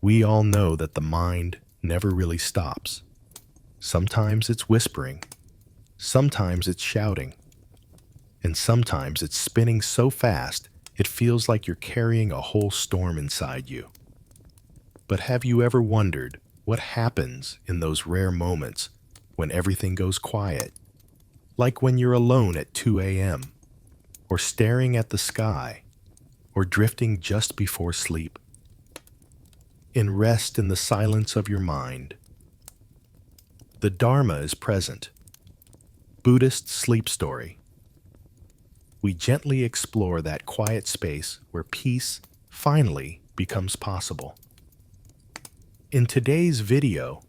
We all know that the mind never really stops. Sometimes it's whispering, sometimes it's shouting, and sometimes it's spinning so fast it feels like you're carrying a whole storm inside you. But have you ever wondered what happens in those rare moments when everything goes quiet? Like when you're alone at 2 a.m., or staring at the sky, or drifting just before sleep. Rest in the silence of your mind. The Dharma is present. Buddhist sleep story. We gently explore that quiet space where peace finally becomes possible. In today's video,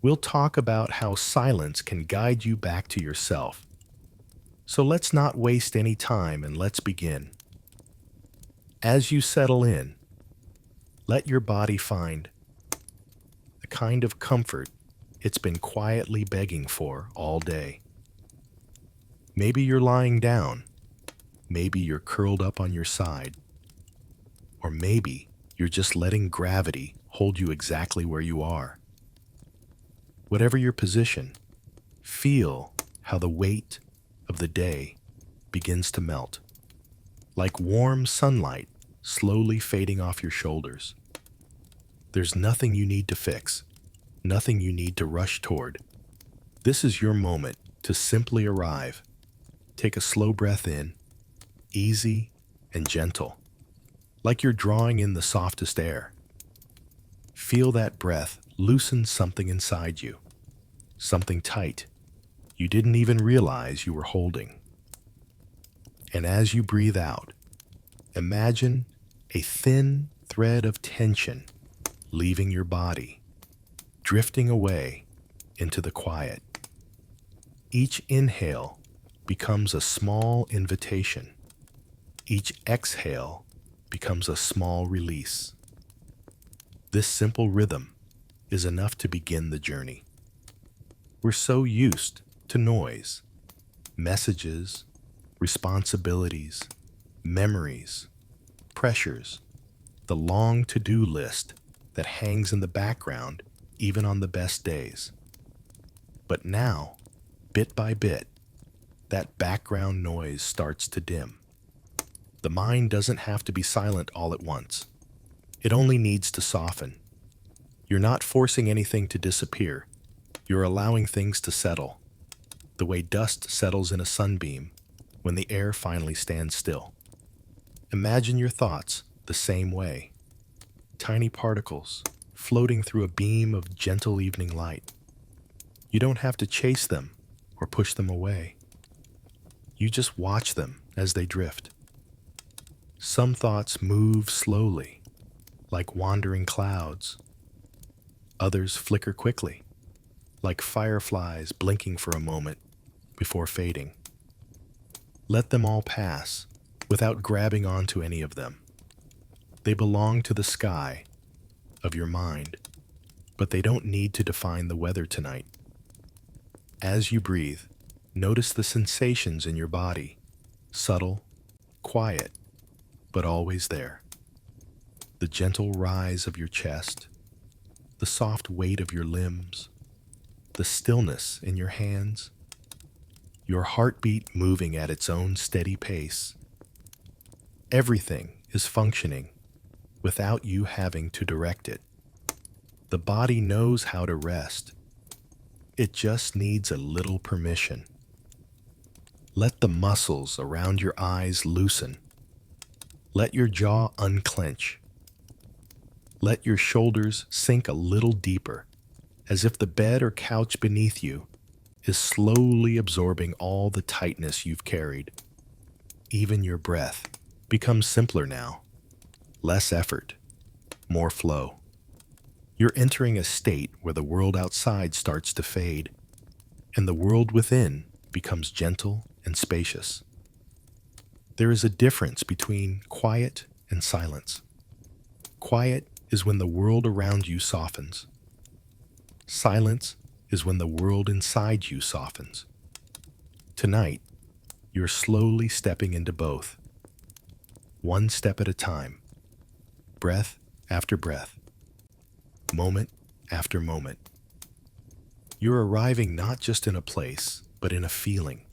we'll talk about how silence can guide you back to yourself. So let's not waste any time and let's begin. As you settle in, let your body find the kind of comfort it's been quietly begging for all day. Maybe you're lying down, maybe you're curled up on your side, or maybe you're just letting gravity hold you exactly where you are. Whatever your position, feel how the weight of the day begins to melt, like warm sunlight slowly fading off your shoulders. There's nothing you need to fix, nothing you need to rush toward. This is your moment to simply arrive. Take a slow breath in, easy and gentle, like you're drawing in the softest air. Feel that breath loosen something inside you, something tight you didn't even realize you were holding. And as you breathe out, imagine a thin thread of tension leaving your body, drifting away into the quiet. Each inhale becomes a small invitation. Each exhale becomes a small release. This simple rhythm is enough to begin the journey. We're so used to noise, messages, responsibilities, memories, pressures, the long to-do list that hangs in the background even on the best days. But now, bit by bit, that background noise starts to dim. The mind doesn't have to be silent all at once. It only needs to soften. You're not forcing anything to disappear. You're allowing things to settle, the way dust settles in a sunbeam when the air finally stands still. Imagine your thoughts the same way. Tiny particles floating through a beam of gentle evening light. You don't have to chase them or push them away. You just watch them as they drift. Some thoughts move slowly, like wandering clouds. Others flicker quickly, like fireflies blinking for a moment before fading. Let them all pass without grabbing onto any of them. They belong to the sky of your mind, but they don't need to define the weather tonight. As you breathe, notice the sensations in your body, subtle, quiet, but always there. The gentle rise of your chest, the soft weight of your limbs, the stillness in your hands, your heartbeat moving at its own steady pace. Everything is functioning without you having to direct it. The body knows how to rest. It just needs a little permission. Let the muscles around your eyes loosen. Let your jaw unclench. Let your shoulders sink a little deeper, as if the bed or couch beneath you is slowly absorbing all the tightness you've carried. Even your breath becomes simpler now. Less effort, more flow. You're entering a state where the world outside starts to fade, and the world within becomes gentle and spacious. There is a difference between quiet and silence. Quiet is when the world around you softens. Silence is when the world inside you softens. Tonight, you're slowly stepping into both, one step at a time, breath after breath, moment after moment. You're arriving not just in a place, but in a feeling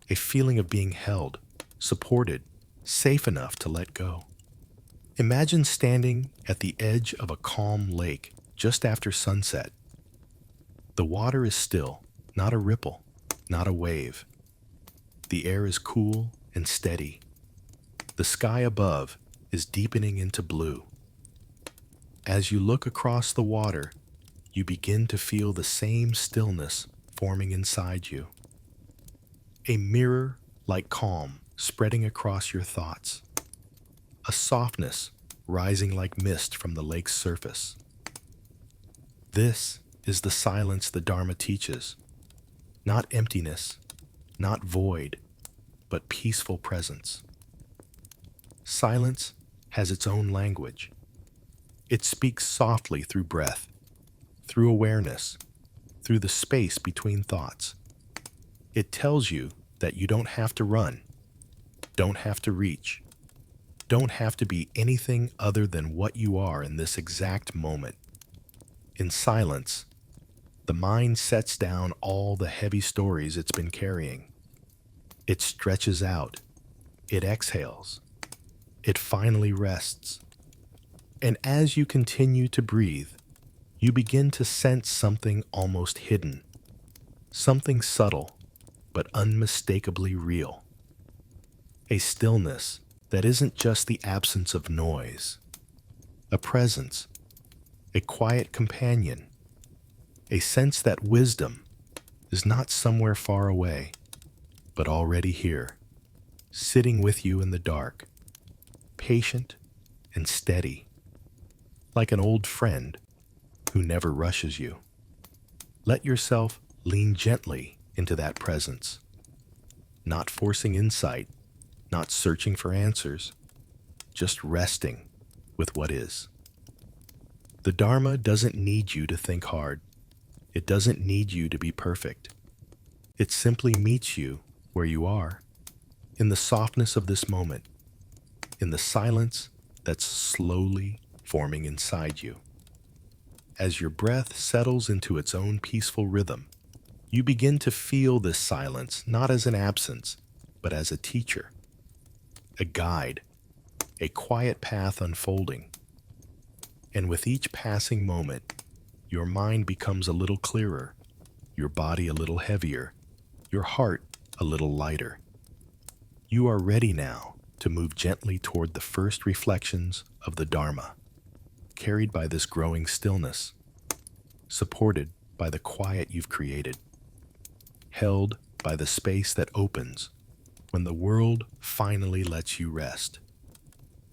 of being held, supported, safe enough to let go. Imagine standing at the edge of a calm lake just after sunset. The water is still, not a ripple, not a wave. The air is cool and steady. The sky above is deepening into blue. As you look across the water, you begin to feel the same stillness forming inside you. A mirror-like calm spreading across your thoughts. A softness rising like mist from the lake's surface. This is the silence the Dharma teaches. Not emptiness, not void, but peaceful presence. Silence has its own language. It speaks softly through breath, through awareness, through the space between thoughts. It tells you that you don't have to run, don't have to reach, don't have to be anything other than what you are in this exact moment. In silence, the mind sets down all the heavy stories it's been carrying. It stretches out, it exhales, it finally rests. And as you continue to breathe, you begin to sense something almost hidden, something subtle but unmistakably real. A stillness that isn't just the absence of noise, a presence, a quiet companion, a sense that wisdom is not somewhere far away, but already here, sitting with you in the dark, patient and steady, like an old friend who never rushes you. Let yourself lean gently into that presence, not forcing insight, not searching for answers, just resting with what is. The Dharma doesn't need you to think hard. It doesn't need you to be perfect. It simply meets you where you are, in the softness of this moment, in the silence that's slowly forming inside you. As your breath settles into its own peaceful rhythm, you begin to feel this silence not as an absence, but as a teacher, a guide, a quiet path unfolding. And with each passing moment, your mind becomes a little clearer, your body a little heavier, your heart a little lighter. You are ready now to move gently toward the first reflections of the Dharma, carried by this growing stillness, supported by the quiet you've created, held by the space that opens when the world finally lets you rest.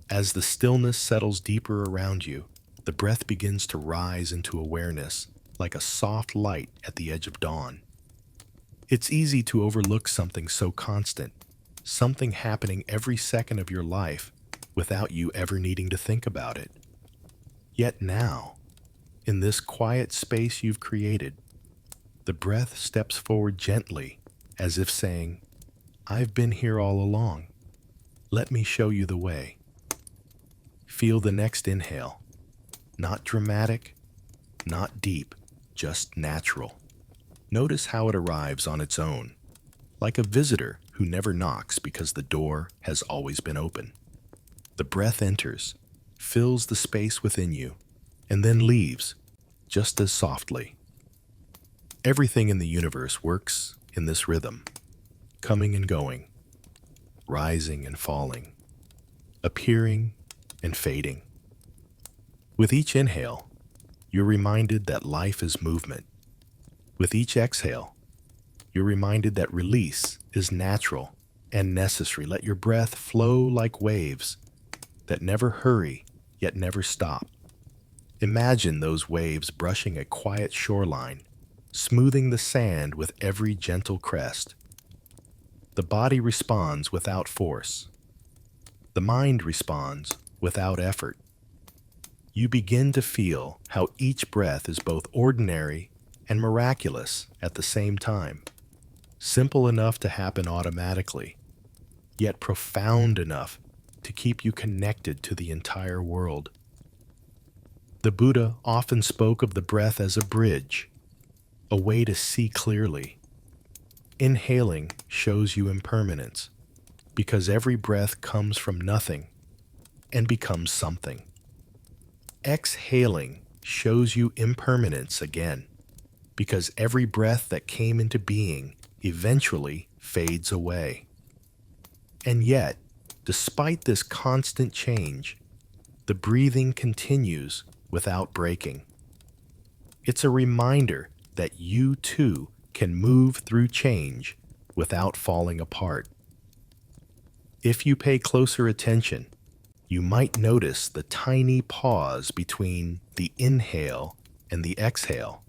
As the stillness settles deeper around you, the breath begins to rise into awareness like a soft light at the edge of dawn. It's easy to overlook something so constant, something happening every second of your life without you ever needing to think about it. Yet now, in this quiet space you've created, the breath steps forward gently, as if saying, "I've been here all along. Let me show you the way." Feel the next inhale. Not dramatic, not deep, just natural. Notice how it arrives on its own, like a visitor who never knocks because the door has always been open. The breath enters, fills the space within you, and then leaves, just as softly. Everything in the universe works in this rhythm, coming and going, rising and falling, appearing and fading. With each inhale, you're reminded that life is movement. With each exhale, you're reminded that release is natural and necessary. Let your breath flow like waves that never hurry yet never stop. Imagine those waves brushing a quiet shoreline, smoothing the sand with every gentle crest. The body responds without force. The mind responds without effort. You begin to feel how each breath is both ordinary and miraculous at the same time. Simple enough to happen automatically, yet profound enough to keep you connected to the entire world. The Buddha often spoke of the breath as a bridge, a way to see clearly. Inhaling shows you impermanence, because every breath comes from nothing and becomes something. Exhaling shows you impermanence again, because every breath that came into being eventually fades away. And yet, despite this constant change, the breathing continues without breaking. It's a reminder that you too can move through change without falling apart. If you pay closer attention, you might notice the tiny pause between the inhale and the exhale,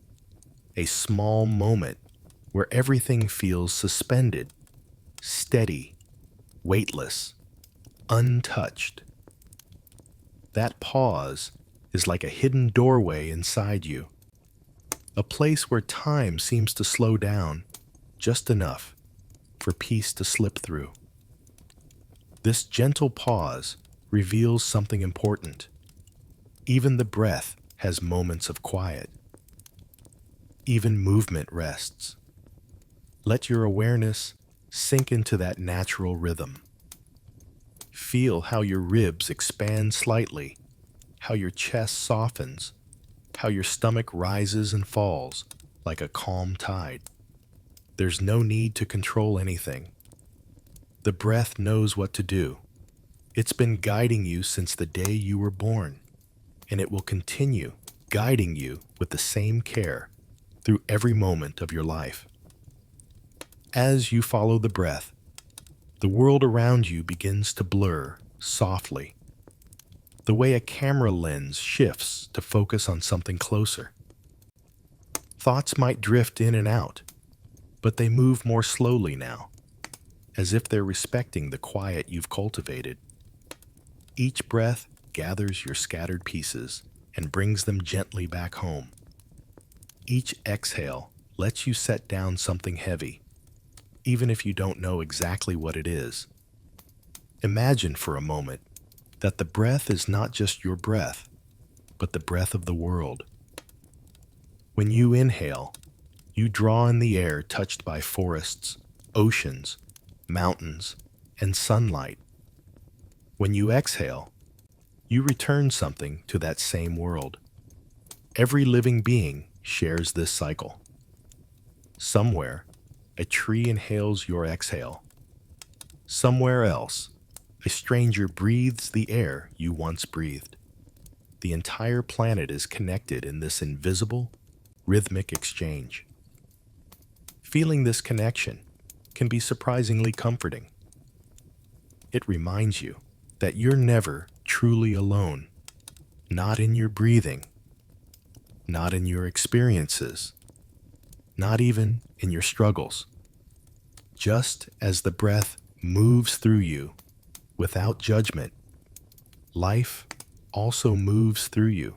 a small moment where everything feels suspended, steady, weightless, untouched. That pause is like a hidden doorway inside you, a place where time seems to slow down just enough for peace to slip through. This gentle pause reveals something important. Even the breath has moments of quiet. Even movement rests. Let your awareness sink into that natural rhythm. Feel how your ribs expand slightly, how your chest softens, how your stomach rises and falls like a calm tide. There's no need to control anything. The breath knows what to do. It's been guiding you since the day you were born, and it will continue guiding you with the same care through every moment of your life. As you follow the breath, the world around you begins to blur softly, the way a camera lens shifts to focus on something closer. Thoughts might drift in and out, but they move more slowly now, as if they're respecting the quiet you've cultivated. Each breath gathers your scattered pieces and brings them gently back home. Each exhale lets you set down something heavy, even if you don't know exactly what it is. Imagine for a moment that the breath is not just your breath, but the breath of the world. When you inhale, you draw in the air touched by forests, oceans, mountains, and sunlight. When you exhale, you return something to that same world. Every living being shares this cycle. Somewhere, a tree inhales your exhale. Somewhere else, a stranger breathes the air you once breathed. The entire planet is connected in this invisible, rhythmic exchange. Feeling this connection can be surprisingly comforting. It reminds you that you're never truly alone, not in your breathing, not in your experiences, not even in your struggles. Just as the breath moves through you without judgment, life also moves through you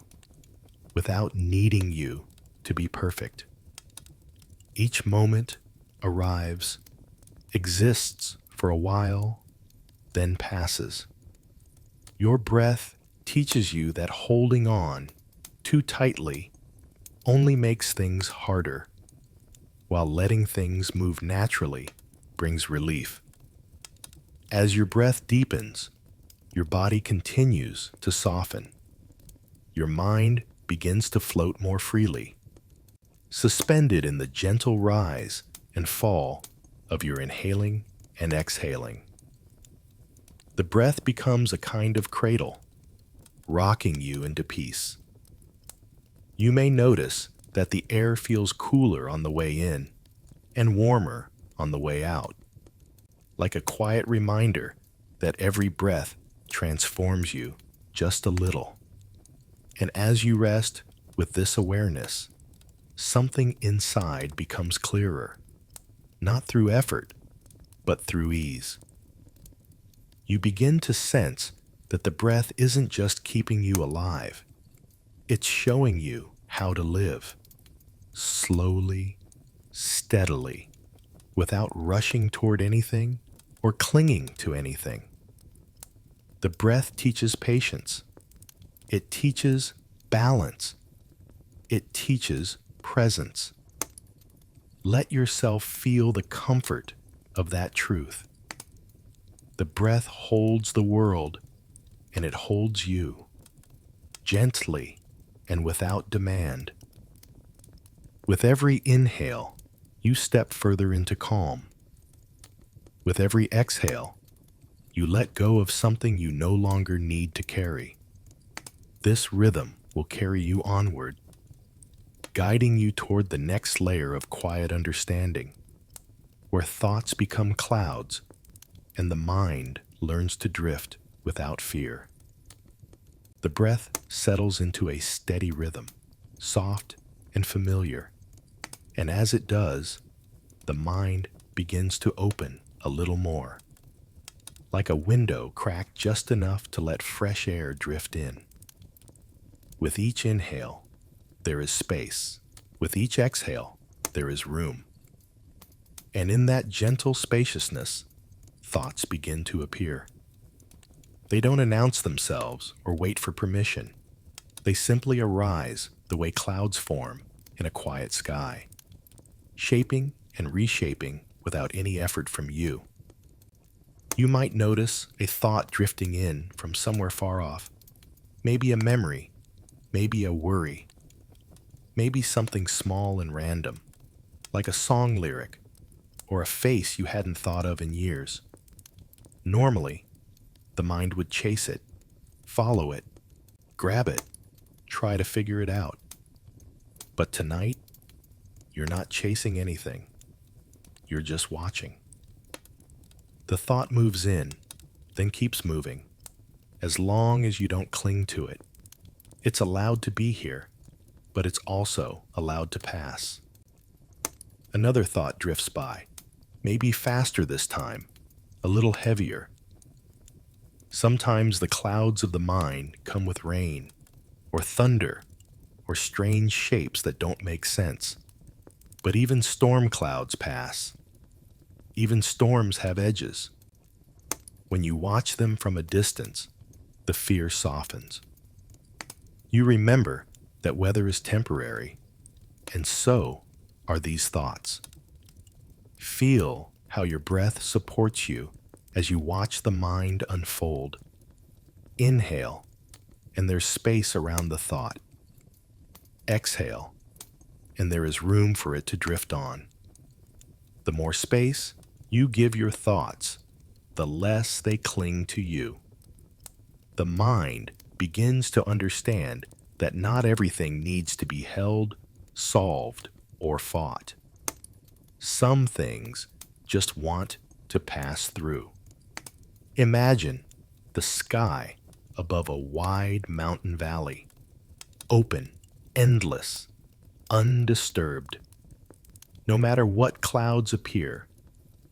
without needing you to be perfect. Each moment arrives, exists for a while, then passes. Your breath teaches you that holding on too tightly only makes things harder, while letting things move naturally brings relief. As your breath deepens, your body continues to soften. Your mind begins to float more freely, suspended in the gentle rise and fall of your inhaling and exhaling. The breath becomes a kind of cradle, rocking you into peace. You may notice that the air feels cooler on the way in and warmer on the way out, like a quiet reminder that every breath transforms you just a little. And as you rest with this awareness, something inside becomes clearer, not through effort, but through ease. You begin to sense that the breath isn't just keeping you alive, it's showing you how to live, slowly, steadily, without rushing toward anything or clinging to anything. The breath teaches patience. It teaches balance. It teaches presence. Let yourself feel the comfort of that truth. The breath holds the world, and it holds you, gently and without demand. With every inhale, you step further into calm. With every exhale, you let go of something you no longer need to carry. This rhythm will carry you onward, guiding you toward the next layer of quiet understanding, where thoughts become clouds and the mind learns to drift without fear. The breath settles into a steady rhythm, soft and familiar, and as it does, the mind begins to open a little more, like a window cracked just enough to let fresh air drift in. With each inhale, there is space. With each exhale, there is room. And in that gentle spaciousness, thoughts begin to appear. They don't announce themselves or wait for permission. They simply arise the way clouds form in a quiet sky, shaping and reshaping without any effort from you. You might notice a thought drifting in from somewhere far off, maybe a memory, maybe a worry, maybe something small and random, like a song lyric or a face you hadn't thought of in years. Normally, the mind would chase it, follow it, grab it, try to figure it out. But tonight, you're not chasing anything. You're just watching. The thought moves in, then keeps moving, as long as you don't cling to it. It's allowed to be here, but it's also allowed to pass. Another thought drifts by, maybe faster this time, a little heavier. Sometimes the clouds of the mind come with rain, or thunder, or strange shapes that don't make sense. But even storm clouds pass. Even storms have edges. When you watch them from a distance, the fear softens. You remember that weather is temporary, and so are these thoughts. Feel how your breath supports you as you watch the mind unfold. Inhale, and there's space around the thought. Exhale, and there is room for it to drift on. The more space you give your thoughts, the less they cling to you. The mind begins to understand that not everything needs to be held, solved, or fought. Some things just want to pass through. Imagine the sky above a wide mountain valley, open, endless, undisturbed. No matter what clouds appear,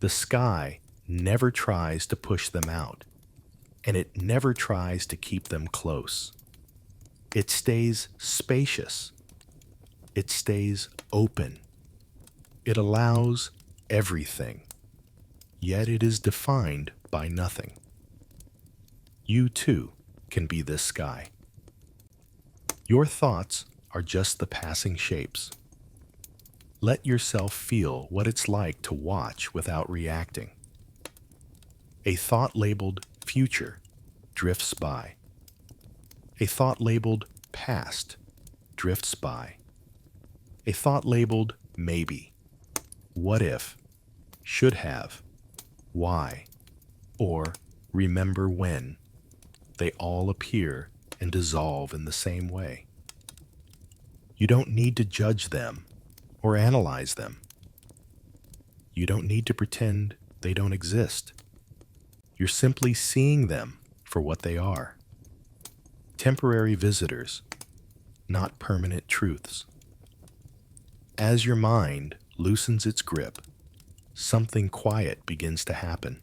the sky never tries to push them out, and it never tries to keep them close. It stays spacious. It stays open. It allows everything, yet it is defined by nothing. You too can be this sky. Your thoughts are just the passing shapes. Let yourself feel what it's like to watch without reacting. A thought labeled future drifts by. A thought labeled past drifts by. A thought labeled maybe, what if, should have, why, or remember when. They all appear and dissolve in the same way. You don't need to judge them or analyze them. You don't need to pretend they don't exist. You're simply seeing them for what they are. Temporary visitors, not permanent truths. As your mind loosens its grip, something quiet begins to happen.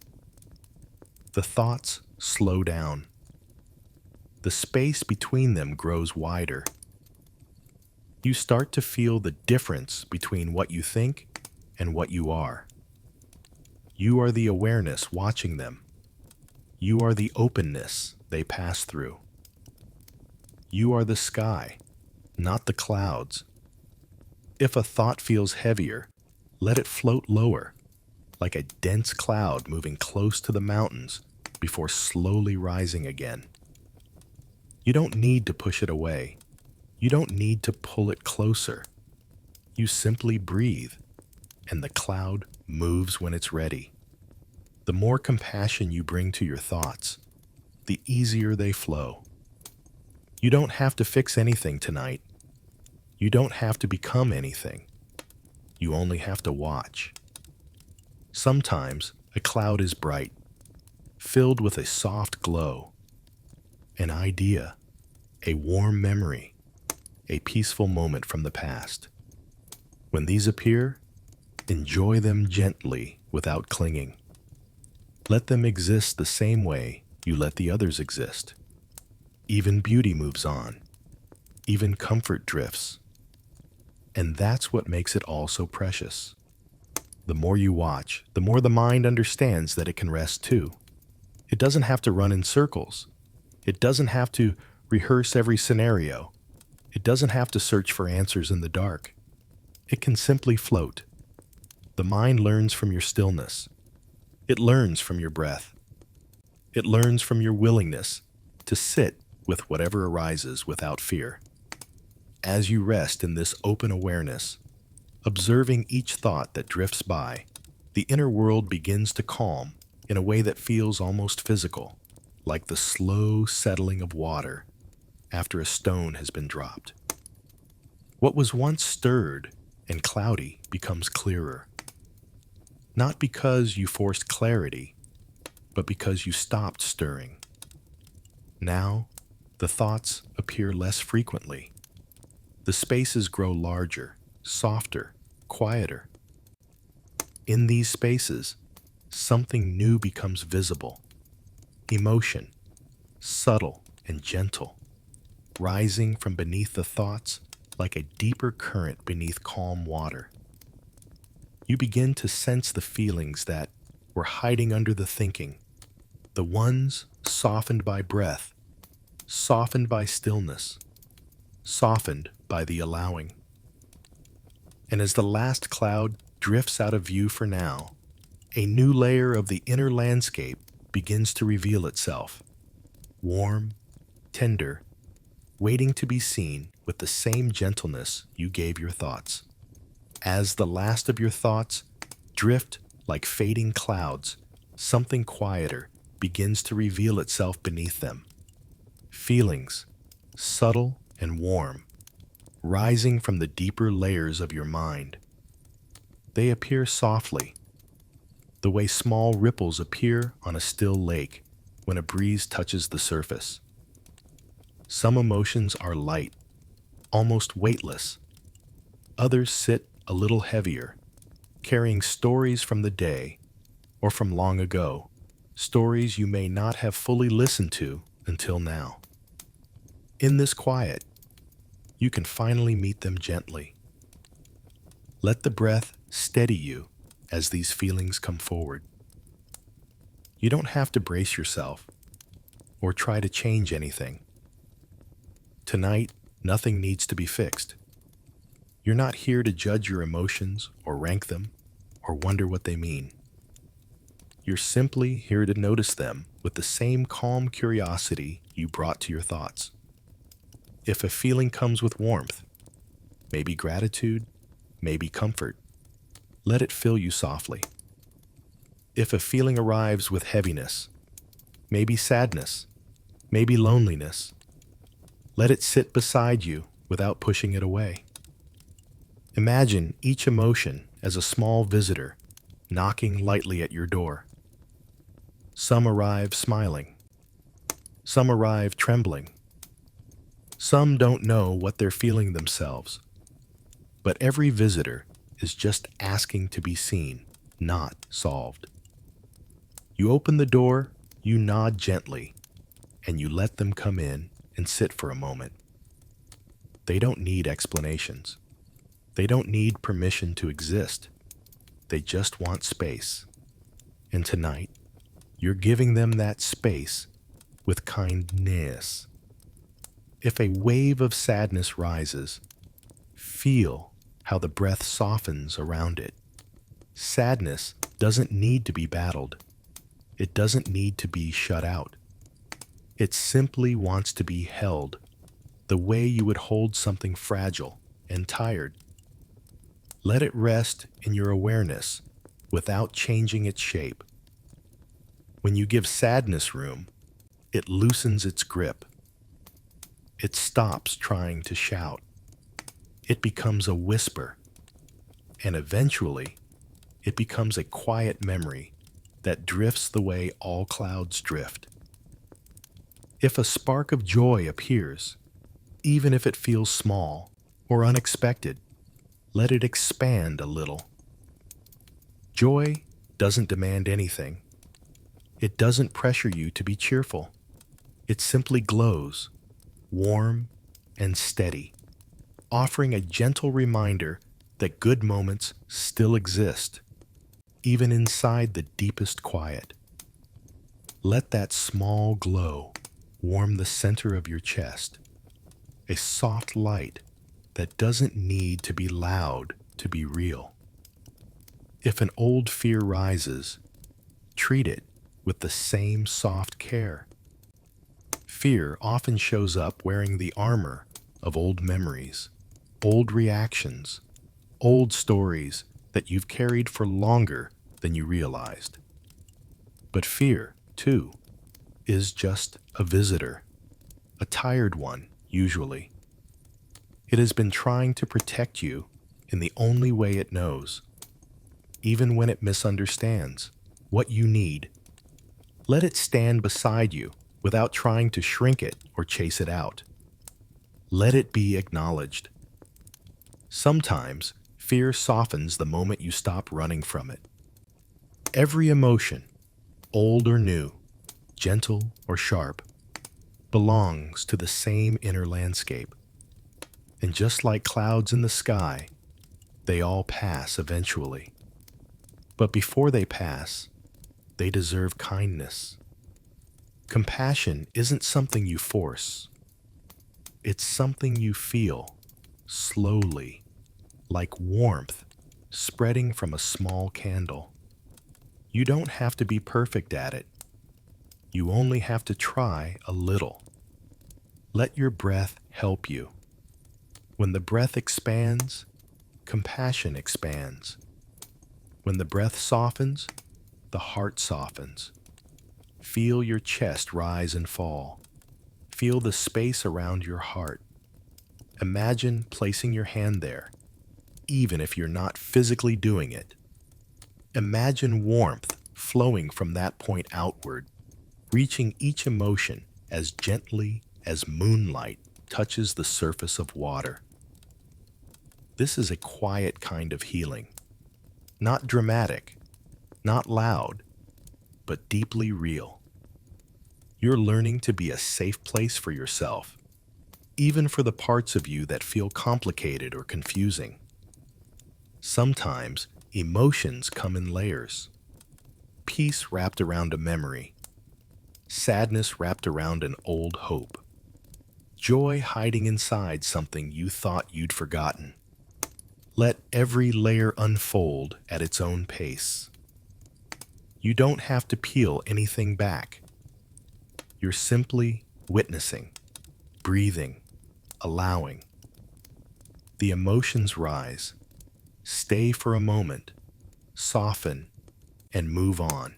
The thoughts slow down. The space between them grows wider. You start to feel the difference between what you think and what you are. You are the awareness watching them. You are the openness they pass through. You are the sky not the clouds. If a thought feels heavier, let it float lower, like a dense cloud moving close to the mountains before slowly rising again. You don't need to push it away. You don't need to pull it closer. You simply breathe, and the cloud moves when it's ready. The more compassion you bring to your thoughts, the easier they flow. You don't have to fix anything tonight. You don't have to become anything. You only have to watch. Sometimes a cloud is bright, filled with a soft glow, an idea, a warm memory, a peaceful moment from the past. When these appear, enjoy them gently without clinging. Let them exist the same way you let the others exist. Even beauty moves on. Even comfort drifts. And that's what makes it all so precious. The more you watch, the more the mind understands that it can rest too. It doesn't have to run in circles. It doesn't have to rehearse every scenario. It doesn't have to search for answers in the dark. It can simply float. The mind learns from your stillness. It learns from your breath. It learns from your willingness to sit with whatever arises without fear. As you rest in this open awareness, observing each thought that drifts by, the inner world begins to calm in a way that feels almost physical, like the slow settling of water after a stone has been dropped. What was once stirred and cloudy becomes clearer. Not because you forced clarity, but because you stopped stirring. Now, the thoughts appear less frequently. The spaces grow larger, softer, quieter. In these spaces, something new becomes visible. Emotion, subtle and gentle, rising from beneath the thoughts like a deeper current beneath calm water. You begin to sense the feelings that were hiding under the thinking, the ones softened by breath, softened by stillness, softened by the allowing. And as the last cloud drifts out of view for now, a new layer of the inner landscape begins to reveal itself, warm, tender, waiting to be seen with the same gentleness you gave your thoughts. As the last of your thoughts drift like fading clouds, something quieter begins to reveal itself beneath them. Feelings, subtle and warm, rising from the deeper layers of your mind. They appear softly, the way small ripples appear on a still lake when a breeze touches the surface. Some emotions are light, almost weightless. Others sit a little heavier, carrying stories from the day or from long ago, stories you may not have fully listened to until now. In this quiet, you can finally meet them gently. Let the breath steady you as these feelings come forward. You don't have to brace yourself or try to change anything. Tonight, nothing needs to be fixed. You're not here to judge your emotions or rank them or wonder what they mean. You're simply here to notice them with the same calm curiosity you brought to your thoughts. If a feeling comes with warmth, maybe gratitude, maybe comfort, let it fill you softly. If a feeling arrives with heaviness, maybe sadness, maybe loneliness, let it sit beside you without pushing it away. Imagine each emotion as a small visitor knocking lightly at your door. Some arrive smiling. Some arrive trembling. Some don't know what they're feeling themselves. But every visitor is just asking to be seen, not solved. You open the door, you nod gently, and you let them come in and sit for a moment. They don't need explanations. They don't need permission to exist. They just want space. And tonight, you're giving them that space with kindness. If a wave of sadness rises, feel how the breath softens around it. Sadness doesn't need to be battled. It doesn't need to be shut out. It simply wants to be held the way you would hold something fragile and tired. Let it rest in your awareness without changing its shape. When you give sadness room, it loosens its grip. It stops trying to shout. It becomes a whisper, and eventually, it becomes a quiet memory that drifts the way all clouds drift. If a spark of joy appears, even if it feels small or unexpected, let it expand a little. Joy doesn't demand anything. It doesn't pressure you to be cheerful. It simply glows, warm and steady, offering a gentle reminder that good moments still exist, even inside the deepest quiet. Let that small glow warm the center of your chest, a soft light that doesn't need to be loud to be real. If an old fear rises, treat it with the same soft care. Fear often shows up wearing the armor of old memories, old reactions, old stories that you've carried for longer than you realized. But fear, too, is just a visitor, a tired one, usually. It has been trying to protect you in the only way it knows, even when it misunderstands what you need. Let it stand beside you without trying to shrink it or chase it out. Let it be acknowledged. Sometimes fear softens the moment you stop running from it. Every emotion, old or new, gentle or sharp, belongs to the same inner landscape. And just like clouds in the sky, they all pass eventually. But before they pass, they deserve kindness. Compassion isn't something you force. It's something you feel, slowly, like warmth spreading from a small candle. You don't have to be perfect at it. You only have to try a little. Let your breath help you. When the breath expands, compassion expands. When the breath softens, the heart softens. Feel your chest rise and fall. Feel the space around your heart. Imagine placing your hand there, even if you're not physically doing it. Imagine warmth flowing from that point outward, reaching each emotion as gently as moonlight touches the surface of water. This is a quiet kind of healing. Not dramatic, not loud, but deeply real. You're learning to be a safe place for yourself, even for the parts of you that feel complicated or confusing. Sometimes emotions come in layers. Peace wrapped around a memory. Sadness wrapped around an old hope. Joy hiding inside something you thought you'd forgotten. Let every layer unfold at its own pace. You don't have to peel anything back. You're simply witnessing, breathing, allowing. The emotions rise. Stay for a moment, soften, and move on,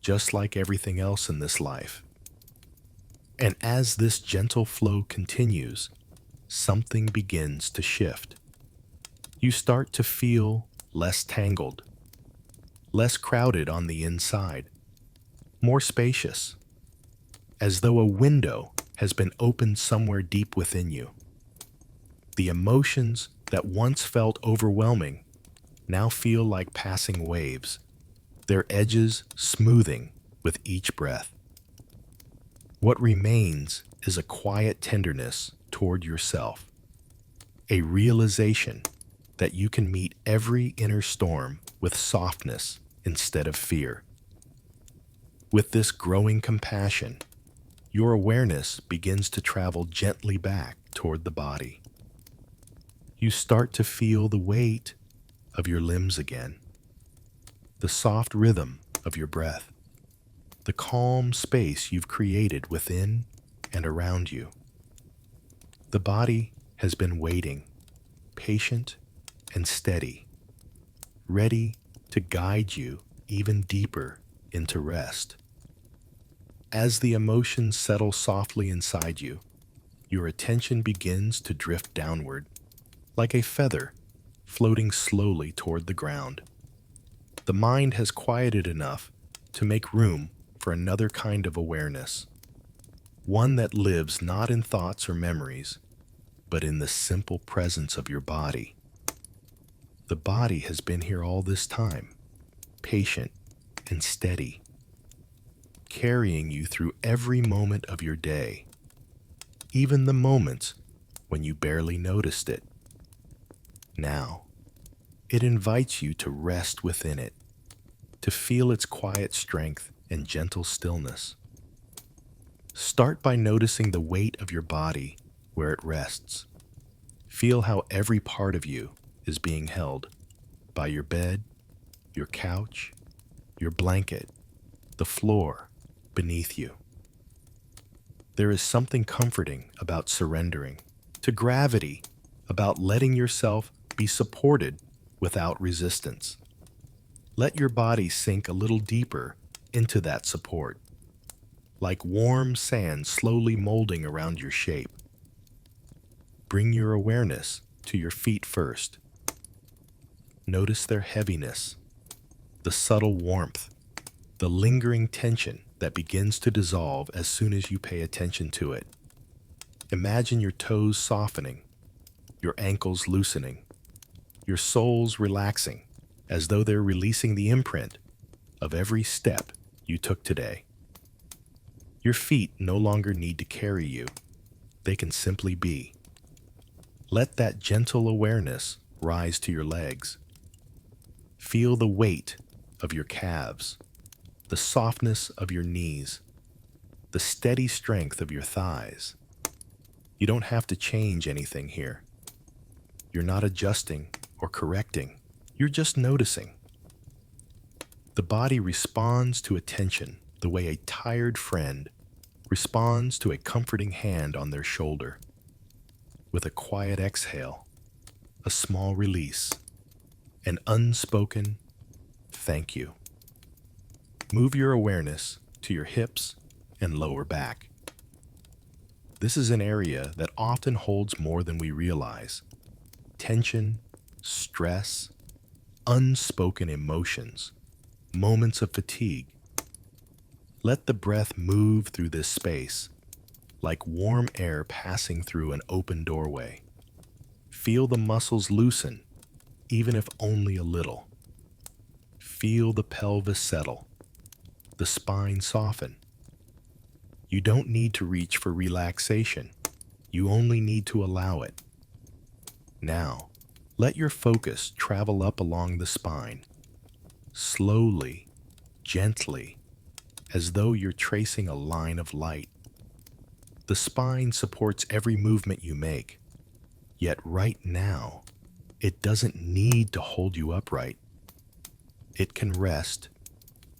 just like everything else in this life. And as this gentle flow continues, something begins to shift. You start to feel less tangled, less crowded on the inside, more spacious, as though a window has been opened somewhere deep within you. The emotions that once felt overwhelming now feel like passing waves, their edges smoothing with each breath. What remains is a quiet tenderness toward yourself, a realization that you can meet every inner storm with softness instead of fear. With this growing compassion, Your awareness begins to travel gently back toward the body. You start to feel the weight of your limbs again, the soft rhythm of your breath, the calm space you've created within and around you. The body has been waiting, patient and steady, ready to guide you even deeper into rest. As the emotions settle softly inside you, your attention begins to drift downward, like a feather floating slowly toward the ground. The mind has quieted enough to make room for another kind of awareness, one that lives not in thoughts or memories, but in the simple presence of your body. The body has been here all this time, patient and steady, carrying you through every moment of your day, even the moments when you barely noticed it. Now, it invites you to rest within it, to feel its quiet strength and gentle stillness. Start by noticing the weight of your body where it rests. Feel how every part of you is being held by your bed, your couch, your blanket, the floor beneath you. There is something comforting about surrendering to gravity, about letting yourself be supported without resistance. Let your body sink a little deeper into that support, like warm sand slowly molding around your shape. Bring your awareness to your feet first. Notice their heaviness, the subtle warmth, the lingering tension that begins to dissolve as soon as you pay attention to it. Imagine your toes softening, your ankles loosening, your soles relaxing, as though they're releasing the imprint of every step you took today. Your feet no longer need to carry you. They can simply be. Let that gentle awareness rise to your legs. Feel the weight of your calves, the softness of your knees, the steady strength of your thighs. You don't have to change anything here. You're not adjusting or correcting. You're just noticing. The body responds to attention the way a tired friend responds to a comforting hand on their shoulder. With a quiet exhale, a small release, an unspoken thank you. Move your awareness to your hips and lower back. This is an area that often holds more than we realize. Tension, stress, unspoken emotions, moments of fatigue. Let the breath move through this space, like warm air passing through an open doorway. Feel the muscles loosen, even if only a little. Feel the pelvis settle, the spine soften. You don't need to reach for relaxation. You only need to allow it. Now, let your focus travel up along the spine, slowly, gently, as though you're tracing a line of light. The spine supports every movement you make, yet right now, it doesn't need to hold you upright. It can rest,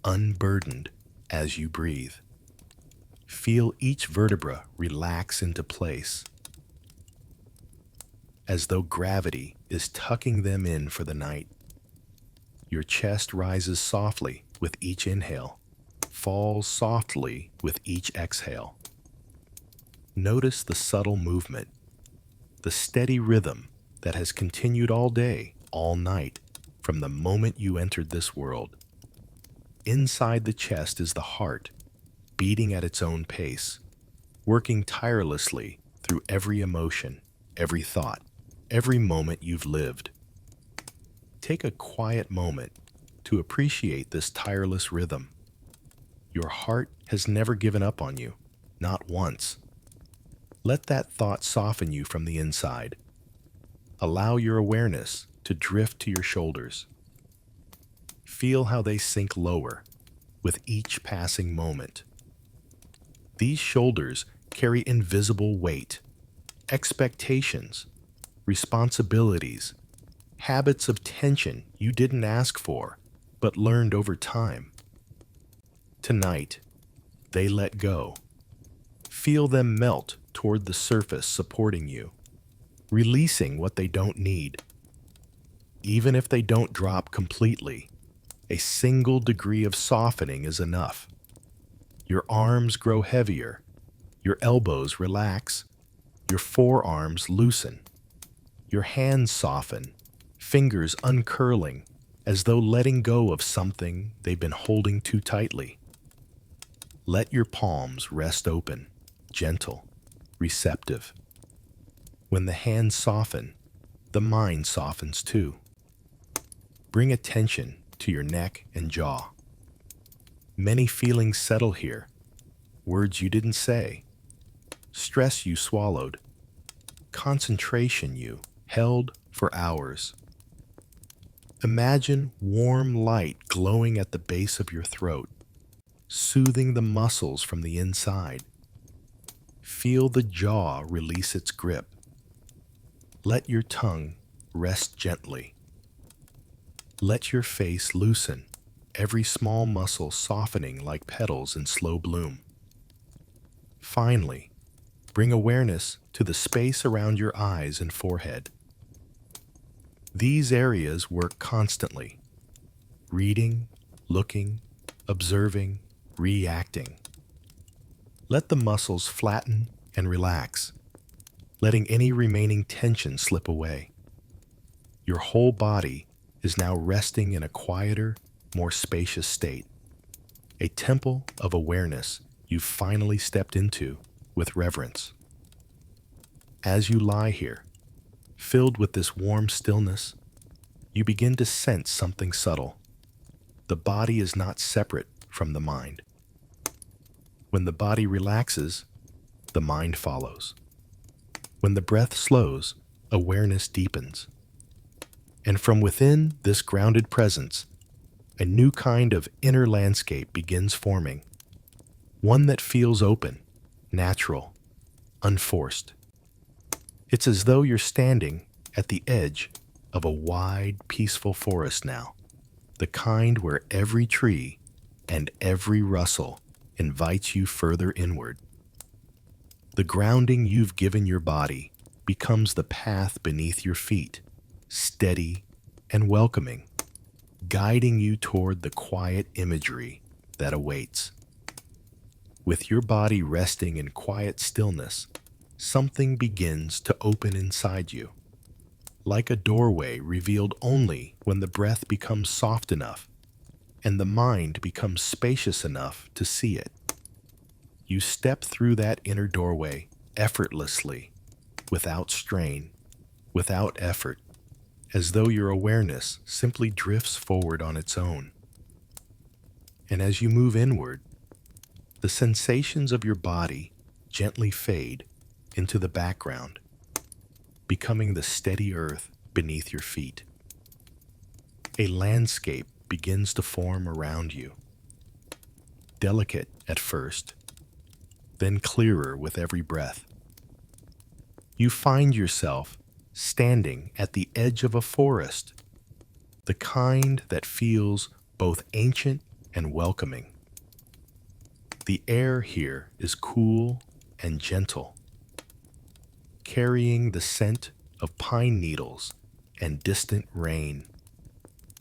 unburdened, as you breathe. Feel each vertebra relax into place, as though gravity is tucking them in for the night. Your chest rises softly with each inhale, falls softly with each exhale. Notice the subtle movement, the steady rhythm that has continued all day, all night, from the moment you entered this world. Inside the chest is the heart, beating at its own pace, working tirelessly through every emotion, every thought, every moment you've lived. Take a quiet moment to appreciate this tireless rhythm. Your heart has never given up on you, not once. Let that thought soften you from the inside. Allow your awareness to drift to your shoulders. Feel how they sink lower with each passing moment. These shoulders carry invisible weight, expectations, responsibilities, habits of tension you didn't ask for, but learned over time. Tonight, they let go. Feel them melt toward the surface supporting you, releasing what they don't need. Even if they don't drop completely, a single degree of softening is enough. Your arms grow heavier, your elbows relax, your forearms loosen, your hands soften, fingers uncurling, as though letting go of something they've been holding too tightly. Let your palms rest open, gentle, receptive. When the hands soften, the mind softens too. Bring attention to your neck and jaw. Many feelings settle here, words you didn't say, stress you swallowed, concentration you held for hours. Imagine warm light glowing at the base of your throat, soothing the muscles from the inside. Feel the jaw release its grip. Let your tongue rest gently. Let your face loosen, every small muscle softening like petals in slow bloom. Finally, bring awareness to the space around your eyes and forehead. These areas work constantly, reading, looking, observing, reacting. Let the muscles flatten and relax, letting any remaining tension slip away. Your whole body is now resting in a quieter, more spacious state, a temple of awareness you've finally stepped into with reverence. As you lie here, filled with this warm stillness, you begin to sense something subtle. The body is not separate from the mind. When the body relaxes, the mind follows. When the breath slows, awareness deepens. And from within this grounded presence, a new kind of inner landscape begins forming, one that feels open, natural, unforced. It's as though you're standing at the edge of a wide, peaceful forest now, the kind where every tree and every rustle invites you further inward. The grounding you've given your body becomes the path beneath your feet, steady and welcoming, guiding you toward the quiet imagery that awaits. With your body resting in quiet stillness, something begins to open inside you, like a doorway revealed only when the breath becomes soft enough and the mind becomes spacious enough to see it. You step through that inner doorway effortlessly, without strain, without effort, as though your awareness simply drifts forward on its own. And as you move inward, the sensations of your body gently fade into the background, becoming the steady earth beneath your feet. A landscape begins to form around you, delicate at first, then clearer with every breath. You find yourself standing at the edge of a forest, the kind that feels both ancient and welcoming. The air here is cool and gentle, carrying the scent of pine needles and distant rain.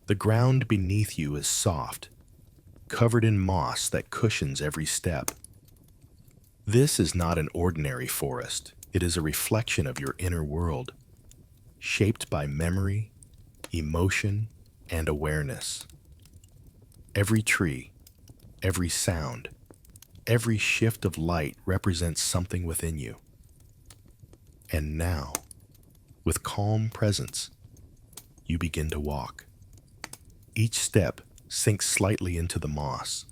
The ground beneath you is soft, covered in moss that cushions every step. This is not an ordinary forest. It is a reflection of your inner world, shaped by memory, emotion, and awareness. Every tree, every sound, every shift of light represents something within you. And now, with calm presence, you begin to walk. Each step sinks slightly into the moss,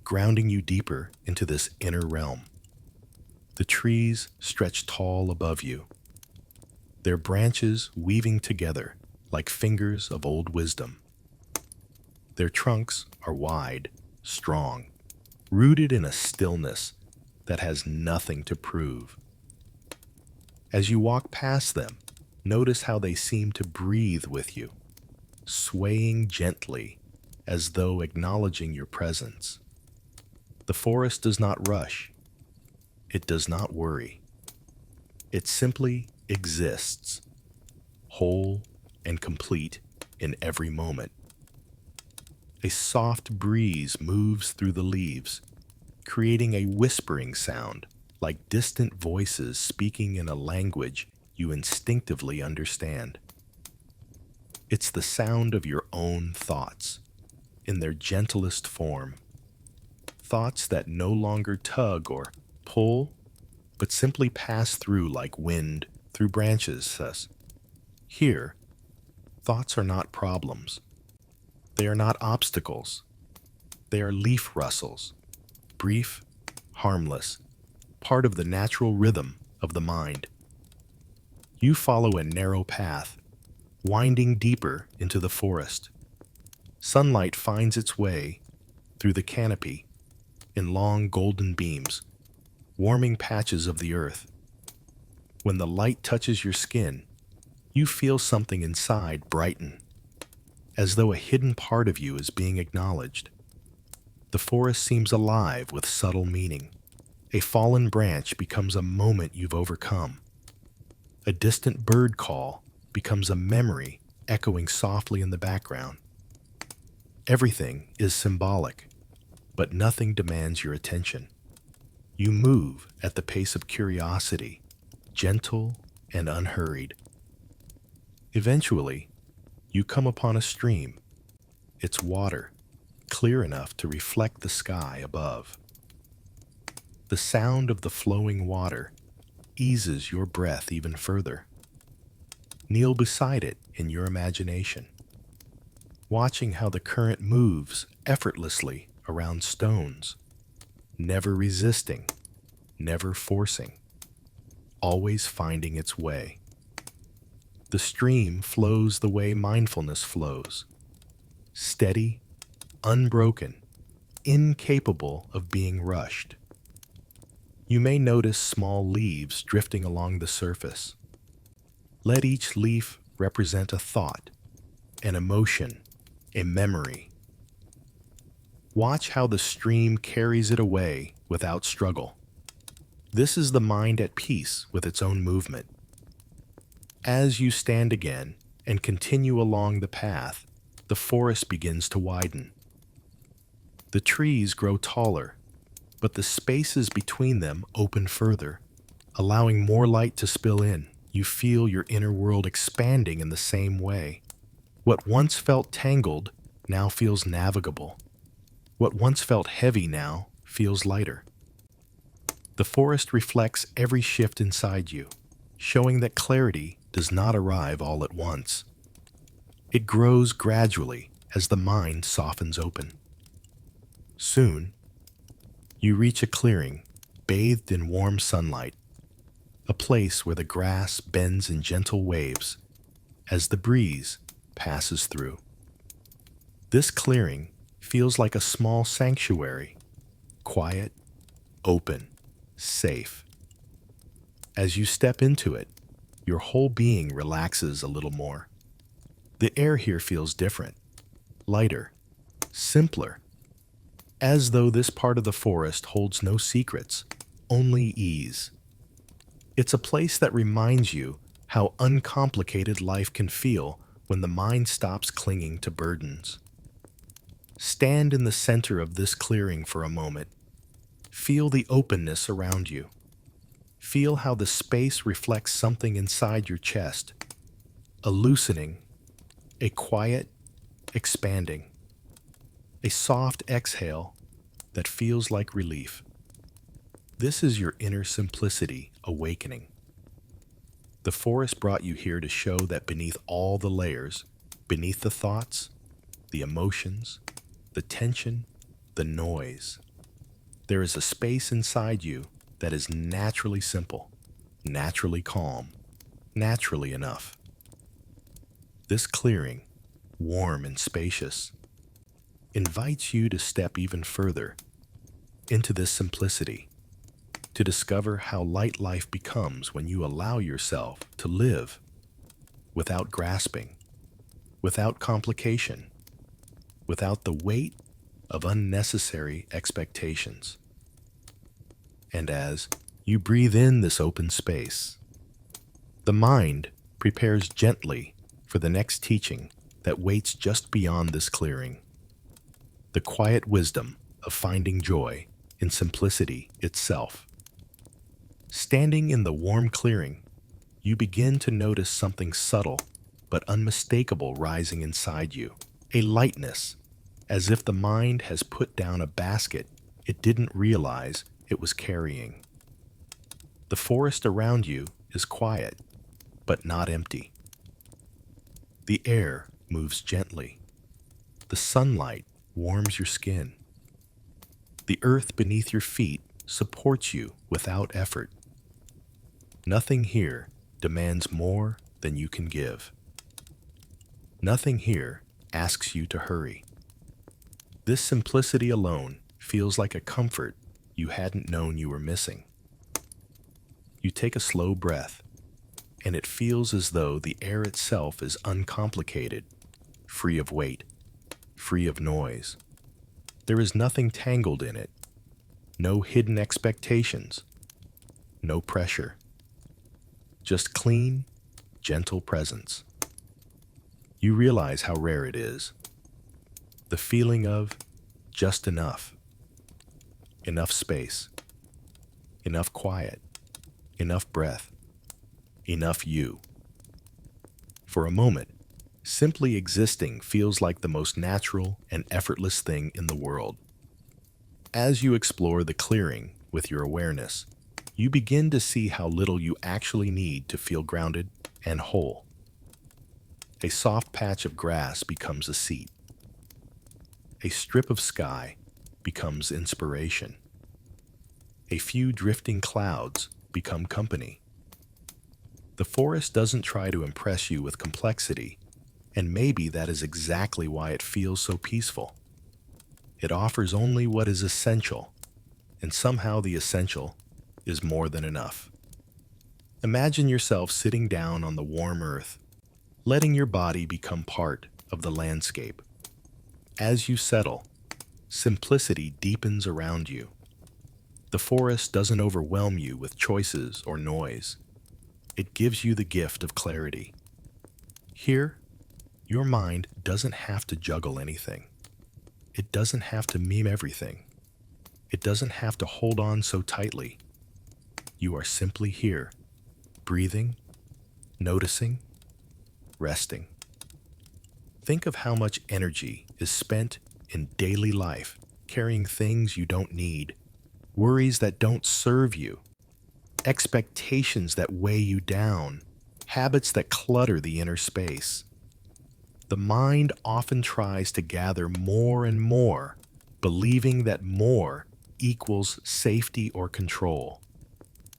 grounding you deeper into this inner realm. The trees stretch tall above you, their branches weaving together like fingers of old wisdom. Their trunks are wide, strong, rooted in a stillness that has nothing to prove. As you walk past them, notice how they seem to breathe with you, swaying gently as though acknowledging your presence. The forest does not rush. It does not worry. It simply exists, whole and complete in every moment. A soft breeze moves through the leaves, creating a whispering sound, like distant voices speaking in a language you instinctively understand. It's the sound of your own thoughts, in their gentlest form. Thoughts that no longer tug or pull, but simply pass through like wind through branches, thus. Here, thoughts are not problems. They are not obstacles. They are leaf rustles, brief, harmless, part of the natural rhythm of the mind. You follow a narrow path, winding deeper into the forest. Sunlight finds its way through the canopy in long golden beams, warming patches of the earth. When the light touches your skin, you feel something inside brighten, as though a hidden part of you is being acknowledged. The forest seems alive with subtle meaning. A fallen branch becomes a moment you've overcome. A distant bird call becomes a memory echoing softly in the background. Everything is symbolic, but nothing demands your attention. You move at the pace of curiosity, gentle and unhurried. Eventually, you come upon a stream, its water clear enough to reflect the sky above. The sound of the flowing water eases your breath even further. Kneel beside it in your imagination, watching how the current moves effortlessly around stones, never resisting, never forcing, always finding its way. The stream flows the way mindfulness flows, steady, unbroken, incapable of being rushed. You may notice small leaves drifting along the surface. Let each leaf represent a thought, an emotion, a memory. Watch how the stream carries it away without struggle. This is the mind at peace with its own movement. As you stand again and continue along the path, the forest begins to widen. The trees grow taller, but the spaces between them open further, allowing more light to spill in. You feel your inner world expanding in the same way. What once felt tangled now feels navigable. What once felt heavy now feels lighter. The forest reflects every shift inside you, showing that clarity does not arrive all at once. It grows gradually as the mind softens open. Soon, you reach a clearing bathed in warm sunlight, a place where the grass bends in gentle waves as the breeze passes through. This clearing feels like a small sanctuary, quiet, open, safe. As you step into it, your whole being relaxes a little more. The air here feels different, lighter, simpler, as though this part of the forest holds no secrets, only ease. It's a place that reminds you how uncomplicated life can feel when the mind stops clinging to burdens. Stand in the center of this clearing for a moment. Feel the openness around you. Feel how the space reflects something inside your chest, a loosening, a quiet, expanding, a soft exhale that feels like relief. This is your inner simplicity awakening. The forest brought you here to show that beneath all the layers, beneath the thoughts, the emotions, the tension, the noise, there is a space inside you that is naturally simple, naturally calm, naturally enough. This clearing, warm and spacious, invites you to step even further into this simplicity, to discover how light life becomes when you allow yourself to live without grasping, without complication, without the weight of unnecessary expectations. And as you breathe in this open space, the mind prepares gently for the next teaching that waits just beyond this clearing. The quiet wisdom of finding joy in simplicity itself. Standing in the warm clearing, you begin to notice something subtle but unmistakable rising inside you. A lightness, as if the mind has put down a basket it didn't realize it was carrying. The forest around you is quiet, but not empty. The air moves gently. The sunlight warms your skin. The earth beneath your feet supports you without effort. Nothing here demands more than you can give. Nothing here asks you to hurry. This simplicity alone feels like a comfort you hadn't known you were missing. You take a slow breath, and it feels as though the air itself is uncomplicated, free of weight, free of noise. There is nothing tangled in it, no hidden expectations, no pressure. Just clean, gentle presence. You realize how rare it is. The feeling of just enough. Enough space. Enough quiet. Enough breath. Enough you. For a moment, simply existing feels like the most natural and effortless thing in the world. As you explore the clearing with your awareness, you begin to see how little you actually need to feel grounded and whole. A soft patch of grass becomes a seat. A strip of sky becomes inspiration. A few drifting clouds become company. The forest doesn't try to impress you with complexity, and maybe that is exactly why it feels so peaceful. It offers only what is essential, and somehow the essential is more than enough. Imagine yourself sitting down on the warm earth, letting your body become part of the landscape. As you settle, simplicity deepens around you. The forest doesn't overwhelm you with choices or noise. It gives you the gift of clarity. Here, your mind doesn't have to juggle anything. It doesn't have to meme everything. It doesn't have to hold on so tightly. You are simply here, breathing, noticing, resting. Think of how much energy is spent in daily life carrying things you don't need, worries that don't serve you, expectations that weigh you down, habits that clutter the inner space. The mind often tries to gather more and more, believing that more equals safety or control.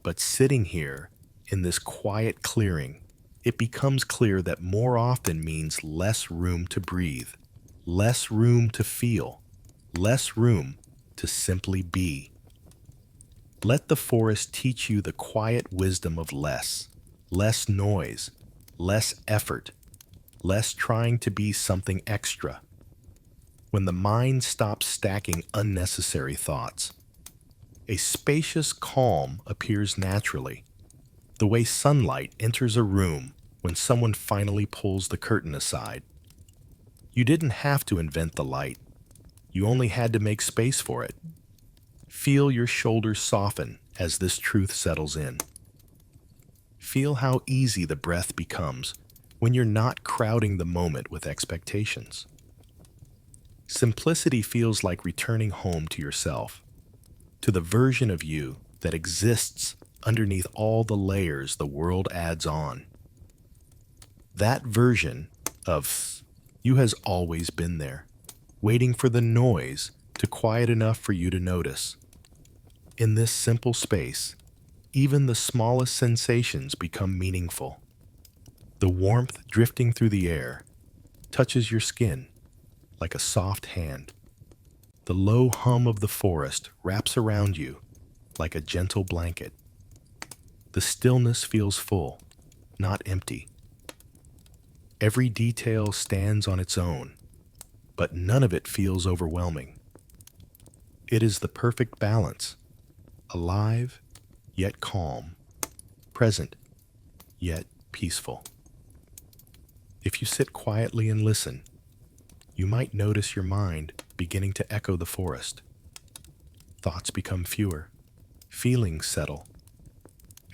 But sitting here, in this quiet clearing, it becomes clear that more often means less room to breathe, less room to feel, less room to simply be. Let the forest teach you the quiet wisdom of less noise, less effort, less trying to be something extra. When the mind stops stacking unnecessary thoughts, a spacious calm appears naturally, the way sunlight enters a room when someone finally pulls the curtain aside. You didn't have to invent the light. You only had to make space for it. Feel your shoulders soften as this truth settles in. Feel how easy the breath becomes when you're not crowding the moment with expectations. Simplicity feels like returning home to yourself, to the version of you that exists underneath all the layers the world adds on. That version of you has always been there, waiting for the noise to quiet enough for you to notice. In this simple space, even the smallest sensations become meaningful. The warmth drifting through the air touches your skin like a soft hand. The low hum of the forest wraps around you, like a gentle blanket. The stillness feels full, not empty. Every detail stands on its own, but none of it feels overwhelming. It is the perfect balance, alive yet calm, present yet peaceful. If you sit quietly and listen, you might notice your mind beginning to echo the forest. Thoughts become fewer, feelings settle.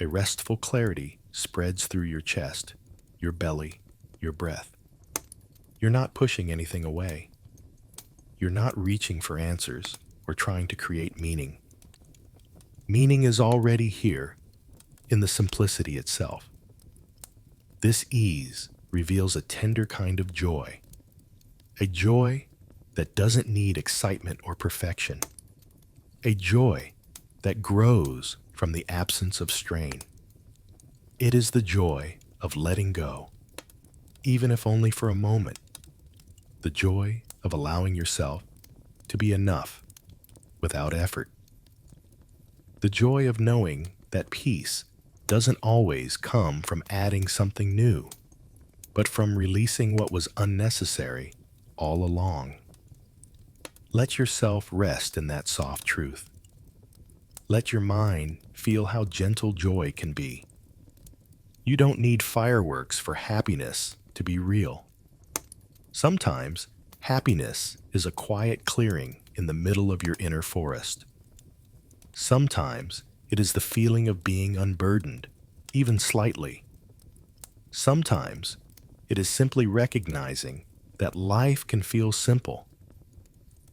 A restful clarity spreads through your chest, your belly, your breath. You're not pushing anything away. You're not reaching for answers or trying to create meaning. Meaning is already here in the simplicity itself. This ease reveals a tender kind of joy, a joy that doesn't need excitement or perfection, a joy that grows from the absence of strain. It is the joy of letting go, even if only for a moment, the joy of allowing yourself to be enough without effort, the joy of knowing that peace doesn't always come from adding something new, but from releasing what was unnecessary all along. Let yourself rest in that soft truth. Let your mind feel how gentle joy can be. You don't need fireworks for happiness to be real. Sometimes, happiness is a quiet clearing in the middle of your inner forest. Sometimes, it is the feeling of being unburdened, even slightly. Sometimes, it is simply recognizing that life can feel simple,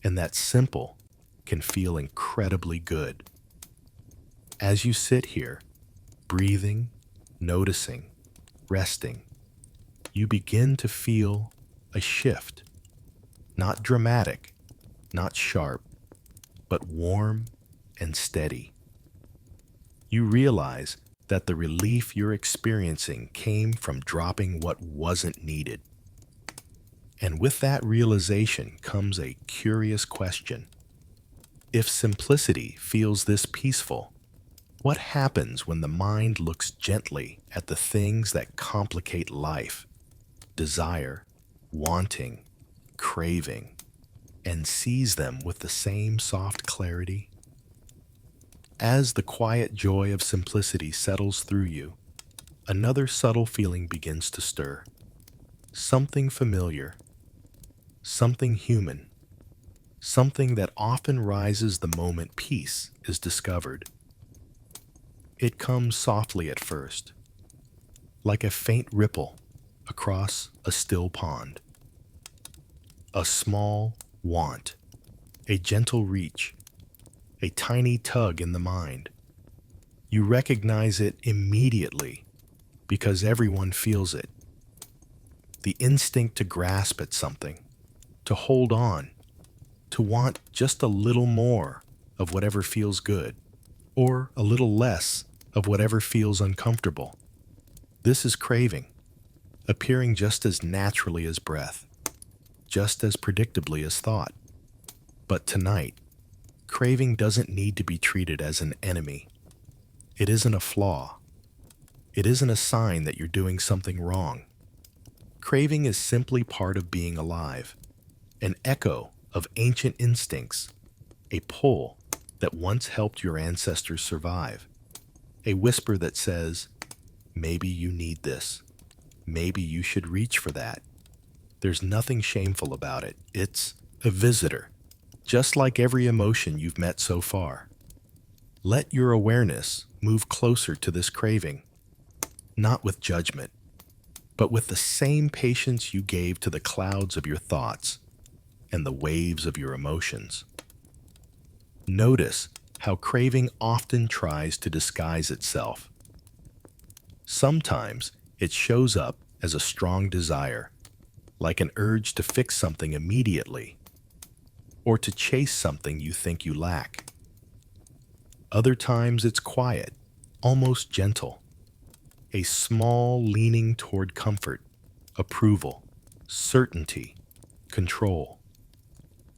and that simple can feel incredibly good. As you sit here, breathing, noticing, resting, you begin to feel a shift. Not dramatic, not sharp, but warm and steady. You realize that the relief you're experiencing came from dropping what wasn't needed. And with that realization comes a curious question. If simplicity feels this peaceful, what happens when the mind looks gently at the things that complicate life? Desire, wanting, craving, and sees them with the same soft clarity? As the quiet joy of simplicity settles through you, another subtle feeling begins to stir. Something familiar, something human, something that often rises the moment peace is discovered. It comes softly at first, like a faint ripple across a still pond. A small want, a gentle reach, a tiny tug in the mind. You recognize it immediately because everyone feels it. The instinct to grasp at something, to hold on, to want just a little more of whatever feels good, or a little less of whatever feels uncomfortable. This is craving, appearing just as naturally as breath, just as predictably as thought. But tonight, craving doesn't need to be treated as an enemy. It isn't a flaw. It isn't a sign that you're doing something wrong. Craving is simply part of being alive, an echo of ancient instincts, a pull that once helped your ancestors survive, a whisper that says, maybe you need this, maybe you should reach for that. There's nothing shameful about it. It's a visitor, just like every emotion you've met so far. Let your awareness move closer to this craving, not with judgment, but with the same patience you gave to the clouds of your thoughts and the waves of your emotions. Notice how craving often tries to disguise itself. Sometimes it shows up as a strong desire, like an urge to fix something immediately, or to chase something you think you lack. Other times it's quiet, almost gentle, a small leaning toward comfort, approval, certainty, control.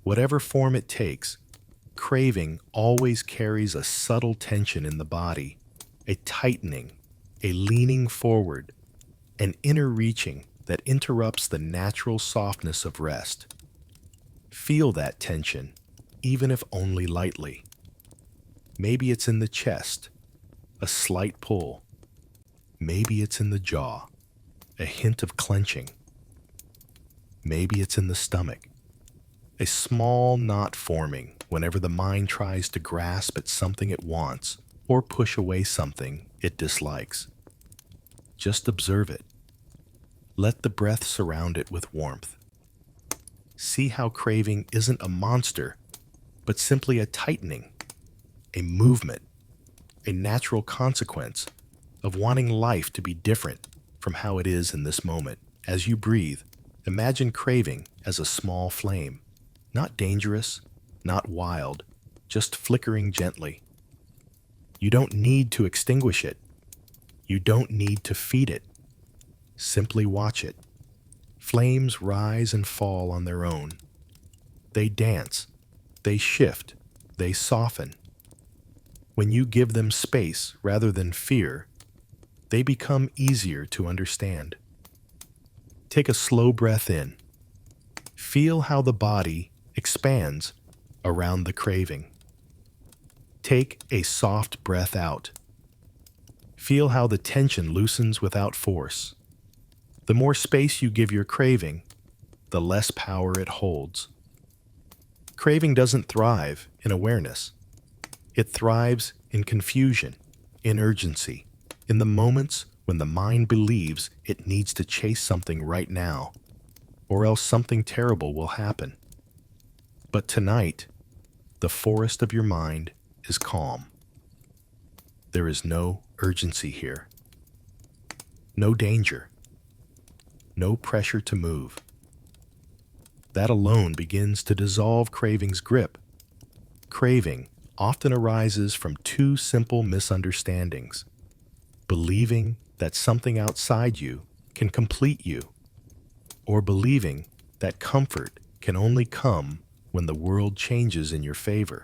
Whatever form it takes, Craving always carries a subtle tension in the body, a tightening, a leaning forward, an inner reaching that interrupts the natural softness of rest. Feel that tension, even if only lightly. Maybe it's in the chest, a slight pull. Maybe it's in the jaw, a hint of clenching. Maybe it's in the stomach, a small knot forming whenever the mind tries to grasp at something it wants or push away something it dislikes. Just observe it. Let the breath surround it with warmth. See how craving isn't a monster, but simply a tightening, a movement, a natural consequence of wanting life to be different from how it is in this moment. As you breathe, imagine craving as a small flame, not dangerous, not wild, just flickering gently. You don't need to extinguish it. You don't need to feed it. Simply watch it. Flames rise and fall on their own. They dance, they shift, they soften. When you give them space rather than fear, they become easier to understand. Take a slow breath in. Feel how the body expands around the craving. Take a soft breath out. Feel how the tension loosens without force. The more space you give your craving, the less power it holds. Craving doesn't thrive in awareness. It thrives in confusion, in urgency, in the moments when the mind believes it needs to chase something right now, or else something terrible will happen. But tonight, the forest of your mind is calm. There is no urgency here. No danger. No pressure to move. That alone begins to dissolve craving's grip. Craving often arises from two simple misunderstandings: believing that something outside you can complete you, or believing that comfort can only come when the world changes in your favor.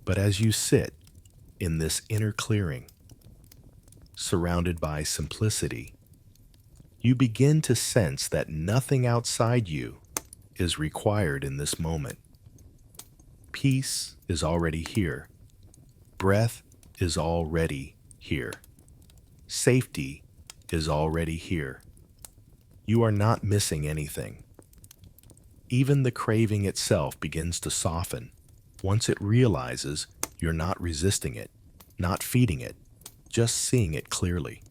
But as you sit in this inner clearing, surrounded by simplicity, you begin to sense that nothing outside you is required in this moment. Peace is already here. Breath is already here. Safety is already here. You are not missing anything. Even the craving itself begins to soften once it realizes you're not resisting it, not feeding it, just seeing it clearly.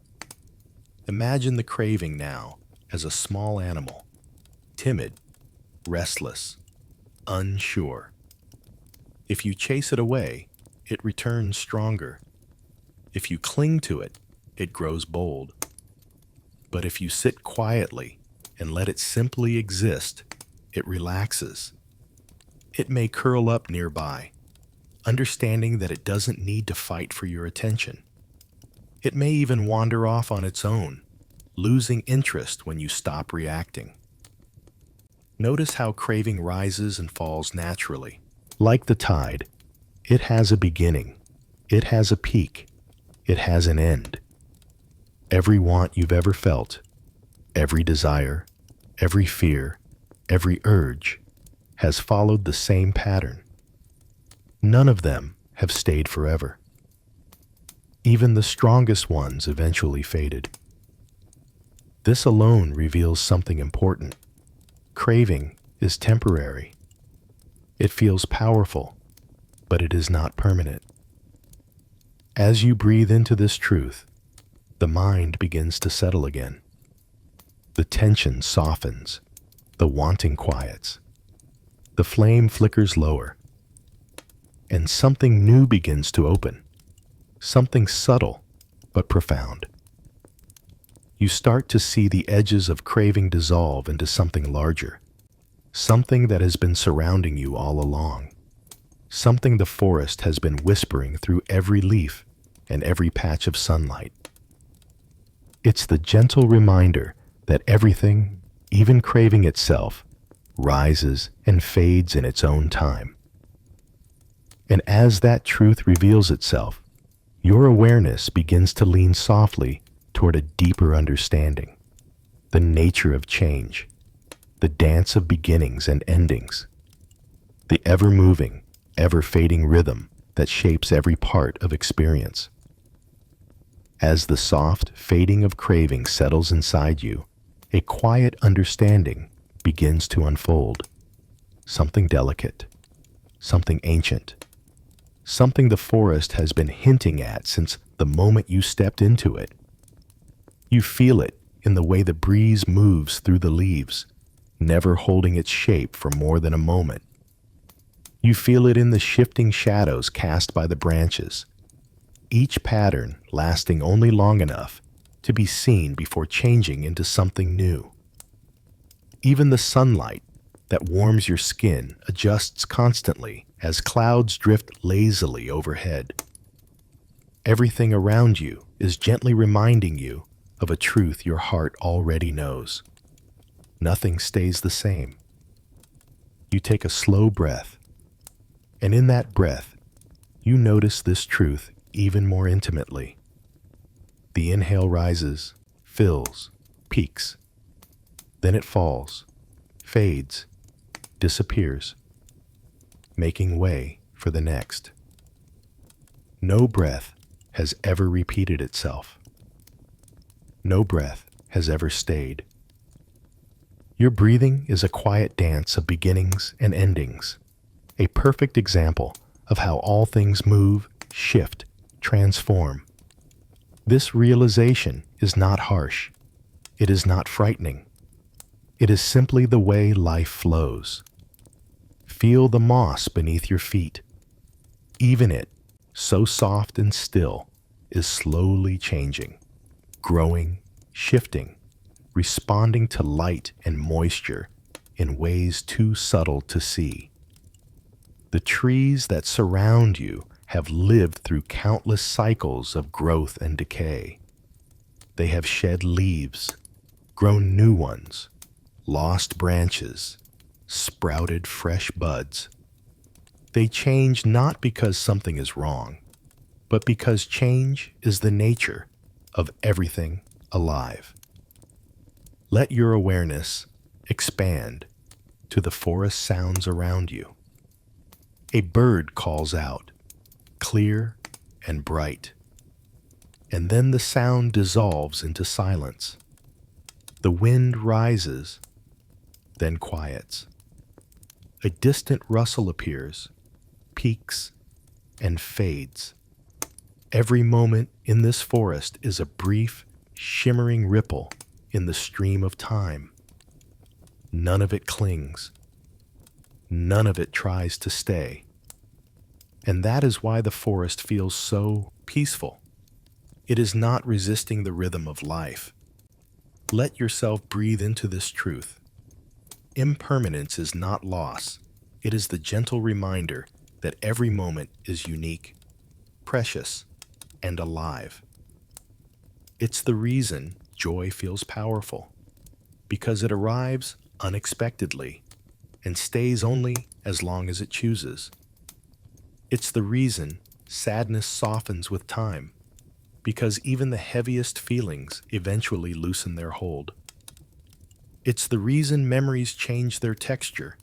Imagine the craving now as a small animal, timid, restless, unsure. If you chase it away, it returns stronger. If you cling to it, it grows bold. But if you sit quietly and let it simply exist, it relaxes. It may curl up nearby, understanding that it doesn't need to fight for your attention. It may even wander off on its own, losing interest when you stop reacting. Notice how craving rises and falls naturally. Like the tide, it has a beginning, it has a peak, it has an end. Every want you've ever felt, every desire, every fear, every urge has followed the same pattern. None of them have stayed forever. Even the strongest ones eventually faded. This alone reveals something important. Craving is temporary. It feels powerful, but it is not permanent. As you breathe into this truth, the mind begins to settle again. The tension softens, the wanting quiets, the flame flickers lower, and something new begins to open, something subtle but profound. You start to see the edges of craving dissolve into something larger, something that has been surrounding you all along, something the forest has been whispering through every leaf and every patch of sunlight. It's the gentle reminder that everything, even craving itself, rises and fades in its own time. And as that truth reveals itself, your awareness begins to lean softly toward a deeper understanding, the nature of change, the dance of beginnings and endings, the ever-moving, ever-fading rhythm that shapes every part of experience. As the soft fading of craving settles inside you, a quiet understanding begins to unfold. Something delicate, something ancient, something the forest has been hinting at since the moment you stepped into it. You feel it in the way the breeze moves through the leaves, never holding its shape for more than a moment. You feel it in the shifting shadows cast by the branches, each pattern lasting only long enough to be seen before changing into something new. Even the sunlight that warms your skin adjusts constantly as clouds drift lazily overhead. Everything around you is gently reminding you of a truth your heart already knows. Nothing stays the same. You take a slow breath, and in that breath, you notice this truth even more intimately. The inhale rises, fills, peaks. Then it falls, fades, disappears, making way for the next. No breath has ever repeated itself. No breath has ever stayed. Your breathing is a quiet dance of beginnings and endings, a perfect example of how all things move, shift, transform. This realization is not harsh. It is not frightening. It is simply the way life flows. Feel the moss beneath your feet. Even it, so soft and still, is slowly changing, growing, shifting, responding to light and moisture in ways too subtle to see. The trees that surround you have lived through countless cycles of growth and decay. They have shed leaves, grown new ones, lost branches, sprouted fresh buds. They change not because something is wrong, but because change is the nature of everything alive. Let your awareness expand to the forest sounds around you. A bird calls out, clear and bright, and then the sound dissolves into silence. The wind rises, then quiets. A distant rustle appears, peaks, and fades. Every moment in this forest is a brief, shimmering ripple in the stream of time. None of it clings. None of it tries to stay. And that is why the forest feels so peaceful. It is not resisting the rhythm of life. Let yourself breathe into this truth. Impermanence is not loss. It is the gentle reminder that every moment is unique, precious, and alive. It's the reason joy feels powerful, because it arrives unexpectedly and stays only as long as it chooses. It's the reason sadness softens with time, because even the heaviest feelings eventually loosen their hold. It's the reason memories change their texture,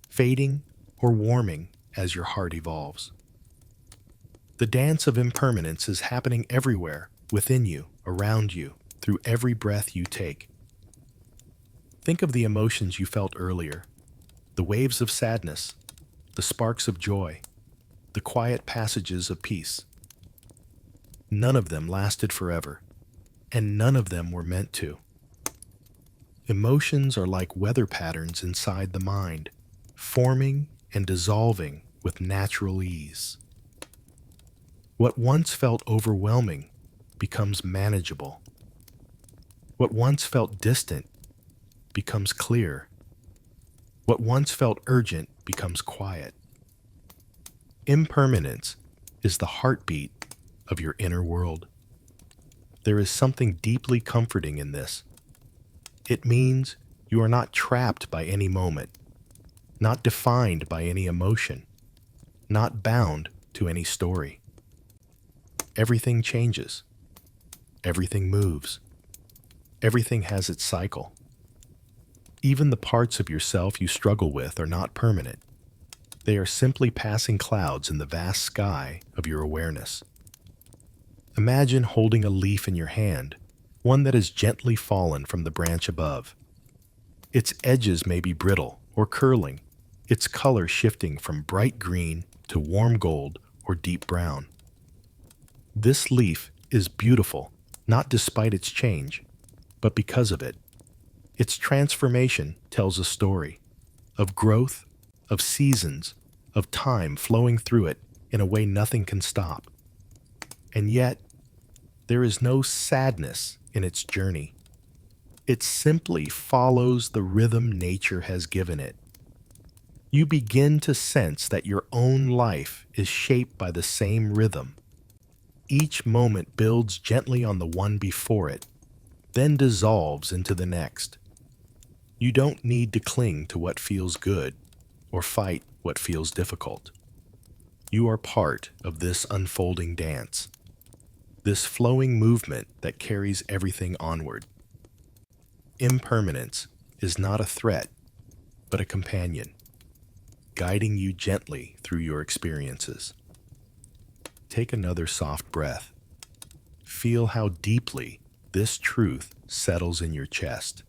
fading or warming as your heart evolves. The dance of impermanence is happening everywhere, within you, around you, through every breath you take. Think of the emotions you felt earlier, the waves of sadness, the sparks of joy, the quiet passages of peace. None of them lasted forever, and none of them were meant to. Emotions are like weather patterns inside the mind, forming and dissolving with natural ease. What once felt overwhelming becomes manageable. What once felt distant becomes clear. What once felt urgent becomes quiet. Impermanence is the heartbeat of your inner world. There is something deeply comforting in this. It means you are not trapped by any moment, not defined by any emotion, not bound to any story. Everything changes. Everything moves. Everything has its cycle. Even the parts of yourself you struggle with are not permanent. They are simply passing clouds in the vast sky of your awareness. Imagine holding a leaf in your hand, one that has gently fallen from the branch above. Its edges may be brittle or curling, its color shifting from bright green to warm gold or deep brown. This leaf is beautiful, not despite its change, but because of it. Its transformation tells a story of growth, of seasons, of time flowing through it in a way nothing can stop. And yet, there is no sadness in its journey. It simply follows the rhythm nature has given it. You begin to sense that your own life is shaped by the same rhythm. Each moment builds gently on the one before it, then dissolves into the next. You don't need to cling to what feels good or fight what feels difficult. You are part of this unfolding dance, this flowing movement that carries everything onward. Impermanence is not a threat, but a companion, guiding you gently through your experiences. Take another soft breath. Feel how deeply this truth settles in your chest.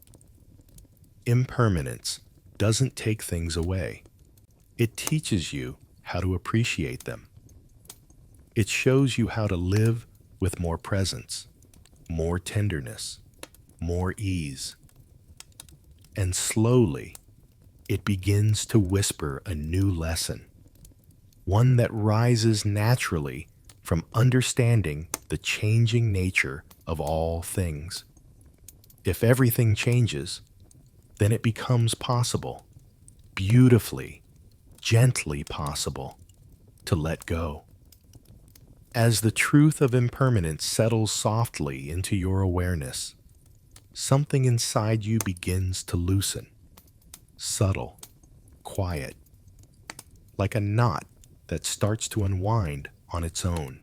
Impermanence doesn't take things away. It teaches you how to appreciate them. It shows you how to live with more presence, more tenderness, more ease. And slowly, it begins to whisper a new lesson, one that rises naturally from understanding the changing nature of all things. If everything changes, then it becomes possible, beautifully, gently possible, to let go. As the truth of impermanence settles softly into your awareness, something inside you begins to loosen, subtle, quiet, like a knot that starts to unwind on its own.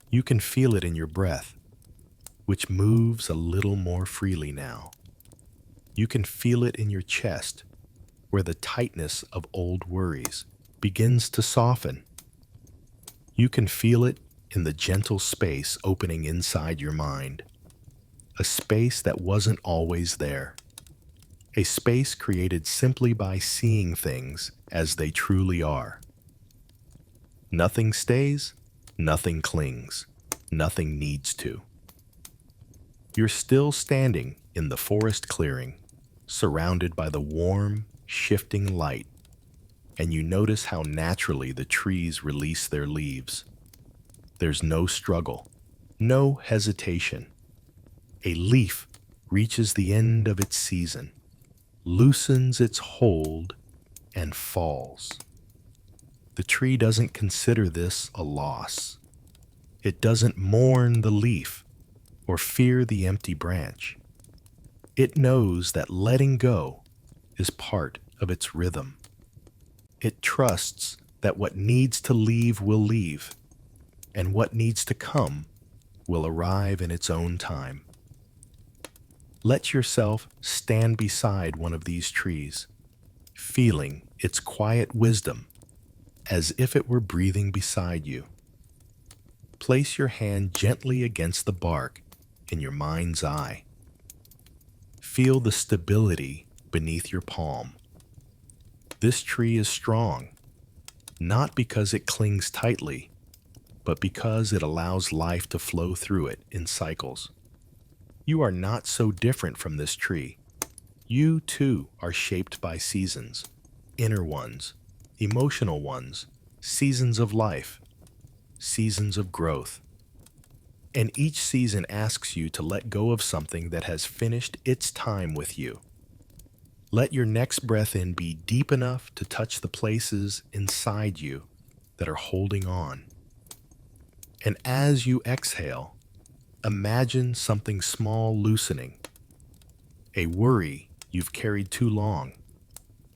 You can feel it in your breath, which moves a little more freely now. You can feel it in your chest, where the tightness of old worries begins to soften. You can feel it in the gentle space opening inside your mind, a space that wasn't always there, a space created simply by seeing things as they truly are. Nothing stays, nothing clings, nothing needs to. You're still standing in the forest clearing, surrounded by the warm, shifting light, and you notice how naturally the trees release their leaves. There's no struggle, no hesitation. A leaf reaches the end of its season, loosens its hold, and falls. The tree doesn't consider this a loss. It doesn't mourn the leaf or fear the empty branch. It knows that letting go is part of its rhythm. It trusts that what needs to leave will leave, and what needs to come will arrive in its own time. Let yourself stand beside one of these trees, feeling its quiet wisdom as if it were breathing beside you. Place your hand gently against the bark in your mind's eye. Feel the stability beneath your palm. This tree is strong, not because it clings tightly, but because it allows life to flow through it in cycles. You are not so different from this tree. You, too, are shaped by seasons, inner ones, emotional ones, seasons of life, seasons of growth. And each season asks you to let go of something that has finished its time with you. Let your next breath in be deep enough to touch the places inside you that are holding on. And as you exhale, imagine something small loosening. A worry you've carried too long.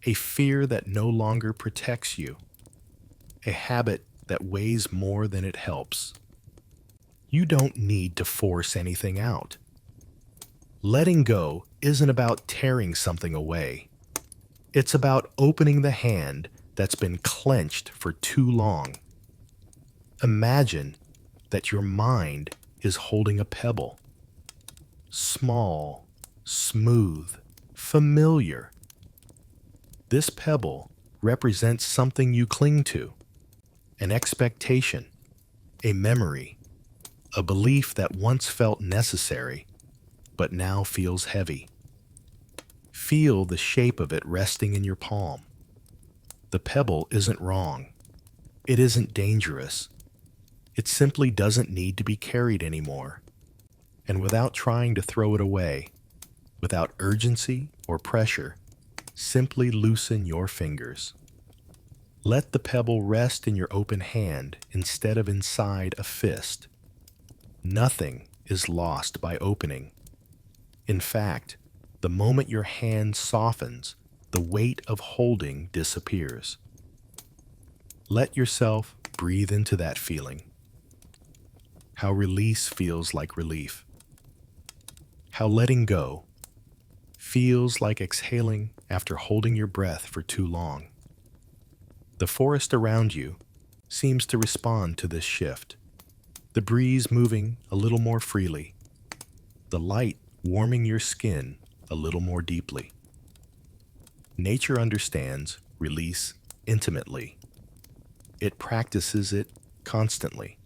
A fear that no longer protects you. a habit that weighs more than it helps. You don't need to force anything out. Letting go isn't about tearing something away. It's about opening the hand that's been clenched for too long. Imagine that your mind is holding a pebble. Small, smooth, familiar. This pebble represents something you cling to, an expectation, a memory, a belief that once felt necessary, but now feels heavy. Feel the shape of it resting in your palm. The pebble isn't wrong. It isn't dangerous. It simply doesn't need to be carried anymore. And without trying to throw it away, without urgency or pressure, simply loosen your fingers. Let the pebble rest in your open hand instead of inside a fist. Nothing is lost by opening. In fact, the moment your hand softens, the weight of holding disappears. Let yourself breathe into that feeling. How release feels like relief. How letting go feels like exhaling after holding your breath for too long. The forest around you seems to respond to this shift. The breeze moving a little more freely. The light warming your skin a little more deeply. Nature understands release intimately. It practices it constantly.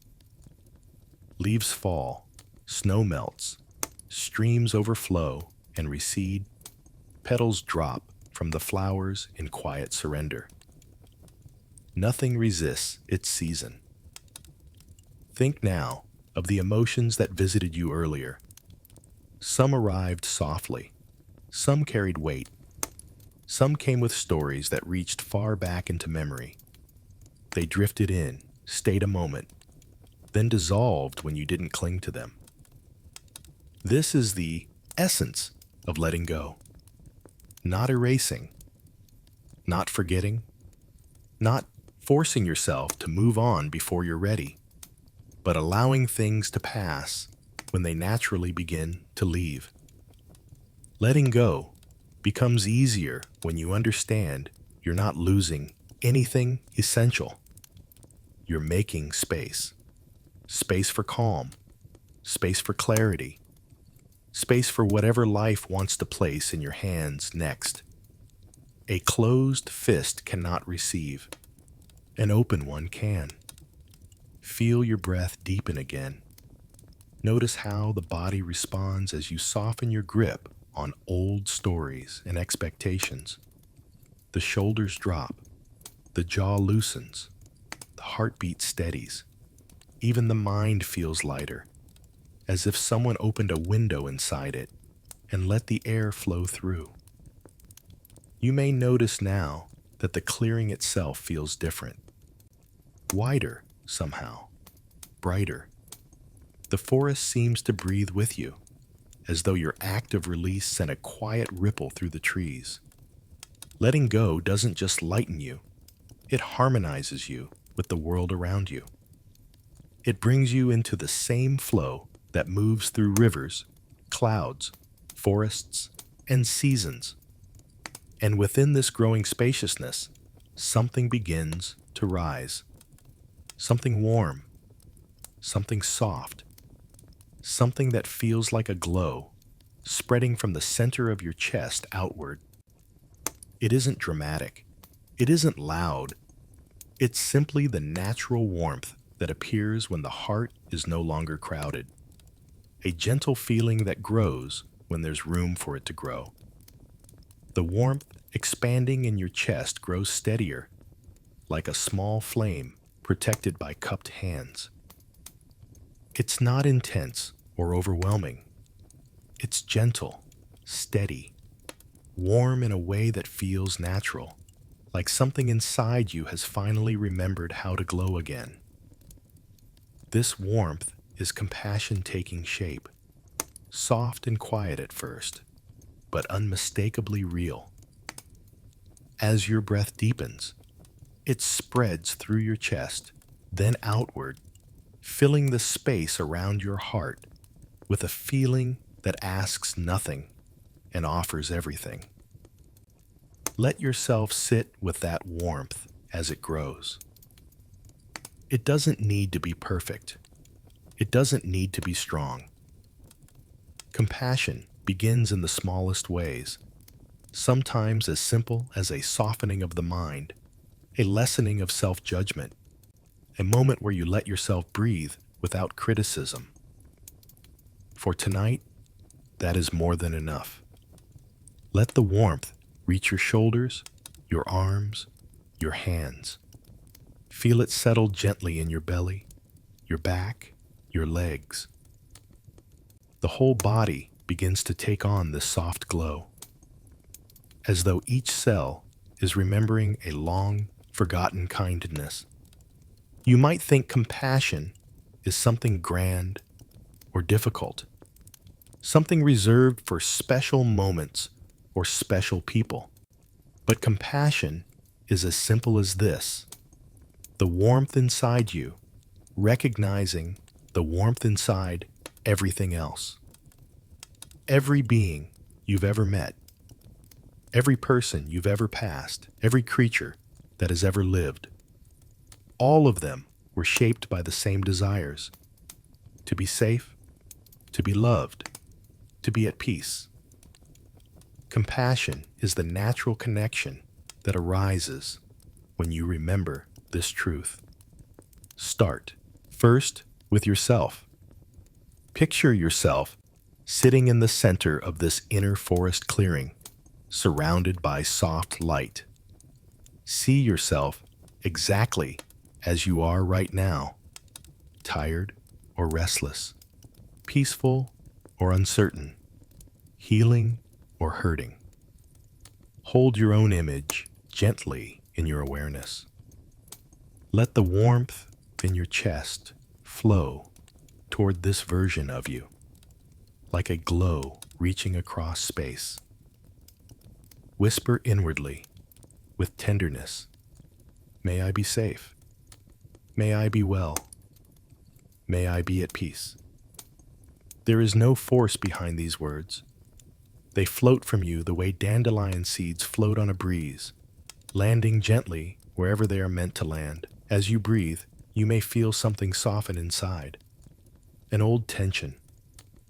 Leaves fall, snow melts, streams overflow and recede, petals drop from the flowers in quiet surrender. Nothing resists its season. Think now of the emotions that visited you earlier. Some arrived softly, some carried weight, some came with stories that reached far back into memory. They drifted in, stayed a moment, then dissolved when you didn't cling to them. This is the essence of letting go. Not erasing, not forgetting, not forcing yourself to move on before you're ready, but allowing things to pass when they naturally begin to leave. Letting go becomes easier when you understand you're not losing anything essential. You're making space. Space for calm, space for clarity, space for whatever life wants to place in your hands next. A closed fist cannot receive. An open one can. Feel your breath deepen again. Notice how the body responds as you soften your grip on old stories and expectations. The shoulders drop, the jaw loosens, the heartbeat steadies. Even the mind feels lighter, as if someone opened a window inside it and let the air flow through. You may notice now that the clearing itself feels different. Wider, somehow. Brighter. The forest seems to breathe with you, as though your act of release sent a quiet ripple through the trees. Letting go doesn't just lighten you, it harmonizes you with the world around you. It brings you into the same flow that moves through rivers, clouds, forests, and seasons. And within this growing spaciousness, something begins to rise. Something warm, something soft, something that feels like a glow, spreading from the center of your chest outward. It isn't dramatic. It isn't loud. It's simply the natural warmth that appears when the heart is no longer crowded. A gentle feeling that grows when there's room for it to grow. The warmth expanding in your chest grows steadier, like a small flame protected by cupped hands. It's not intense or overwhelming. It's gentle, steady, warm in a way that feels natural, like something inside you has finally remembered how to glow again. This warmth is compassion taking shape, soft and quiet at first, but unmistakably real. As your breath deepens, It spreads through your chest, then outward, filling the space around your heart with a feeling that asks nothing and offers everything. Let yourself sit with that warmth as it grows. It doesn't need to be perfect. It doesn't need to be strong. Compassion begins in the smallest ways, sometimes as simple as a softening of the mind, a lessening of self-judgment, a moment where you let yourself breathe without criticism. For tonight, that is more than enough. Let the warmth reach your shoulders, your arms, your hands. Feel it settle gently in your belly, your back, your legs. The whole body begins to take on this soft glow, as though each cell is remembering a long, forgotten kindness. You might think compassion is something grand or difficult, something reserved for special moments or special people. But compassion is as simple as this: the warmth inside you, recognizing the warmth inside everything else. Every being you've ever met, every person you've ever passed, every creature that has ever lived, all of them were shaped by the same desires: to be safe, to be loved, to be at peace. Compassion is the natural connection that arises when you remember this truth. Start first with yourself. Picture yourself sitting in the center of this inner forest clearing, surrounded by soft light. See yourself exactly as you are right now, tired or restless, peaceful or uncertain, healing or hurting. Hold your own image gently in your awareness. Let the warmth in your chest flow toward this version of you, like a glow reaching across space. Whisper inwardly, with tenderness, "May I be safe. May I be well. May I be at peace." There is no force behind these words. They float from you the way dandelion seeds float on a breeze, landing gently wherever they are meant to land. As you breathe, you may feel something soften inside. An old tension,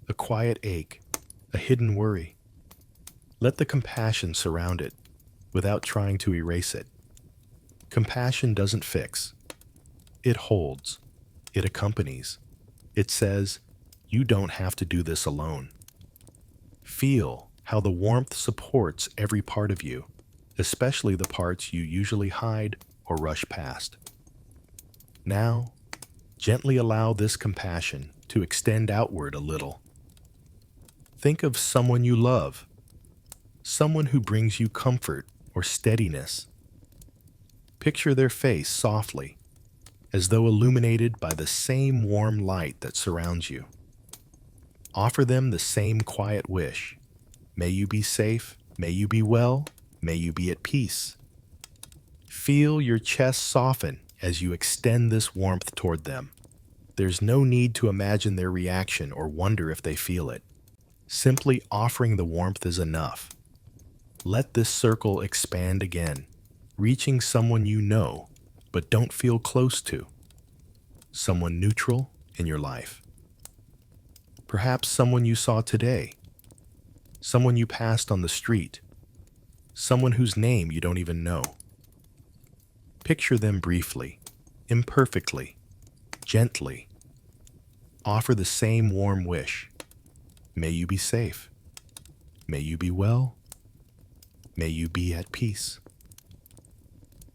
a quiet ache, a hidden worry. Let the compassion surround it without trying to erase it. Compassion doesn't fix. It holds. It accompanies. It says, you don't have to do this alone. Feel how the warmth supports every part of you, especially the parts you usually hide or rush past. Now, gently allow this compassion to extend outward a little. Think of someone you love, someone who brings you comfort or steadiness. Picture their face softly, as though illuminated by the same warm light that surrounds you. Offer them the same quiet wish. May you be safe, may you be well, may you be at peace. Feel your chest soften as you extend this warmth toward them. There's no need to imagine their reaction or wonder if they feel it. Simply offering the warmth is enough. Let this circle expand again, reaching someone you know but don't feel close to. Someone neutral in your life. Perhaps someone you saw today. Someone you passed on the street. Someone whose name you don't even know. Picture them briefly, imperfectly, gently. Offer the same warm wish. May you be safe. May you be well. May you be at peace.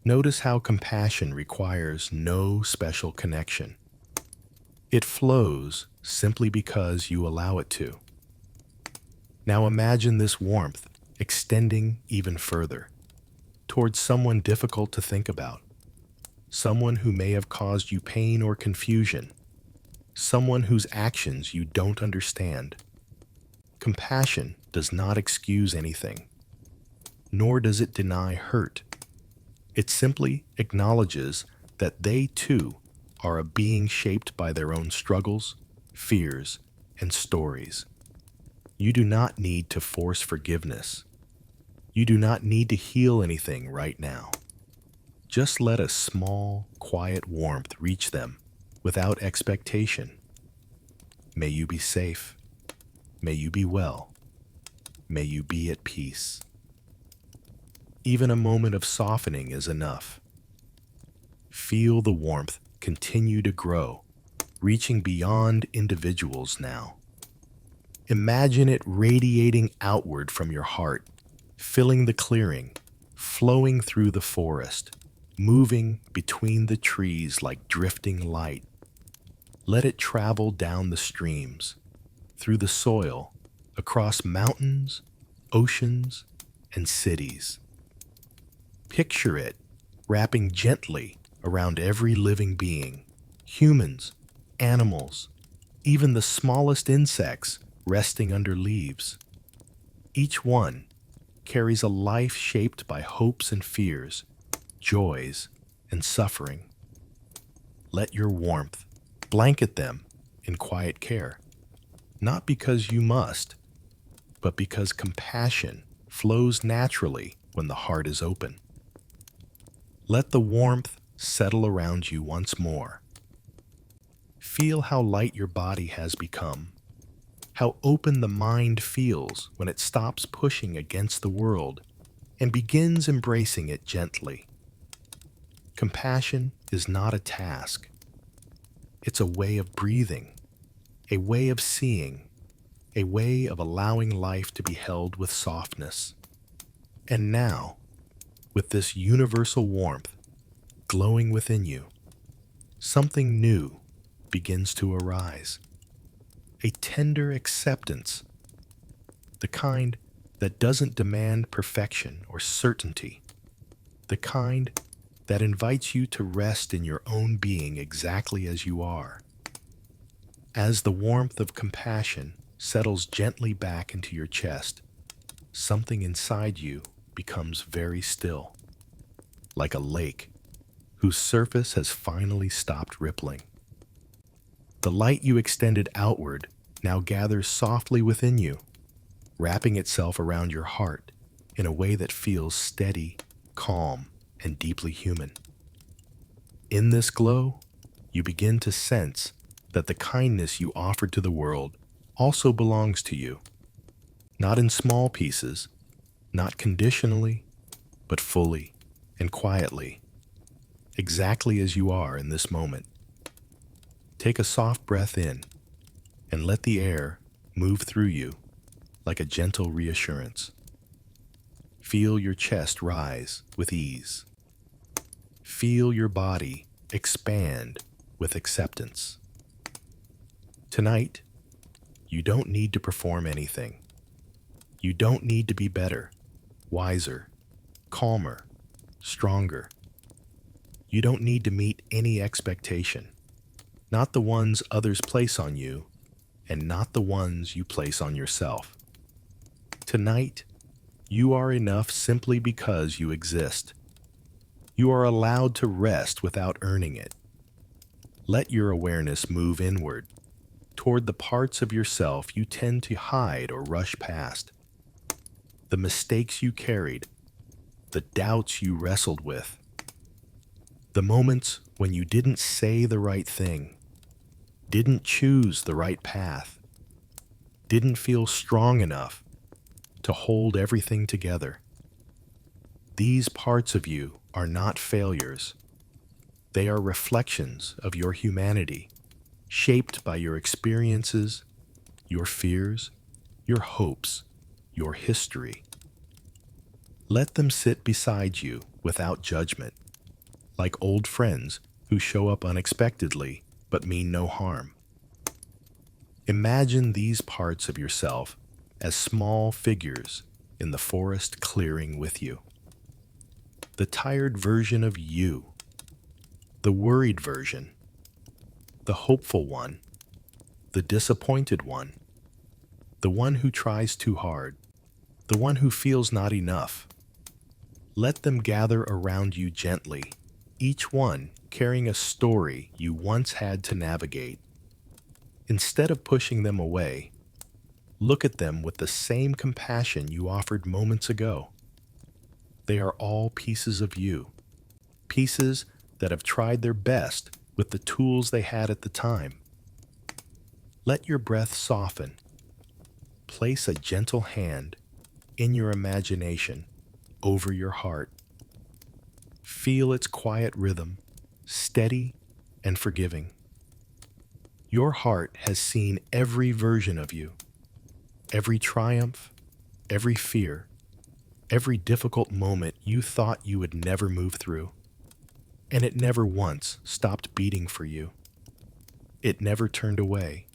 Notice how compassion requires no special connection. It flows simply because you allow it to. Now imagine this warmth extending even further, towards someone difficult to think about, someone who may have caused you pain or confusion, someone whose actions you don't understand. Compassion does not excuse anything, nor does it deny hurt. It simply acknowledges that they too are a being shaped by their own struggles, fears, and stories. You do not need to force forgiveness. You do not need to heal anything right now. Just let a small, quiet warmth reach them without expectation. May you be safe. May you be well. May you be at peace. Even a moment of softening is enough. Feel the warmth continue to grow, reaching beyond individuals now. Imagine it radiating outward from your heart, filling the clearing, flowing through the forest, moving between the trees like drifting light. Let it travel down the streams, through the soil, across mountains, oceans, and cities. Picture it wrapping gently around every living being, humans, animals, even the smallest insects resting under leaves. Each one carries a life shaped by hopes and fears, joys and suffering. Let your warmth blanket them in quiet care, not because you must, but because compassion flows naturally when the heart is open. Let the warmth settle around you once more. Feel how light your body has become, how open the mind feels when it stops pushing against the world and begins embracing it gently. Compassion is not a task. It's a way of breathing, a way of seeing, a way of allowing life to be held with softness. And now, with this universal warmth glowing within you, something new begins to arise. A tender acceptance, the kind that doesn't demand perfection or certainty, the kind that invites you to rest in your own being exactly as you are. As the warmth of compassion settles gently back into your chest, something inside you becomes very still, like a lake whose surface has finally stopped rippling. The light you extended outward now gathers softly within you, wrapping itself around your heart in a way that feels steady, calm, and deeply human. In this glow, you begin to sense that the kindness you offered to the world also belongs to you, not in small pieces, not conditionally, but fully and quietly, exactly as you are in this moment. Take a soft breath in and let the air move through you like a gentle reassurance. Feel your chest rise with ease. Feel your body expand with acceptance. Tonight, you don't need to perform anything. You don't need to be better, wiser, calmer, stronger. You don't need to meet any expectation, not the ones others place on you, and not the ones you place on yourself. Tonight, you are enough simply because you exist. You are allowed to rest without earning it. Let your awareness move inward, toward the parts of yourself you tend to hide or rush past. The mistakes you carried, the doubts you wrestled with, the moments when you didn't say the right thing, didn't choose the right path, didn't feel strong enough to hold everything together. These parts of you are not failures. They are reflections of your humanity, shaped by your experiences, your fears, your hopes, your history. Let them sit beside you without judgment, like old friends who show up unexpectedly but mean no harm. Imagine these parts of yourself as small figures in the forest clearing with you. The tired version of you, the worried version, the hopeful one, the disappointed one, the one who tries too hard, the one who feels not enough. Let them gather around you gently, each one carrying a story you once had to navigate. Instead of pushing them away, look at them with the same compassion you offered moments ago. They are all pieces of you, pieces that have tried their best with the tools they had at the time. Let your breath soften. Place a gentle hand in your imagination over your heart. Feel its quiet rhythm, steady and forgiving. Your heart has seen every version of you, every triumph, every fear, every difficult moment you thought you would never move through. And it never once stopped beating for you. It never turned away.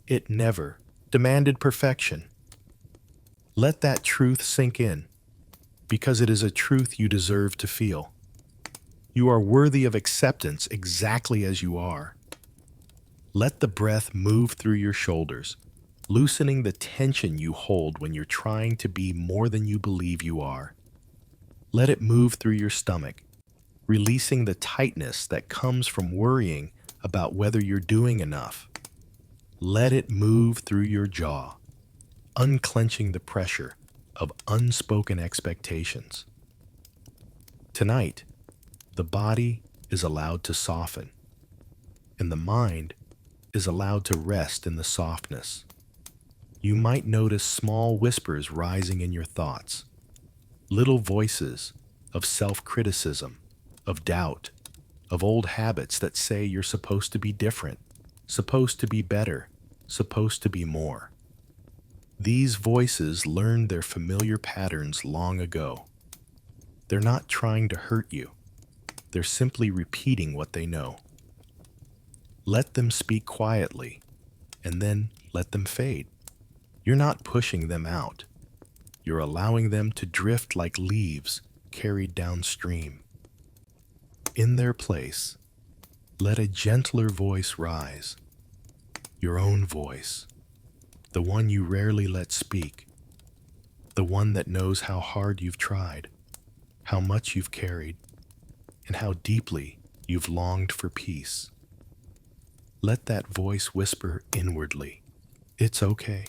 It never demanded perfection. Let that truth sink in, because it is a truth you deserve to feel. You are worthy of acceptance exactly as you are. Let the breath move through your shoulders, loosening the tension you hold when you're trying to be more than you believe you are. Let it move through your stomach, releasing the tightness that comes from worrying about whether you're doing enough. Let it move through your jaw, unclenching the pressure of unspoken expectations. Tonight, the body is allowed to soften, and the mind is allowed to rest in the softness. You might notice small whispers rising in your thoughts, little voices of self-criticism, of doubt, of old habits that say you're supposed to be different, supposed to be better, supposed to be more. These voices learned their familiar patterns long ago. They're not trying to hurt you. They're simply repeating what they know. Let them speak quietly, and then let them fade. You're not pushing them out. You're allowing them to drift like leaves carried downstream. In their place, let a gentler voice rise. Your own voice, the one you rarely let speak, the one that knows how hard you've tried, how much you've carried, and how deeply you've longed for peace. Let that voice whisper inwardly, "It's okay.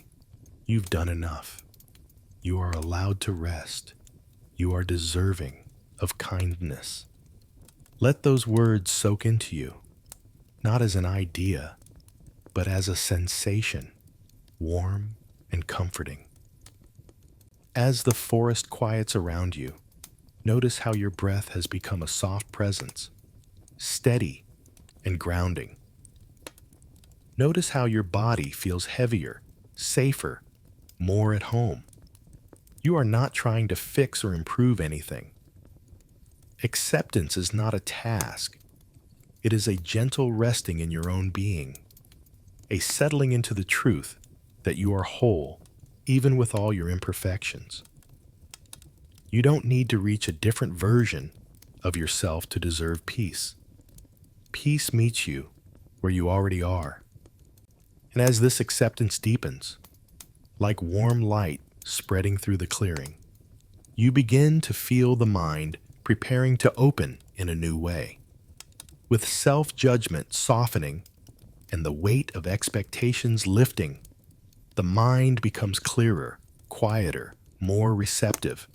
You've done enough. You are allowed to rest. You are deserving of kindness." Let those words soak into you, not as an idea, but as a sensation, warm and comforting. As the forest quiets around you, notice how your breath has become a soft presence, steady and grounding. Notice how your body feels heavier, safer, more at home. You are not trying to fix or improve anything. Acceptance is not a task. It is a gentle resting in your own being, a settling into the truth that you are whole, even with all your imperfections. You don't need to reach a different version of yourself to deserve peace. Peace meets you where you already are. And as this acceptance deepens, like warm light spreading through the clearing, you begin to feel the mind preparing to open in a new way. With self-judgment softening and the weight of expectations lifting, the mind becomes clearer, quieter, more receptive.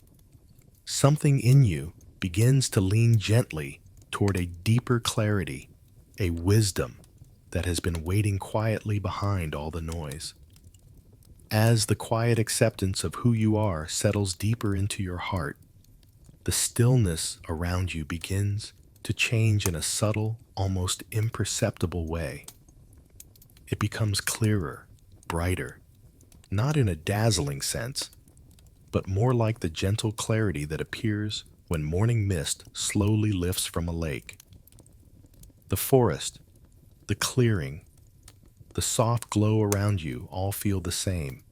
Something in you begins to lean gently toward a deeper clarity, a wisdom that has been waiting quietly behind all the noise. As the quiet acceptance of who you are settles deeper into your heart, the stillness around you begins to change in a subtle, almost imperceptible way. It becomes clearer, brighter, not in a dazzling sense, but more like the gentle clarity that appears when morning mist slowly lifts from a lake. The forest, the clearing, the soft glow around you all feel the same,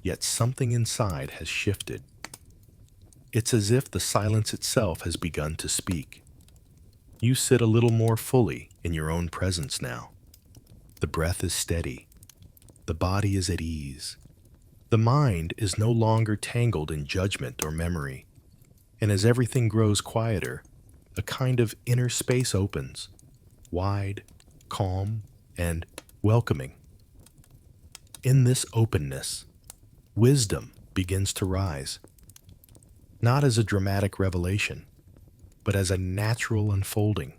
yet something inside has shifted. It's as if the silence itself has begun to speak. You sit a little more fully in your own presence now. The breath is steady. The body is at ease. The mind is no longer tangled in judgment or memory. And as everything grows quieter, a kind of inner space opens, wide, calm, and welcoming. In this openness, wisdom begins to rise, not as a dramatic revelation, but as a natural unfolding,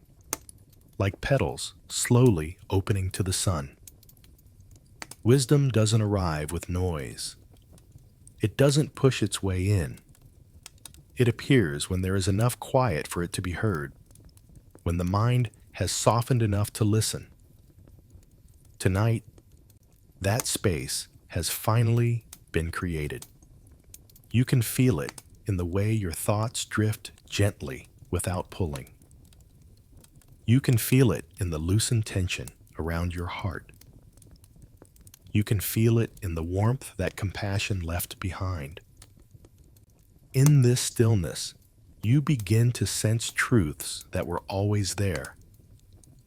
like petals slowly opening to the sun. Wisdom doesn't arrive with noise. It doesn't push its way in. It appears when there is enough quiet for it to be heard, when the mind has softened enough to listen. Tonight, that space has finally been created. You can feel it in the way your thoughts drift gently without pulling. You can feel it in the loosened tension around your heart. You can feel it in the warmth that compassion left behind. In this stillness, you begin to sense truths that were always there,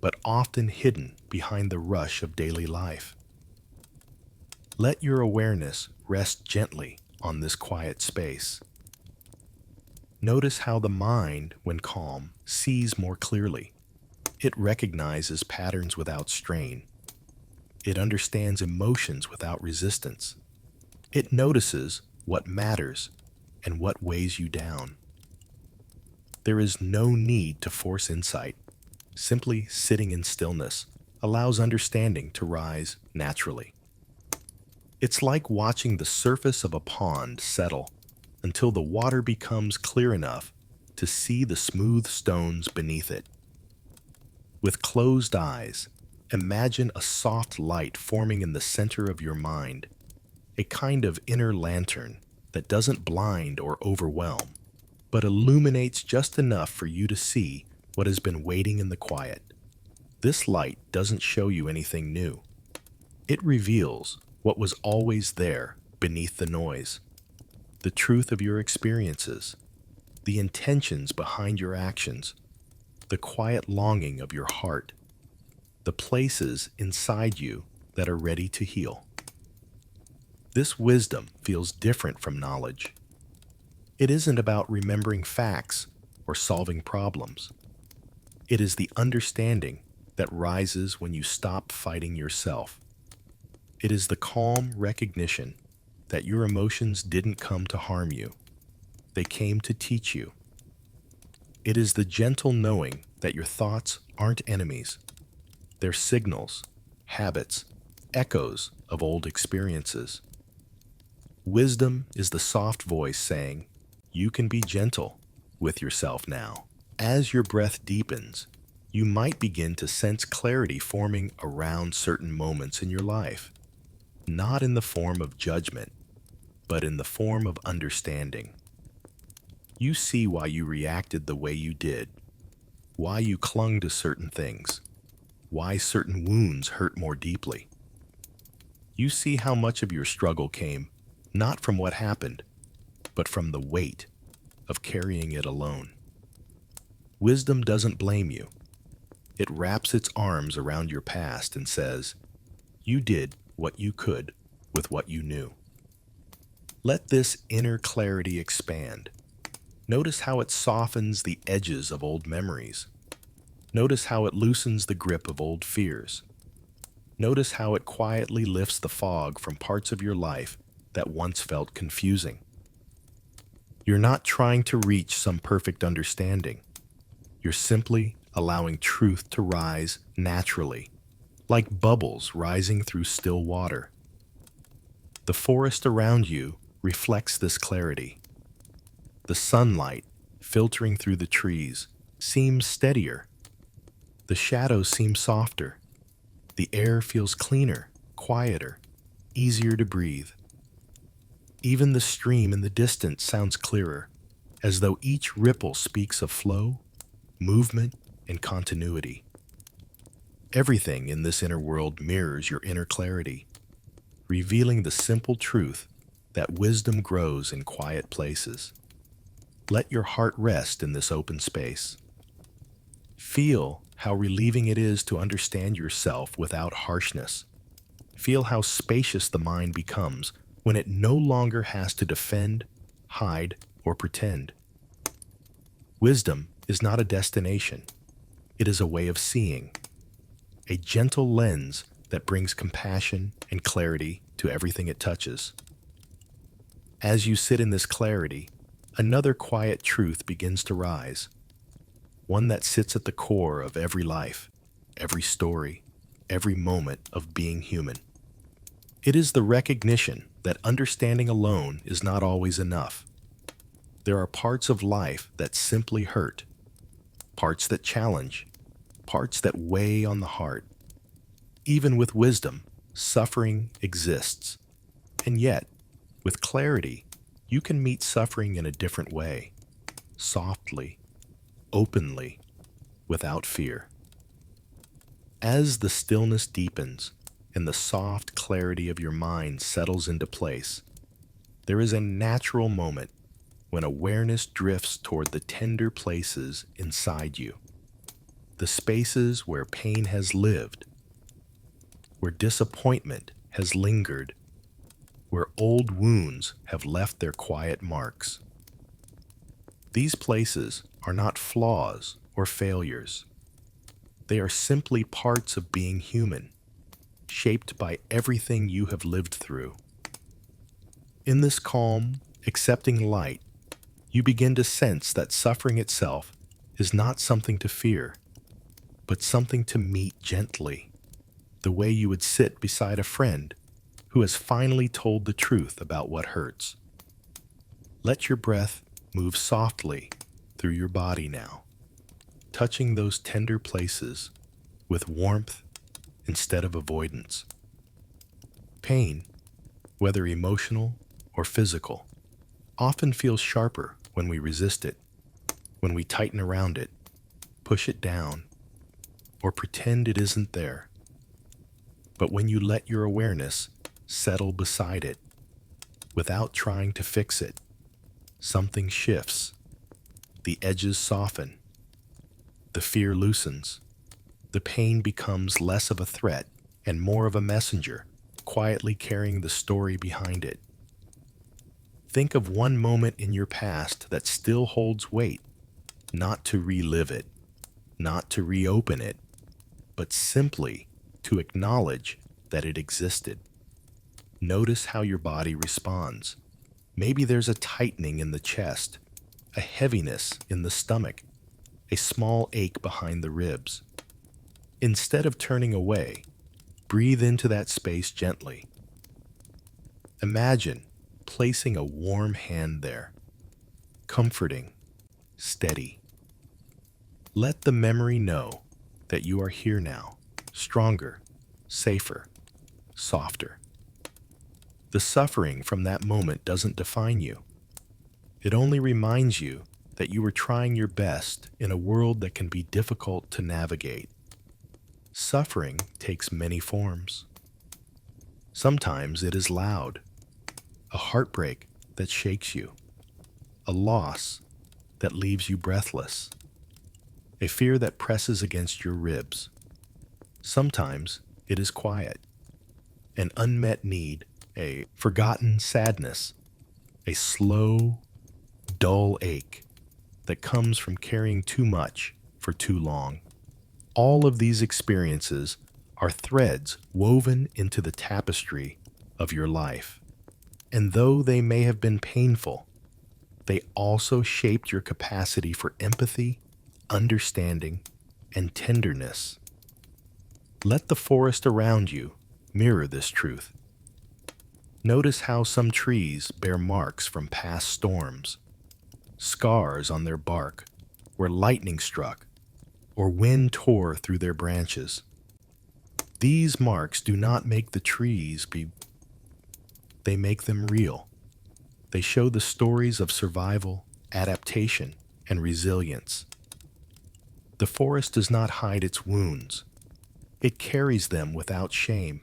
but often hidden behind the rush of daily life. Let your awareness rest gently on this quiet space. Notice how the mind, when calm, sees more clearly. It recognizes patterns without strain. It understands emotions without resistance. It notices what matters and what weighs you down. There is no need to force insight. Simply sitting in stillness allows understanding to rise naturally. It's like watching the surface of a pond settle until the water becomes clear enough to see the smooth stones beneath it. With closed eyes, imagine a soft light forming in the center of your mind, a kind of inner lantern that doesn't blind or overwhelm, but illuminates just enough for you to see what has been waiting in the quiet. This light doesn't show you anything new. It reveals what was always there beneath the noise, the truth of your experiences, the intentions behind your actions, the quiet longing of your heart, the places inside you that are ready to heal. This wisdom feels different from knowledge. It isn't about remembering facts or solving problems. It is the understanding that rises when you stop fighting yourself. It is the calm recognition that your emotions didn't come to harm you. They came to teach you. It is the gentle knowing that your thoughts aren't enemies. They're signals, habits, echoes of old experiences. Wisdom is the soft voice saying, you can be gentle with yourself now. As your breath deepens, you might begin to sense clarity forming around certain moments in your life, not in the form of judgment, but in the form of understanding. You see why you reacted the way you did, why you clung to certain things, why certain wounds hurt more deeply. You see how much of your struggle came not from what happened, but from the weight of carrying it alone. Wisdom doesn't blame you. It wraps its arms around your past and says, you did what you could with what you knew. Let this inner clarity expand. Notice how it softens the edges of old memories. Notice how it loosens the grip of old fears. Notice how it quietly lifts the fog from parts of your life that once felt confusing. You're not trying to reach some perfect understanding. You're simply allowing truth to rise naturally, like bubbles rising through still water. The forest around you reflects this clarity. The sunlight, filtering through the trees, seems steadier. The shadows seem softer. The air feels cleaner, quieter, easier to breathe. Even the stream in the distance sounds clearer, as though each ripple speaks of flow, movement, and continuity. Everything in this inner world mirrors your inner clarity, revealing the simple truth that wisdom grows in quiet places. Let your heart rest in this open space. Feel how relieving it is to understand yourself without harshness. Feel how spacious the mind becomes when it no longer has to defend, hide, or pretend. Wisdom is not a destination. It is a way of seeing, a gentle lens that brings compassion and clarity to everything it touches. As you sit in this clarity, another quiet truth begins to rise, one that sits at the core of every life, every story, every moment of being human. It is the recognition that understanding alone is not always enough. There are parts of life that simply hurt, parts that challenge, parts that weigh on the heart. Even with wisdom, suffering exists. And yet, with clarity, you can meet suffering in a different way, softly, openly, without fear. As the stillness deepens and the soft clarity of your mind settles into place, there is a natural moment when awareness drifts toward the tender places inside you, the spaces where pain has lived, where disappointment has lingered, where old wounds have left their quiet marks. These places are not flaws or failures. They are simply parts of being human, shaped by everything you have lived through. In this calm, accepting light, you begin to sense that suffering itself is not something to fear, but something to meet gently, the way you would sit beside a friend who has finally told the truth about what hurts. Let your breath move softly through your body now, touching those tender places with warmth instead of avoidance. Pain, whether emotional or physical, often feels sharper when we resist it, when we tighten around it, push it down, or pretend it isn't there. But when you let your awareness settle beside it, without trying to fix it, something shifts. The edges soften. The fear loosens. The pain becomes less of a threat and more of a messenger, quietly carrying the story behind it. Think of one moment in your past that still holds weight, not to relive it, not to reopen it, but simply to acknowledge that it existed. Notice how your body responds. Maybe there's a tightening in the chest, a heaviness in the stomach, a small ache behind the ribs. Instead of turning away, breathe into that space gently. Imagine placing a warm hand there, comforting, steady. Let the memory know that you are here now, stronger, safer, softer. The suffering from that moment doesn't define you. It only reminds you that you were trying your best in a world that can be difficult to navigate. Suffering takes many forms. Sometimes it is loud, a heartbreak that shakes you, a loss that leaves you breathless, a fear that presses against your ribs. Sometimes it is quiet, an unmet need, a forgotten sadness, a slow, dull ache that comes from carrying too much for too long. All of these experiences are threads woven into the tapestry of your life. And though they may have been painful, they also shaped your capacity for empathy, understanding, and tenderness. Let the forest around you mirror this truth. Notice how some trees bear marks from past storms, scars on their bark where lightning struck or wind tore through their branches. These marks do not make the trees they make them real. They show the stories of survival, adaptation, and resilience. The forest does not hide its wounds. It carries them without shame,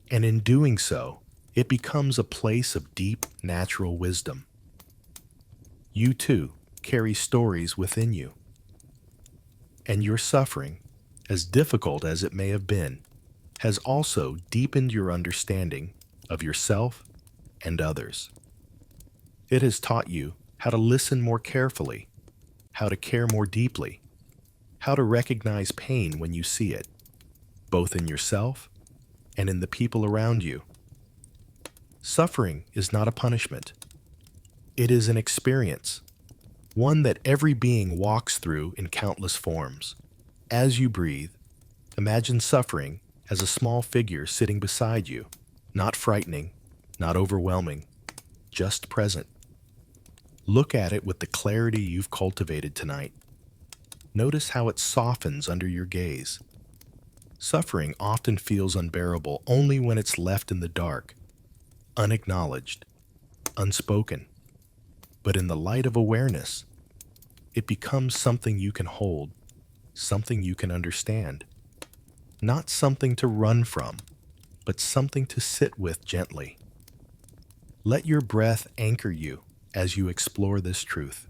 and in doing so, it becomes a place of deep natural wisdom. You too carry stories within you. And your suffering, as difficult as it may have been, has also deepened your understanding of yourself and others. It has taught you how to listen more carefully, how to care more deeply, how to recognize pain when you see it, both in yourself and in the people around you. Suffering is not a punishment. It is an experience, one that every being walks through in countless forms. As you breathe, imagine suffering as a small figure sitting beside you, not frightening, not overwhelming, just present. Look at it with the clarity you've cultivated tonight. Notice how it softens under your gaze. Suffering often feels unbearable only when it's left in the dark, unacknowledged, unspoken. But in the light of awareness, it becomes something you can hold, something you can understand. Not something to run from, but something to sit with gently. Let your breath anchor you as you explore this truth.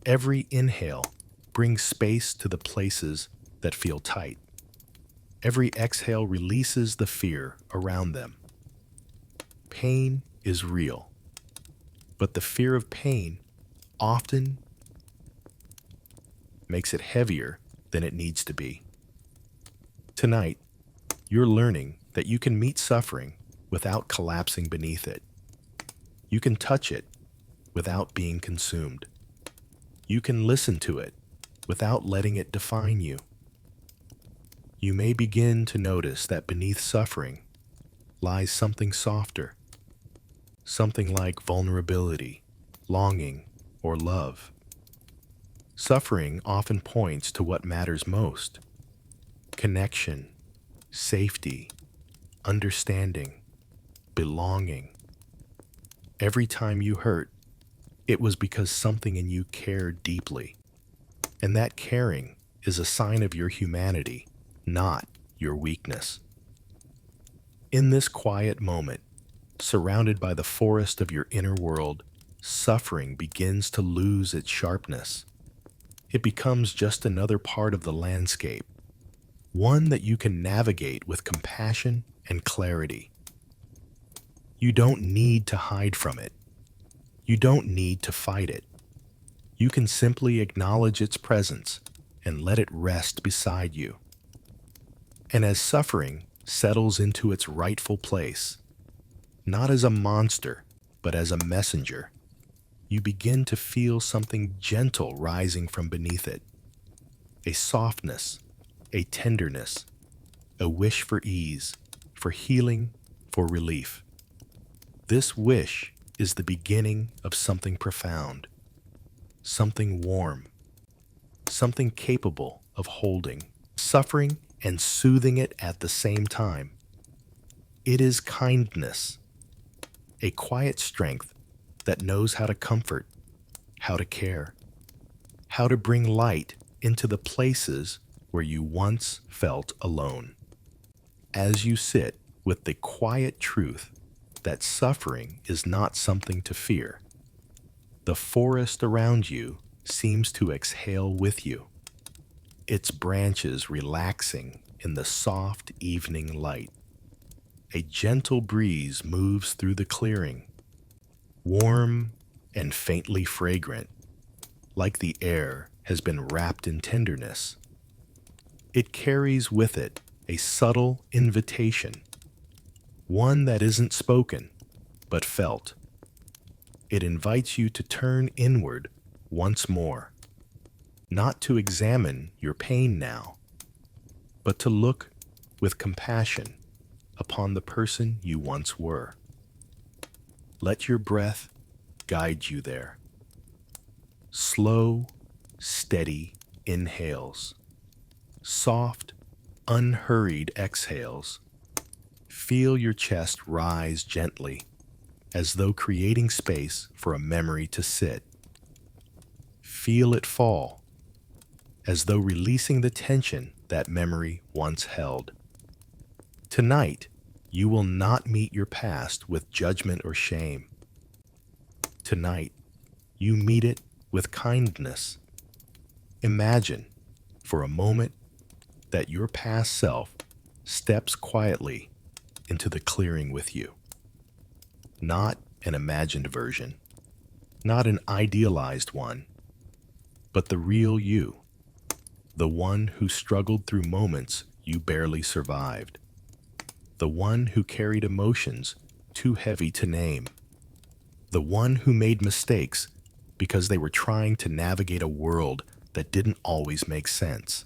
Every inhale brings space to the places that feel tight. Every exhale releases the fear around them. Pain is real, but the fear of pain often makes it heavier than it needs to be. Tonight, you're learning that you can meet suffering without collapsing beneath it. You can touch it without being consumed. You can listen to it without letting it define you. You may begin to notice that beneath suffering lies something softer, something like vulnerability, longing, or love. Suffering often points to what matters most: connection, safety, understanding, belonging. Every time you hurt, it was because something in you cared deeply. And that caring is a sign of your humanity, not your weakness. In this quiet moment, surrounded by the forest of your inner world, suffering begins to lose its sharpness. It becomes just another part of the landscape, one that you can navigate with compassion and clarity. You don't need to hide from it. You don't need to fight it. You can simply acknowledge its presence and let it rest beside you. And as suffering settles into its rightful place, not as a monster, but as a messenger, you begin to feel something gentle rising from beneath it. A softness, a tenderness, a wish for ease, for healing, for relief. This wish is the beginning of something profound, something warm, something capable of holding suffering and soothing it at the same time. It is kindness, a quiet strength that knows how to comfort, how to care, how to bring light into the places where you once felt alone. As you sit with the quiet truth that suffering is not something to fear, the forest around you seems to exhale with you, its branches relaxing in the soft evening light. A gentle breeze moves through the clearing, warm and faintly fragrant, like the air has been wrapped in tenderness. It carries with it a subtle invitation, one that isn't spoken, but felt. It invites you to turn inward once more, not to examine your pain now, but to look with compassion upon the person you once were. Let your breath guide you there. Slow, steady inhales, soft, unhurried exhales. Feel your chest rise gently, as though creating space for a memory to sit. Feel it fall, as though releasing the tension that memory once held. Tonight, you will not meet your past with judgment or shame. Tonight, you meet it with kindness. Imagine, for a moment, that your past self steps quietly into the clearing with you. Not an imagined version, not an idealized one, but the real you, the one who struggled through moments you barely survived, the one who carried emotions too heavy to name, the one who made mistakes because they were trying to navigate a world that didn't always make sense.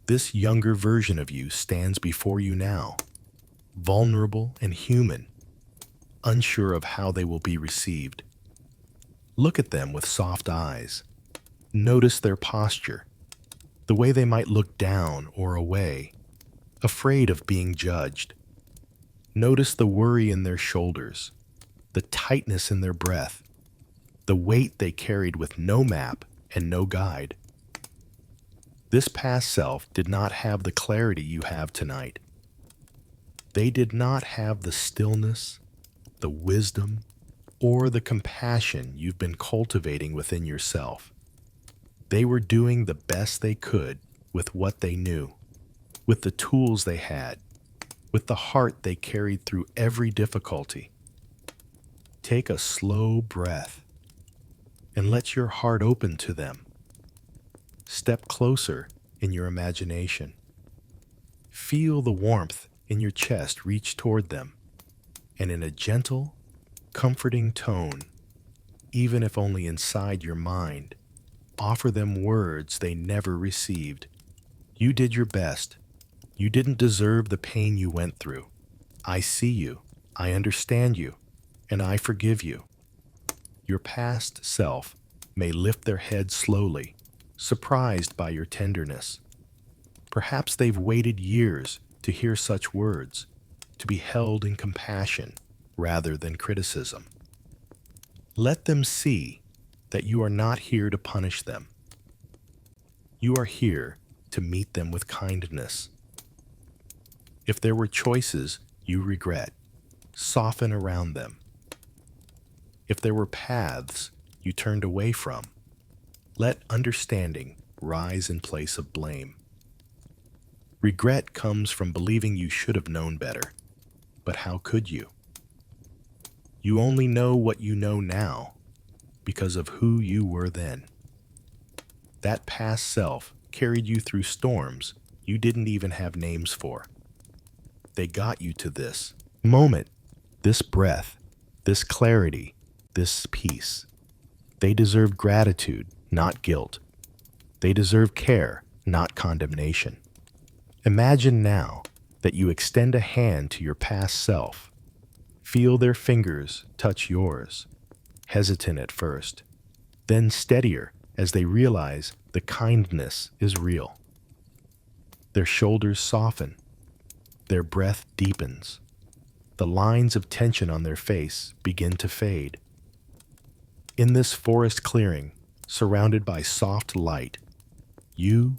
This younger version of you stands before you now, vulnerable and human, unsure of how they will be received. Look at them with soft eyes. Notice their posture, the way they might look down or away, afraid of being judged. Notice the worry in their shoulders, the tightness in their breath, the weight they carried with no map and no guide. This past self did not have the clarity you have tonight. They did not have the stillness, the wisdom, or the compassion you've been cultivating within yourself. They were doing the best they could with what they knew, with the tools they had, with the heart they carried through every difficulty. Take a slow breath and let your heart open to them. Step closer in your imagination. Feel the warmth in your chest reach toward them, and in a gentle, comforting tone, even if only inside your mind, offer them words they never received. You did your best. You didn't deserve the pain you went through. I see you, I understand you, and I forgive you. Your past self may lift their head slowly, surprised by your tenderness. Perhaps they've waited years to hear such words, to be held in compassion rather than criticism. Let them see that you are not here to punish them. You are here to meet them with kindness. If there were choices you regret, soften around them. If there were paths you turned away from, let understanding rise in place of blame. Regret comes from believing you should have known better, but how could you? You only know what you know now because of who you were then. That past self carried you through storms you didn't even have names for. They got you to this moment, this breath, this clarity, this peace. They deserve gratitude, not guilt. They deserve care, not condemnation. Imagine now that you extend a hand to your past self. Feel their fingers touch yours, hesitant at first, then steadier as they realize the kindness is real. Their shoulders soften, their breath deepens. The lines of tension on their face begin to fade. In this forest clearing, surrounded by soft light, you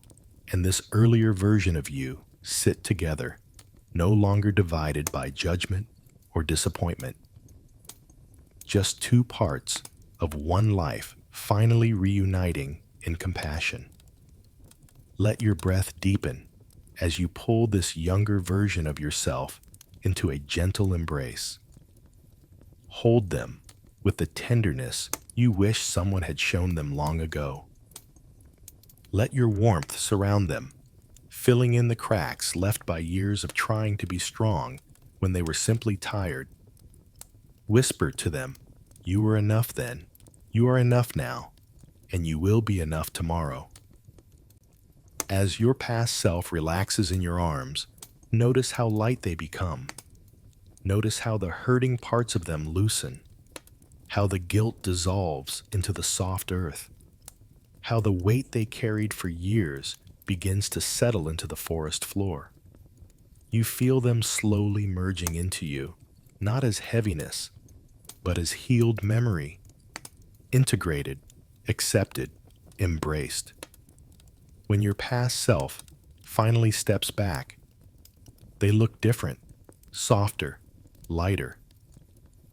and this earlier version of you sit together, no longer divided by judgment or disappointment. Just two parts of one life finally reuniting in compassion. Let your breath deepen as you pull this younger version of yourself into a gentle embrace. Hold them with the tenderness you wish someone had shown them long ago. Let your warmth surround them, filling in the cracks left by years of trying to be strong when they were simply tired. Whisper to them, you were enough then, you are enough now, and you will be enough tomorrow. As your past self relaxes in your arms, notice how light they become. Notice how the hurting parts of them loosen, how the guilt dissolves into the soft earth, how the weight they carried for years begins to settle into the forest floor. You feel them slowly merging into you, not as heaviness, but as healed memory, integrated, accepted, embraced. When your past self finally steps back, they look different, softer, lighter.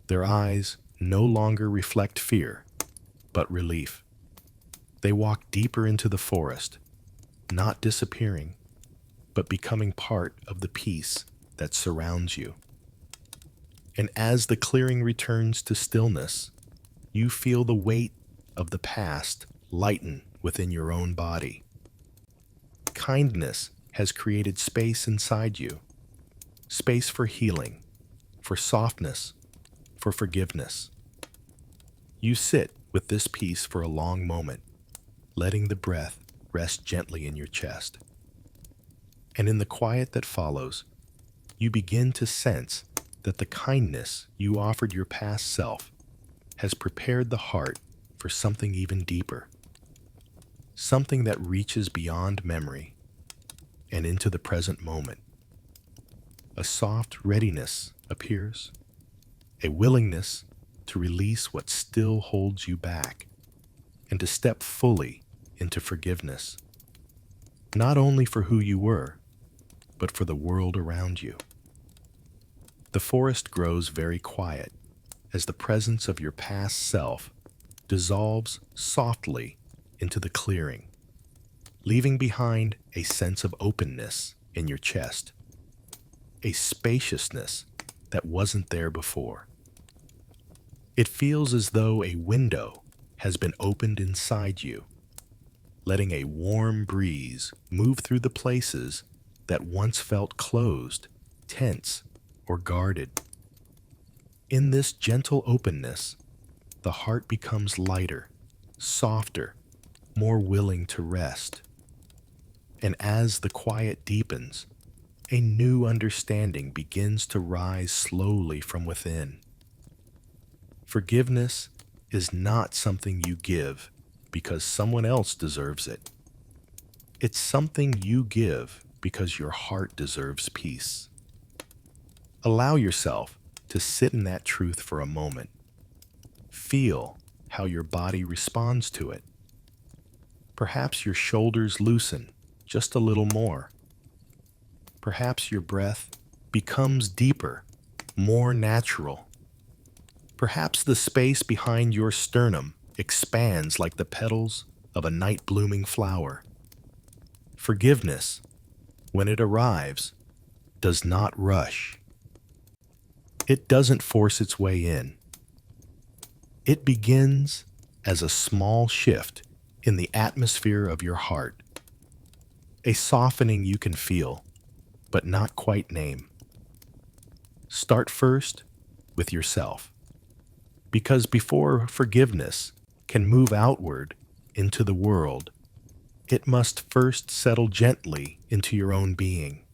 Their eyes no longer reflect fear, but relief. They walk deeper into the forest, not disappearing, but becoming part of the peace that surrounds you. And as the clearing returns to stillness, you feel the weight of the past lighten within your own body. Kindness has created space inside you, space for healing, for softness, for forgiveness. You sit with this peace for a long moment, letting the breath rest gently in your chest. And in the quiet that follows, you begin to sense that the kindness you offered your past self has prepared the heart for something even deeper, something that reaches beyond memory and into the present moment. A soft readiness appears, a willingness to release what still holds you back and to step fully into forgiveness, not only for who you were, but for the world around you. The forest grows very quiet as the presence of your past self dissolves softly into the clearing, leaving behind a sense of openness in your chest, a spaciousness that wasn't there before. It feels as though a window has been opened inside you, letting a warm breeze move through the places that once felt closed, tense, or guarded. In this gentle openness, the heart becomes lighter, softer, more willing to rest. And as the quiet deepens, a new understanding begins to rise slowly from within. Forgiveness is not something you give because someone else deserves it. It's something you give because your heart deserves peace. Allow yourself to sit in that truth for a moment. Feel how your body responds to it. Perhaps your shoulders loosen just a little more. Perhaps your breath becomes deeper, more natural. Perhaps the space behind your sternum expands like the petals of a night-blooming flower. Forgiveness, when it arrives, does not rush. It doesn't force its way in. It begins as a small shift in the atmosphere of your heart, a softening you can feel, but not quite name. Start first with yourself, because before forgiveness can move outward into the world, it must first settle gently into your own being.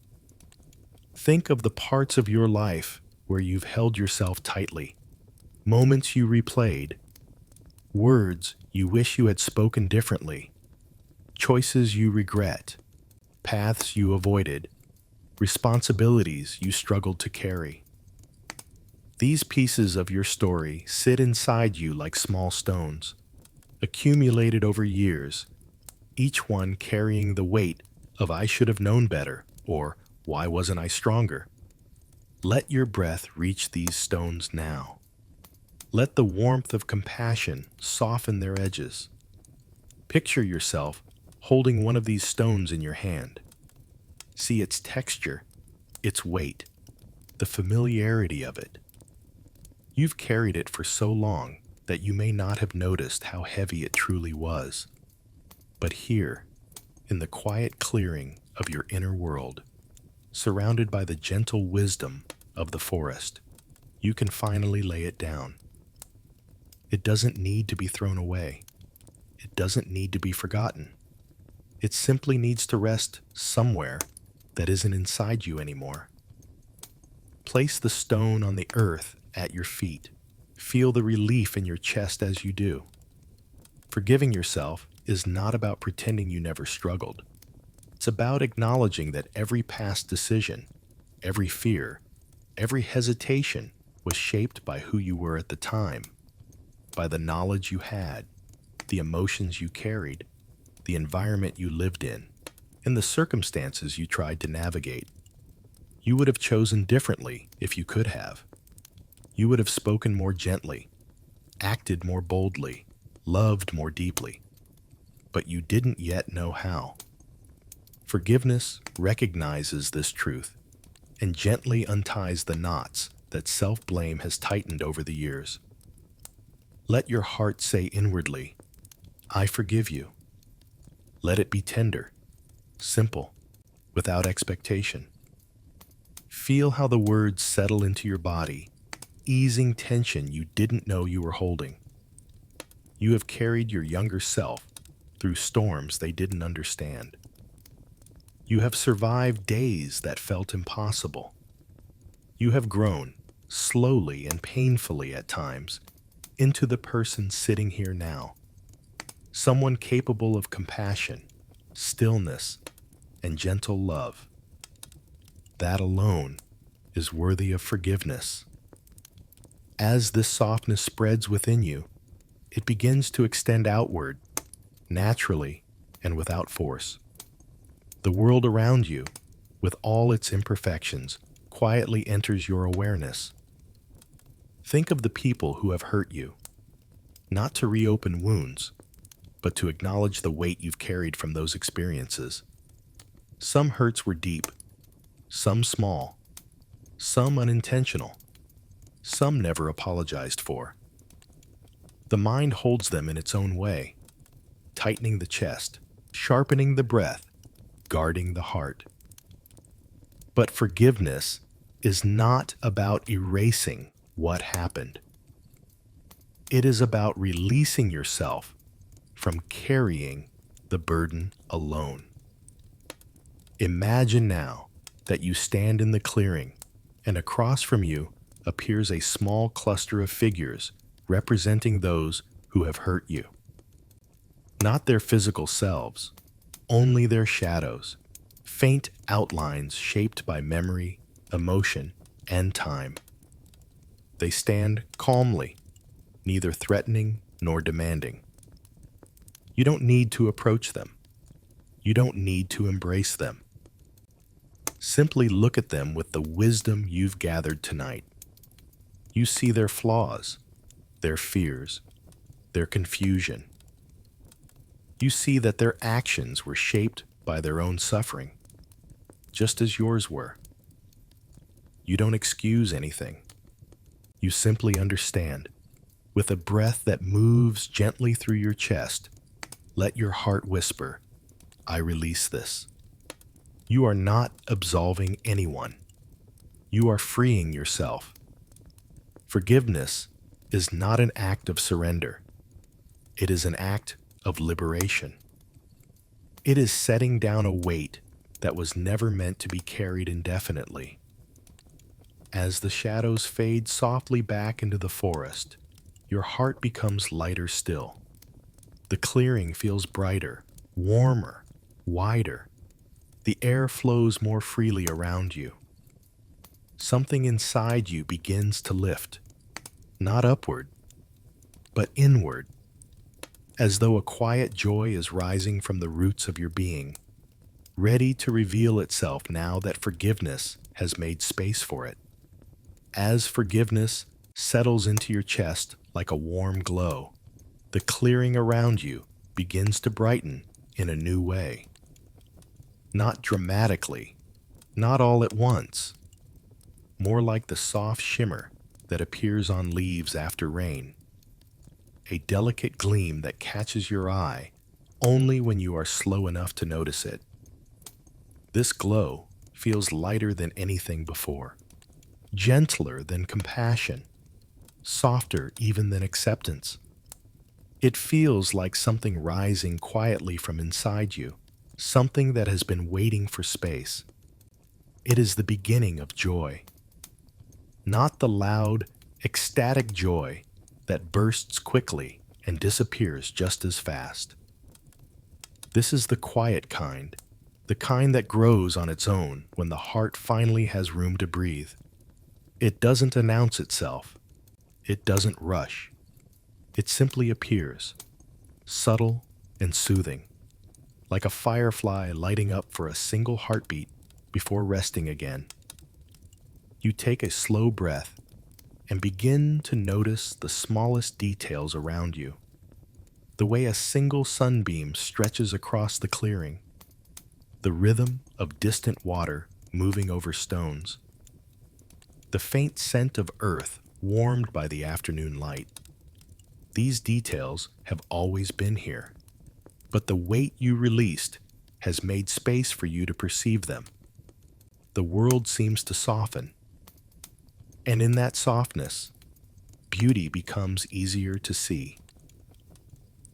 Think of the parts of your life where you've held yourself tightly, moments you replayed, words you wish you had spoken differently, choices you regret, paths you avoided, responsibilities you struggled to carry. These pieces of your story sit inside you like small stones, accumulated over years, each one carrying the weight of "I should have known better" or "Why wasn't I stronger?" Let your breath reach these stones now. Let the warmth of compassion soften their edges. Picture yourself holding one of these stones in your hand. See its texture, its weight, the familiarity of it. You've carried it for so long that you may not have noticed how heavy it truly was. But here, in the quiet clearing of your inner world, surrounded by the gentle wisdom of the forest, you can finally lay it down. It doesn't need to be thrown away. It doesn't need to be forgotten. It simply needs to rest somewhere that isn't inside you anymore. Place the stone on the earth at your feet. Feel the relief in your chest as you do. Forgiving yourself is not about pretending you never struggled. It's about acknowledging that every past decision, every fear, every hesitation was shaped by who you were at the time, by the knowledge you had, the emotions you carried, the environment you lived in, and the circumstances you tried to navigate. You would have chosen differently if you could have. You would have spoken more gently, acted more boldly, loved more deeply. But you didn't yet know how. Forgiveness recognizes this truth and gently unties the knots that self-blame has tightened over the years. Let your heart say inwardly, I forgive you. Let it be tender, simple, without expectation. Feel how the words settle into your body, easing tension you didn't know you were holding. You have carried your younger self through storms they didn't understand. You have survived days that felt impossible. You have grown, slowly and painfully at times, into the person sitting here now. Someone capable of compassion, stillness, and gentle love. That alone is worthy of forgiveness. As this softness spreads within you, it begins to extend outward, naturally and without force. The world around you, with all its imperfections, quietly enters your awareness. Think of the people who have hurt you, not to reopen wounds, but to acknowledge the weight you've carried from those experiences. Some hurts were deep, some small, some unintentional, some never apologized for. The mind holds them in its own way, tightening the chest, sharpening the breath, guarding the heart. But forgiveness is not about erasing what happened. It is about releasing yourself from carrying the burden alone. Imagine now that you stand in the clearing, and across from you appears a small cluster of figures representing those who have hurt you. Not their physical selves, only their shadows, faint outlines shaped by memory, emotion, and time. They stand calmly, neither threatening nor demanding. You don't need to approach them. You don't need to embrace them. Simply look at them with the wisdom you've gathered tonight. You see their flaws, their fears, their confusion. You see that their actions were shaped by their own suffering, just as yours were. You don't excuse anything. You simply understand. With a breath that moves gently through your chest, let your heart whisper, I release this. You are not absolving anyone. You are freeing yourself. Forgiveness is not an act of surrender. It is an act of liberation. It is setting down a weight that was never meant to be carried indefinitely. As the shadows fade softly back into the forest, your heart becomes lighter still. The clearing feels brighter, warmer, wider. The air flows more freely around you. Something inside you begins to lift, not upward, but inward, as though a quiet joy is rising from the roots of your being, ready to reveal itself now that forgiveness has made space for it. As forgiveness settles into your chest like a warm glow, the clearing around you begins to brighten in a new way. Not dramatically, not all at once, more like the soft shimmer that appears on leaves after rain, a delicate gleam that catches your eye only when you are slow enough to notice it. This glow feels lighter than anything before, gentler than compassion, softer even than acceptance. It feels like something rising quietly from inside you, something that has been waiting for space. It is the beginning of joy. Not the loud, ecstatic joy that bursts quickly and disappears just as fast. This is the quiet kind, the kind that grows on its own when the heart finally has room to breathe. It doesn't announce itself. It doesn't rush. It simply appears, subtle and soothing, like a firefly lighting up for a single heartbeat before resting again. You take a slow breath and begin to notice the smallest details around you. The way a single sunbeam stretches across the clearing, the rhythm of distant water moving over stones, the faint scent of earth warmed by the afternoon light. These details have always been here, but the weight you released has made space for you to perceive them. The world seems to soften, and in that softness, beauty becomes easier to see.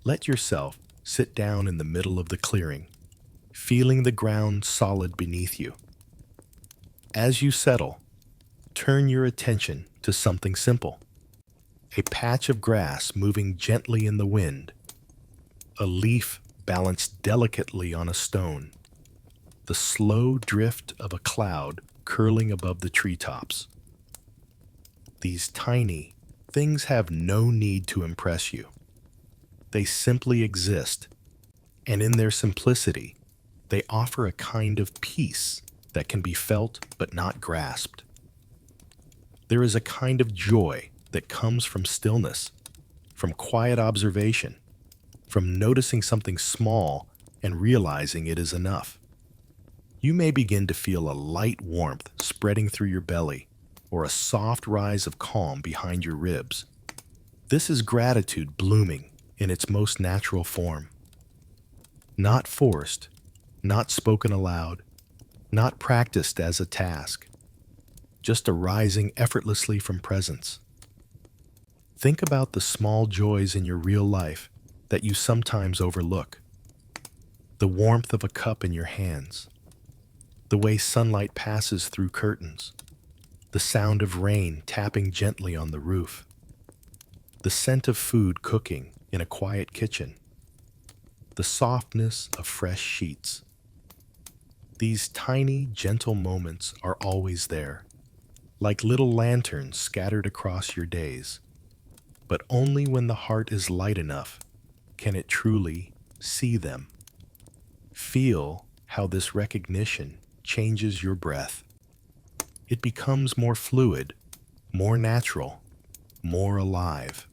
Let yourself sit down in the middle of the clearing, feeling the ground solid beneath you. As you settle, turn your attention to something simple. A patch of grass moving gently in the wind, a leaf balanced delicately on a stone, the slow drift of a cloud curling above the treetops. These tiny things have no need to impress you. They simply exist, and in their simplicity, they offer a kind of peace that can be felt but not grasped. There is a kind of joy that comes from stillness, from quiet observation, from noticing something small and realizing it is enough. You may begin to feel a light warmth spreading through your belly, or a soft rise of calm behind your ribs. This is gratitude blooming in its most natural form. Not forced, not spoken aloud, not practiced as a task, just arising effortlessly from presence. Think about the small joys in your real life that you sometimes overlook. The warmth of a cup in your hands, the way sunlight passes through curtains, the sound of rain tapping gently on the roof, the scent of food cooking in a quiet kitchen, the softness of fresh sheets. These tiny, gentle moments are always there, like little lanterns scattered across your days. But only when the heart is light enough can it truly see them. Feel how this recognition changes your breath. It becomes more fluid, more natural, more alive.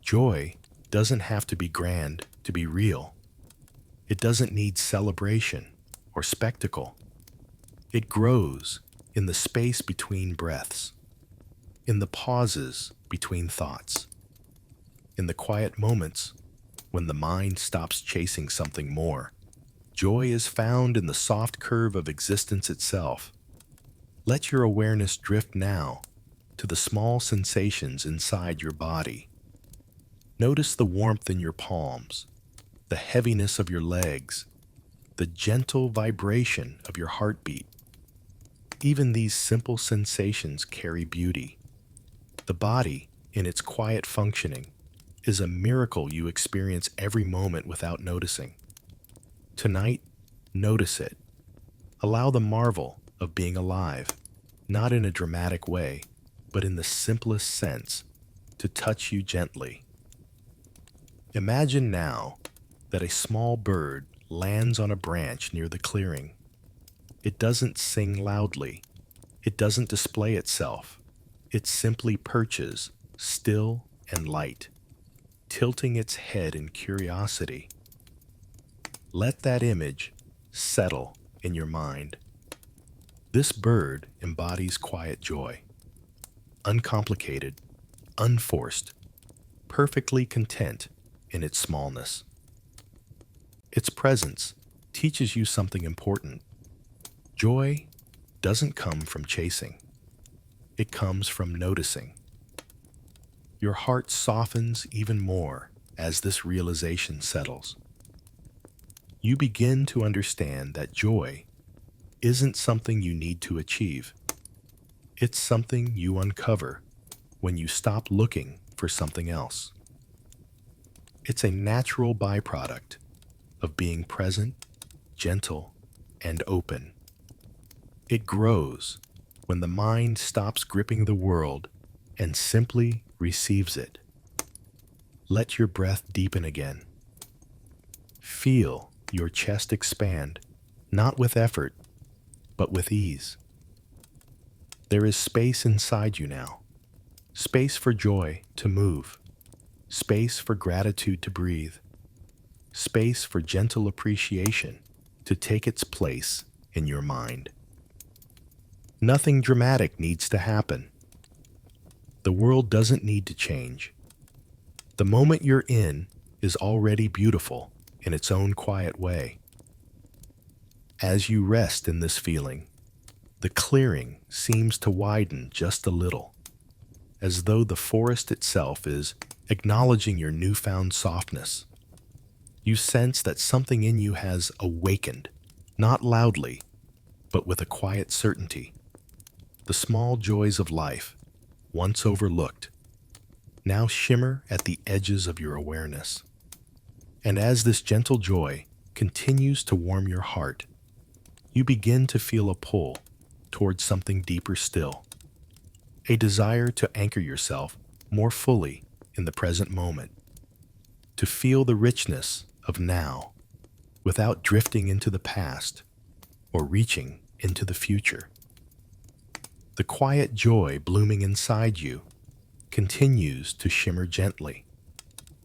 Joy doesn't have to be grand to be real. It doesn't need celebration or spectacle. It grows in the space between breaths, in the pauses between thoughts, in the quiet moments when the mind stops chasing something more. Joy is found in the soft curve of existence itself. Let your awareness drift now to the small sensations inside your body. Notice the warmth in your palms, the heaviness of your legs, the gentle vibration of your heartbeat. Even these simple sensations carry beauty. The body, in its quiet functioning, is a miracle you experience every moment without noticing. Tonight, notice it. Allow the marvel of being alive, not in a dramatic way, but in the simplest sense, to touch you gently. Imagine now that a small bird lands on a branch near the clearing. It doesn't sing loudly. It doesn't display itself. It simply perches, still and light, tilting its head in curiosity. Let that image settle in your mind. This bird embodies quiet joy, uncomplicated, unforced, perfectly content in its smallness. Its presence teaches you something important. Joy doesn't come from chasing. It comes from noticing. Your heart softens even more as this realization settles. You begin to understand that joy isn't something you need to achieve. It's something you uncover when you stop looking for something else. It's a natural byproduct of being present, gentle, and open. It grows when the mind stops gripping the world and simply receives it. Let your breath deepen again. Feel your chest expand, not with effort, but with ease. There is space inside you now, space for joy to move, space for gratitude to breathe, space for gentle appreciation to take its place in your mind. Nothing dramatic needs to happen. The world doesn't need to change. The moment you're in is already beautiful, in its own quiet way. As you rest in this feeling, the clearing seems to widen just a little, as though the forest itself is acknowledging your newfound softness. You sense that something in you has awakened, not loudly, but with a quiet certainty. The small joys of life, once overlooked, now shimmer at the edges of your awareness. And as this gentle joy continues to warm your heart, you begin to feel a pull towards something deeper still, a desire to anchor yourself more fully in the present moment, to feel the richness of now without drifting into the past or reaching into the future. The quiet joy blooming inside you continues to shimmer gently,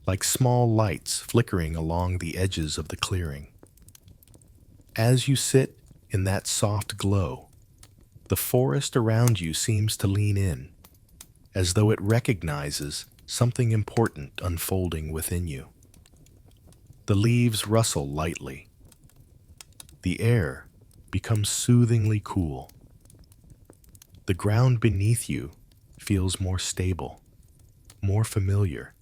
like small lights flickering along the edges of the clearing. As you sit in that soft glow, the forest around you seems to lean in, as though it recognizes something important unfolding within you. The leaves rustle lightly. The air becomes soothingly cool. The ground beneath you feels more stable, more familiar,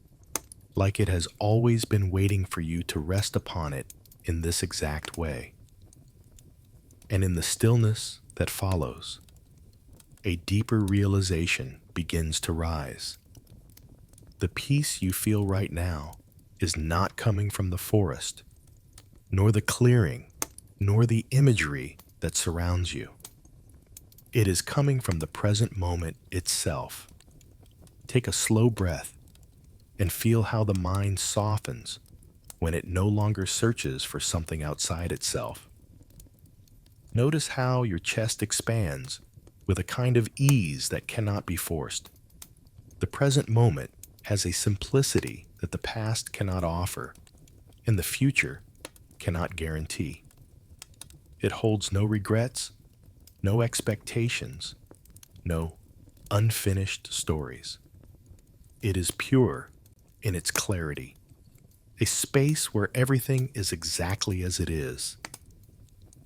like it has always been waiting for you to rest upon it in this exact way. And in the stillness that follows, a deeper realization begins to rise. The peace you feel right now is not coming from the forest, nor the clearing, nor the imagery that surrounds you. It is coming from the present moment itself. Take a slow breath and feel how the mind softens when it no longer searches for something outside itself. Notice how your chest expands with a kind of ease that cannot be forced. The present moment has a simplicity that the past cannot offer, and the future cannot guarantee. It holds no regrets, no expectations, no unfinished stories. It is pure in its clarity, a space where everything is exactly as it is.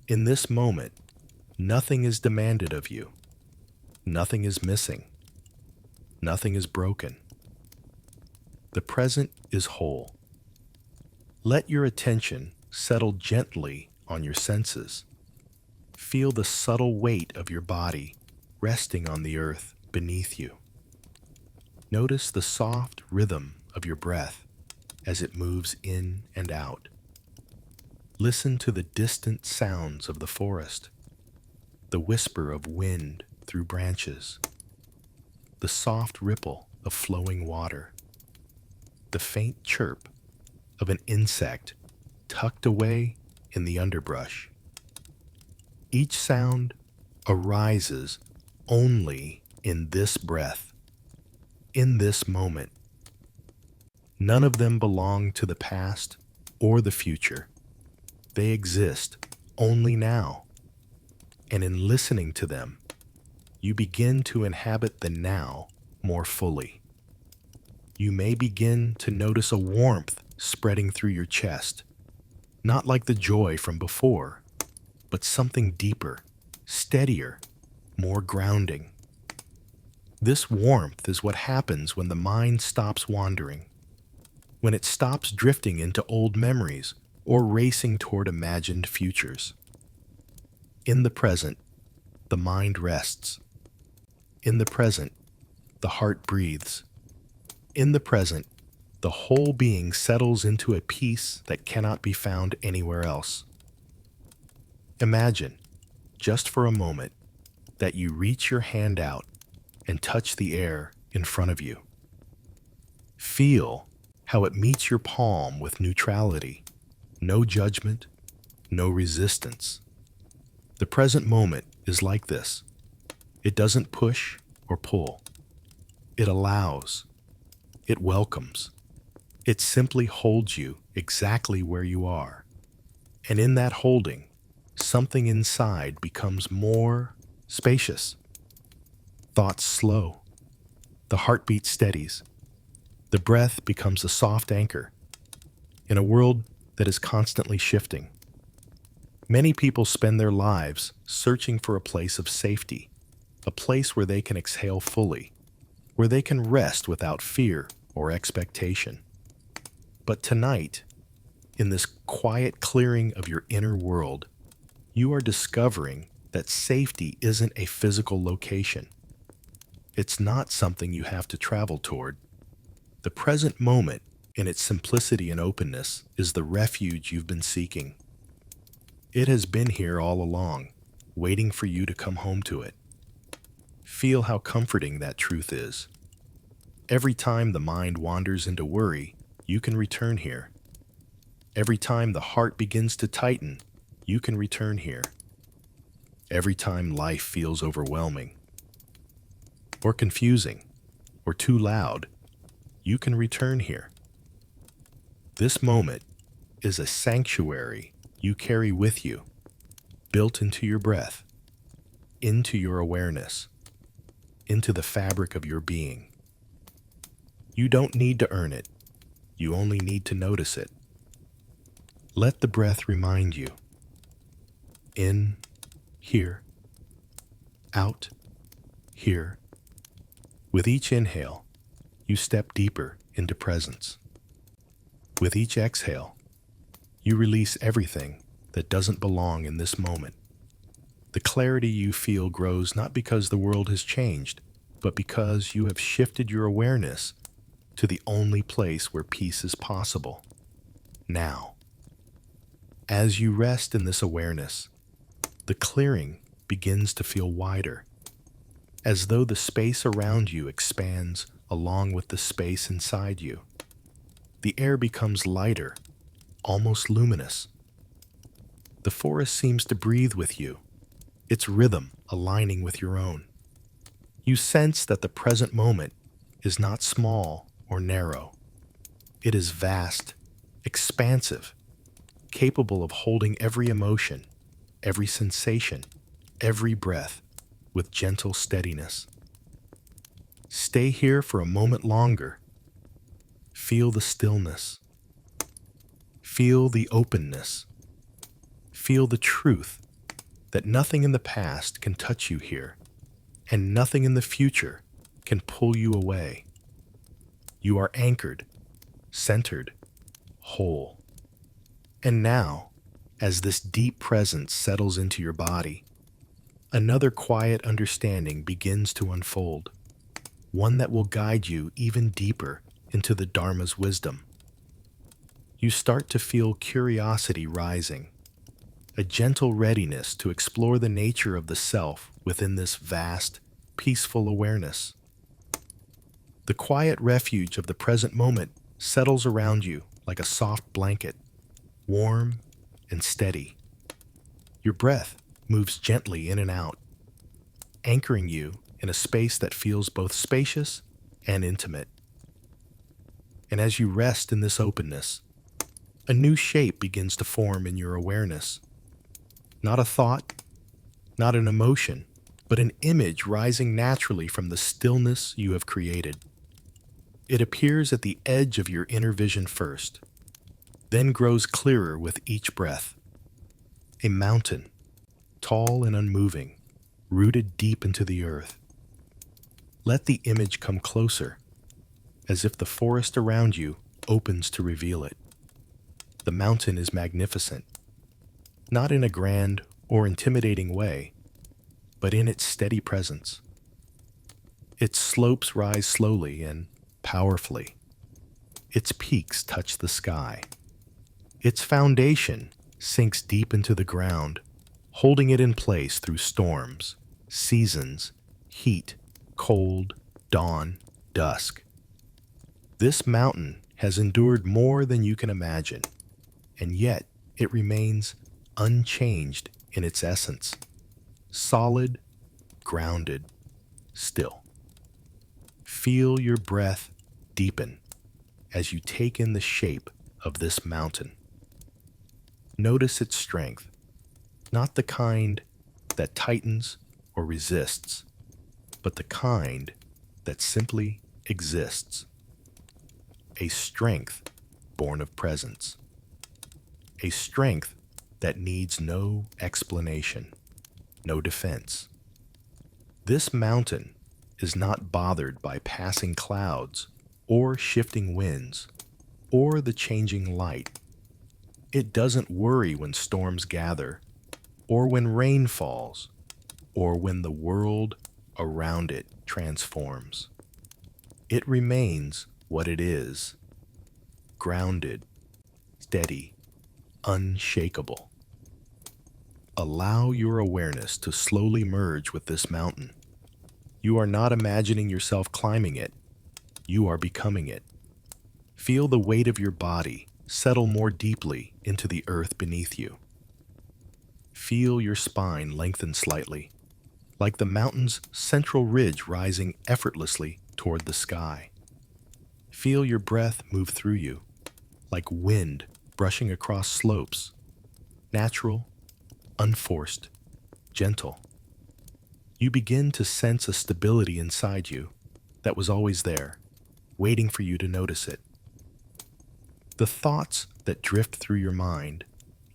In this moment, nothing is demanded of you. Nothing is missing. Nothing is broken. The present is whole. Let your attention settle gently on your senses. Feel the subtle weight of your body resting on the earth beneath you. Notice the soft rhythm of your breath as it moves in and out. Listen to the distant sounds of the forest, the whisper of wind through branches, the soft ripple of flowing water, the faint chirp of an insect tucked away in the underbrush. Each sound arises only in this breath, in this moment. None of them belong to the past or the future. They exist only now. And in listening to them, you begin to inhabit the now more fully. You may begin to notice a warmth spreading through your chest, not like the joy from before, but something deeper, steadier, more grounding. This warmth is what happens when the mind stops wandering, when it stops drifting into old memories or racing toward imagined futures. In the present, the mind rests. In the present, the heart breathes. In the present, the whole being settles into a peace that cannot be found anywhere else. Imagine, just for a moment, that you reach your hand out and touch the air in front of you. Feel how it meets your palm with neutrality, no judgment, no resistance. The present moment is like this. It doesn't push or pull. It allows. It welcomes. It simply holds you exactly where you are. And in that holding, something inside becomes more spacious. Thoughts slow. The heartbeat steadies. The breath becomes a soft anchor. In a world that is constantly shifting. Many people spend their lives searching for a place of safety, a place where they can exhale fully, where they can rest without fear or expectation. But tonight, in this quiet clearing of your inner world, you are discovering that safety isn't a physical location. It's not something you have to travel toward. The present moment, in its simplicity and openness, is the refuge you've been seeking. It has been here all along, waiting for you to come home to it. Feel how comforting that truth is. Every time the mind wanders into worry, you can return here. Every time the heart begins to tighten, you can return here. Every time life feels overwhelming, or confusing, or too loud, you can return here. This moment is a sanctuary you carry with you, built into your breath, into your awareness, into the fabric of your being. You don't need to earn it. You only need to notice it. Let the breath remind you. In, here. Out, here. With each inhale, you step deeper into presence. With each exhale, you release everything that doesn't belong in this moment. The clarity you feel grows not because the world has changed, but because you have shifted your awareness to the only place where peace is possible. Now, as you rest in this awareness, the clearing begins to feel wider, as though the space around you expands along with the space inside you. The air becomes lighter, almost luminous. The forest seems to breathe with you, its rhythm aligning with your own. You sense that the present moment is not small or narrow. It is vast, expansive, capable of holding every emotion, every sensation, every breath with gentle steadiness. Stay here for a moment longer. Feel the stillness. Feel the openness. Feel the truth that nothing in the past can touch you here, and nothing in the future can pull you away. You are anchored, centered, whole. And now, as this deep presence settles into your body, another quiet understanding begins to unfold, one that will guide you even deeper into the Dharma's wisdom. You start to feel curiosity rising, a gentle readiness to explore the nature of the self within this vast, peaceful awareness. The quiet refuge of the present moment settles around you like a soft blanket, warm and steady. Your breath moves gently in and out, anchoring you in a space that feels both spacious and intimate. And as you rest in this openness, a new shape begins to form in your awareness. Not a thought, not an emotion, but an image rising naturally from the stillness you have created. It appears at the edge of your inner vision first, then grows clearer with each breath. A mountain, tall and unmoving, rooted deep into the earth. Let the image come closer, as if the forest around you opens to reveal it. The mountain is magnificent, not in a grand or intimidating way, but in its steady presence. Its slopes rise slowly and powerfully. Its peaks touch the sky. Its foundation sinks deep into the ground, holding it in place through storms, seasons, heat, cold, dawn, dusk. This mountain has endured more than you can imagine, and yet it remains unchanged in its essence, solid, grounded, still. Feel your breath deepen as you take in the shape of this mountain. Notice its strength, not the kind that tightens or resists, but the kind that simply exists. A strength born of presence. a strength that needs no explanation, no defense. This mountain is not bothered by passing clouds or shifting winds or the changing light. It doesn't worry when storms gather or when rain falls or when the world around it transforms. It remains what it is, grounded, steady, unshakable. Allow your awareness to slowly merge with this mountain. You are not imagining yourself climbing it. You are becoming it. Feel the weight of your body settle more deeply into the earth beneath you. Feel your spine lengthen slightly, like the mountain's central ridge rising effortlessly toward the sky. Feel your breath move through you, like wind brushing across slopes, natural, unforced, gentle. You begin to sense a stability inside you that was always there, waiting for you to notice it. The thoughts that drift through your mind,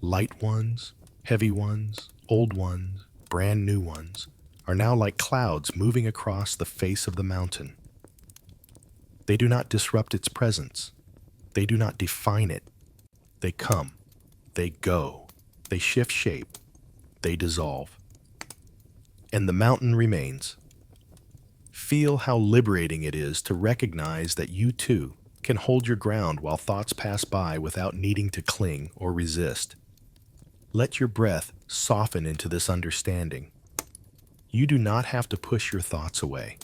light ones, heavy ones, old ones, brand new ones, are now like clouds moving across the face of the mountain. They do not disrupt its presence. They do not define it. They come, they go, they shift shape, they dissolve. And the mountain remains. Feel how liberating it is to recognize that you too can hold your ground while thoughts pass by without needing to cling or resist. Let your breath soften into this understanding. You do not have to push your thoughts away.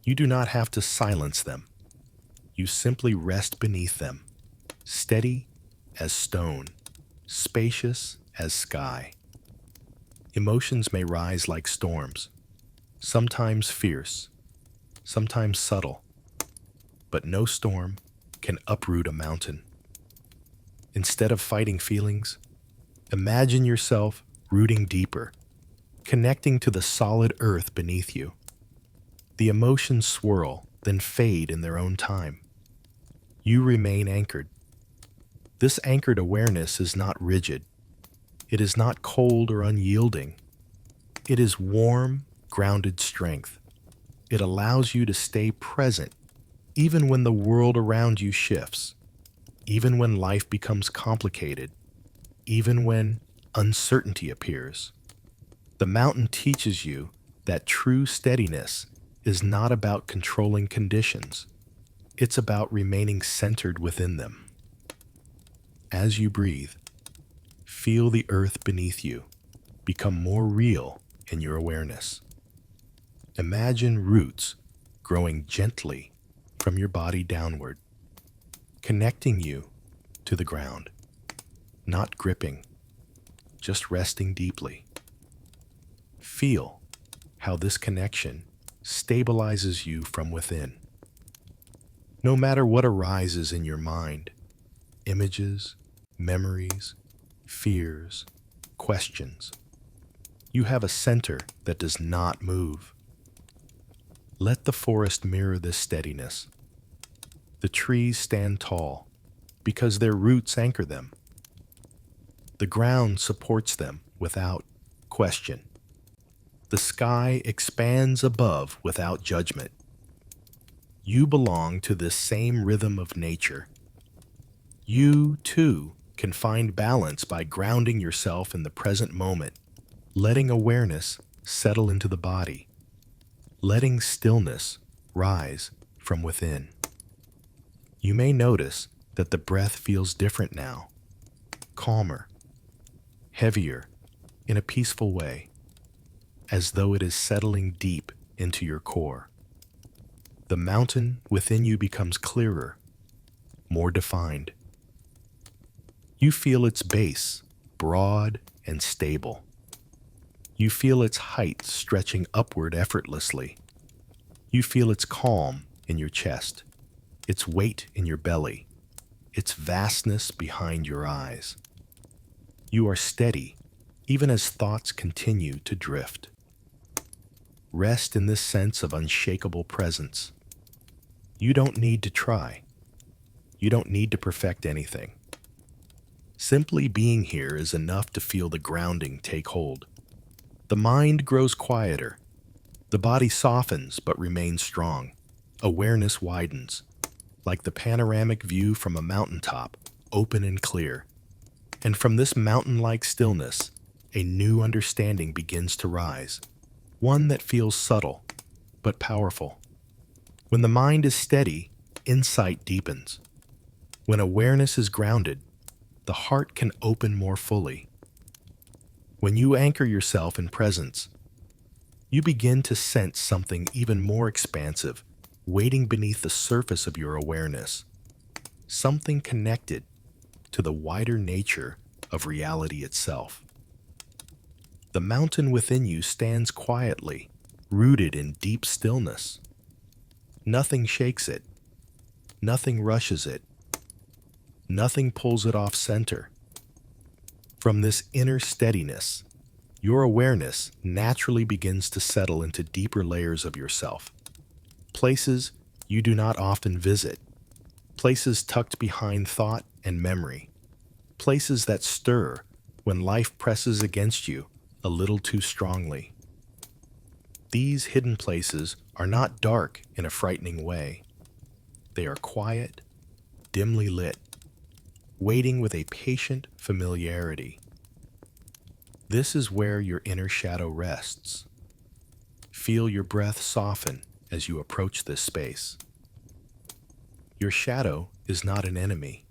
You do not have to silence them. You simply rest beneath them, steady as stone, spacious as sky. Emotions may rise like storms, sometimes fierce, sometimes subtle, but no storm can uproot a mountain. Instead of fighting feelings, imagine yourself rooting deeper, connecting to the solid earth beneath you. The emotions swirl, then fade in their own time. You remain anchored. This anchored awareness is not rigid. It is not cold or unyielding. It is warm, grounded strength. It allows you to stay present even when the world around you shifts, even when life becomes complicated, even when uncertainty appears. The mountain teaches you that true steadiness is not about controlling conditions. It's about remaining centered within them. As you breathe, feel the earth beneath you become more real in your awareness. Imagine roots growing gently from your body downward, connecting you to the ground, not gripping, just resting deeply. Feel how this connection stabilizes you from within. No matter what arises in your mind, images, memories, fears, questions, you have a center that does not move. Let the forest mirror this steadiness. The trees stand tall because their roots anchor them. The ground supports them without question. The sky expands above without judgment. You belong to this same rhythm of nature. You, too, can find balance by grounding yourself in the present moment, letting awareness settle into the body, letting stillness rise from within. You may notice that the breath feels different now, calmer, heavier, in a peaceful way, as though it is settling deep into your core. The mountain within you becomes clearer, more defined. You feel its base, broad and stable. You feel its height stretching upward effortlessly. You feel its calm in your chest, its weight in your belly, its vastness behind your eyes. You are steady, even as thoughts continue to drift. Rest in this sense of unshakable presence. You don't need to try. You don't need to perfect anything. Simply being here is enough to feel the grounding take hold. The mind grows quieter. The body softens but remains strong. Awareness widens, like the panoramic view from a mountaintop, open and clear. And from this mountain-like stillness, a new understanding begins to rise, one that feels subtle but powerful. When the mind is steady, insight deepens. When awareness is grounded, the heart can open more fully. When you anchor yourself in presence, you begin to sense something even more expansive, waiting beneath the surface of your awareness. Something connected to the wider nature of reality itself. The mountain within you stands quietly, rooted in deep stillness. Nothing shakes it. Nothing rushes it. Nothing pulls it off center. From this inner steadiness, your awareness naturally begins to settle into deeper layers of yourself. Places you do not often visit. Places tucked behind thought and memory. Places that stir when life presses against you a little too strongly. These hidden places are not dark in a frightening way. They are quiet, dimly lit, waiting with a patient familiarity. This is where your inner shadow rests. Feel your breath soften as you approach this space. Your shadow is not an enemy.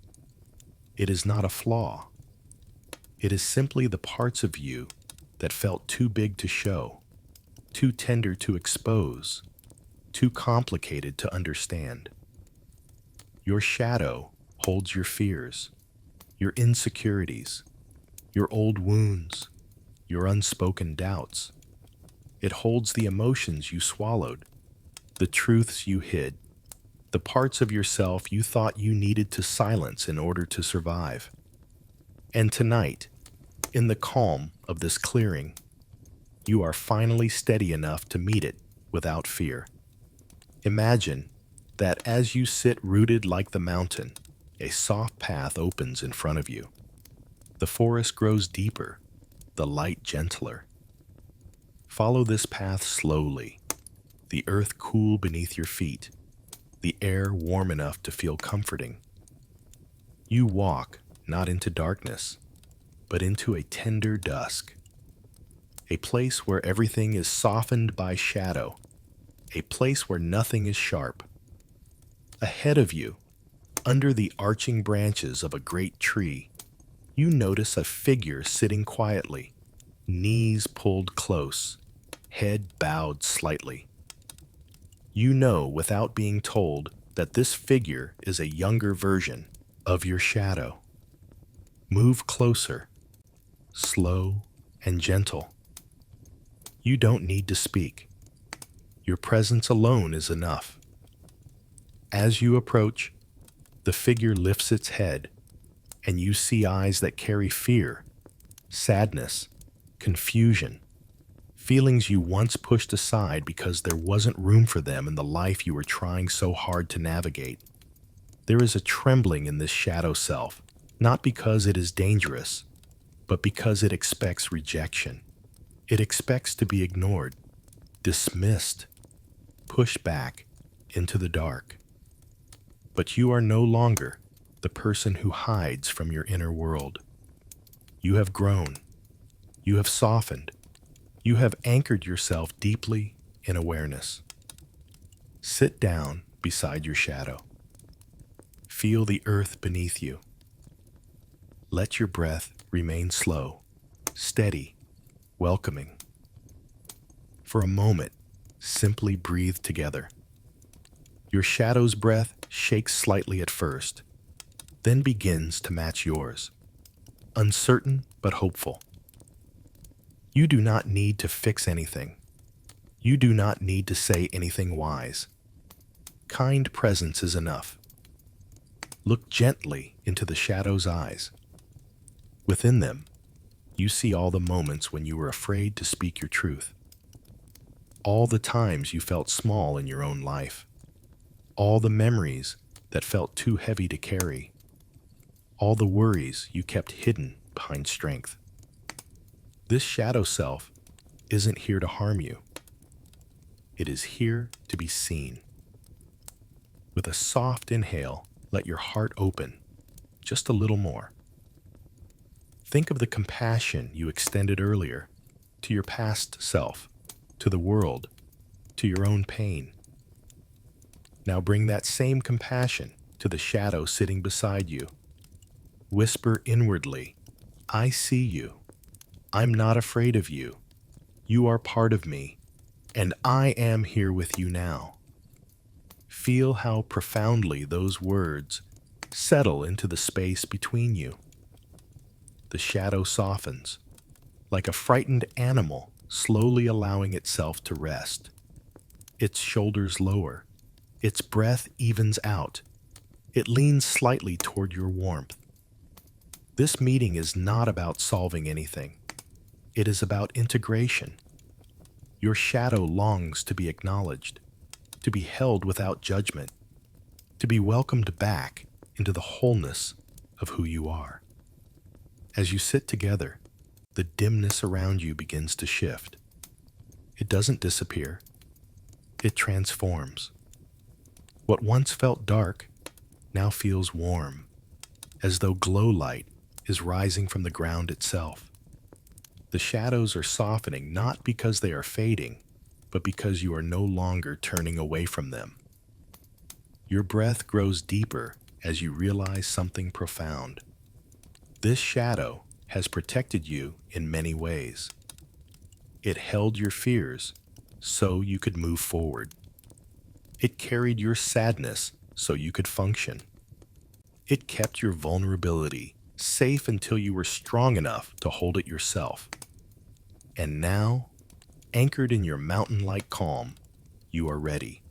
It is not a flaw. It is simply the parts of you that felt too big to show, too tender to expose, too complicated to understand. Your shadow holds your fears, your insecurities, your old wounds, your unspoken doubts. It holds the emotions you swallowed, the truths you hid, the parts of yourself you thought you needed to silence in order to survive. And tonight, in the calm of this clearing, you are finally steady enough to meet it without fear. Imagine that as you sit rooted like the mountain, a soft path opens in front of you. The forest grows deeper, the light gentler. Follow this path slowly, the earth cool beneath your feet, the air warm enough to feel comforting. You walk not into darkness, but into a tender dusk, a place where everything is softened by shadow, a place where nothing is sharp. Ahead of you, under the arching branches of a great tree, you notice a figure sitting quietly, knees pulled close, head bowed slightly. You know without being told that this figure is a younger version of your shadow. Move closer, slow and gentle. You don't need to speak. Your presence alone is enough. As you approach, the figure lifts its head, and you see eyes that carry fear, sadness, confusion, feelings you once pushed aside because there wasn't room for them in the life you were trying so hard to navigate. There is a trembling in this shadow self, not because it is dangerous, but because it expects rejection. It expects to be ignored, dismissed, pushed back into the dark. But you are no longer the person who hides from your inner world. You have grown. You have softened. You have anchored yourself deeply in awareness. Sit down beside your shadow. Feel the earth beneath you. Let your breath remain slow, steady, welcoming. For a moment, simply breathe together. Your shadow's breath shakes slightly at first, then begins to match yours, uncertain but hopeful. You do not need to fix anything. You do not need to say anything wise. Kind presence is enough. Look gently into the shadow's eyes. Within them, you see all the moments when you were afraid to speak your truth. All the times you felt small in your own life. All the memories that felt too heavy to carry. all the worries you kept hidden behind strength. This shadow self isn't here to harm you. It is here to be seen. With a soft inhale, let your heart open just a little more. Think of the compassion you extended earlier to your past self, to the world, to your own pain. Now bring that same compassion to the shadow sitting beside you. Whisper inwardly, "I see you. I'm not afraid of you. You are part of me, and I am here with you now." Feel how profoundly those words settle into the space between you. The shadow softens, like a frightened animal slowly allowing itself to rest. Its shoulders lower, its breath evens out. It leans slightly toward your warmth. This meeting is not about solving anything. It is about integration. Your shadow longs to be acknowledged, to be held without judgment, to be welcomed back into the wholeness of who you are. As you sit together, the dimness around you begins to shift. It doesn't disappear. It transforms. What once felt dark now feels warm, as though glow light is rising from the ground itself. The shadows are softening not because they are fading, but because you are no longer turning away from them. Your breath grows deeper as you realize something profound. This shadow has protected you in many ways. It held your fears so you could move forward. It carried your sadness so you could function. It kept your vulnerability safe until you were strong enough to hold it yourself. And now, anchored in your mountain-like calm, you are ready.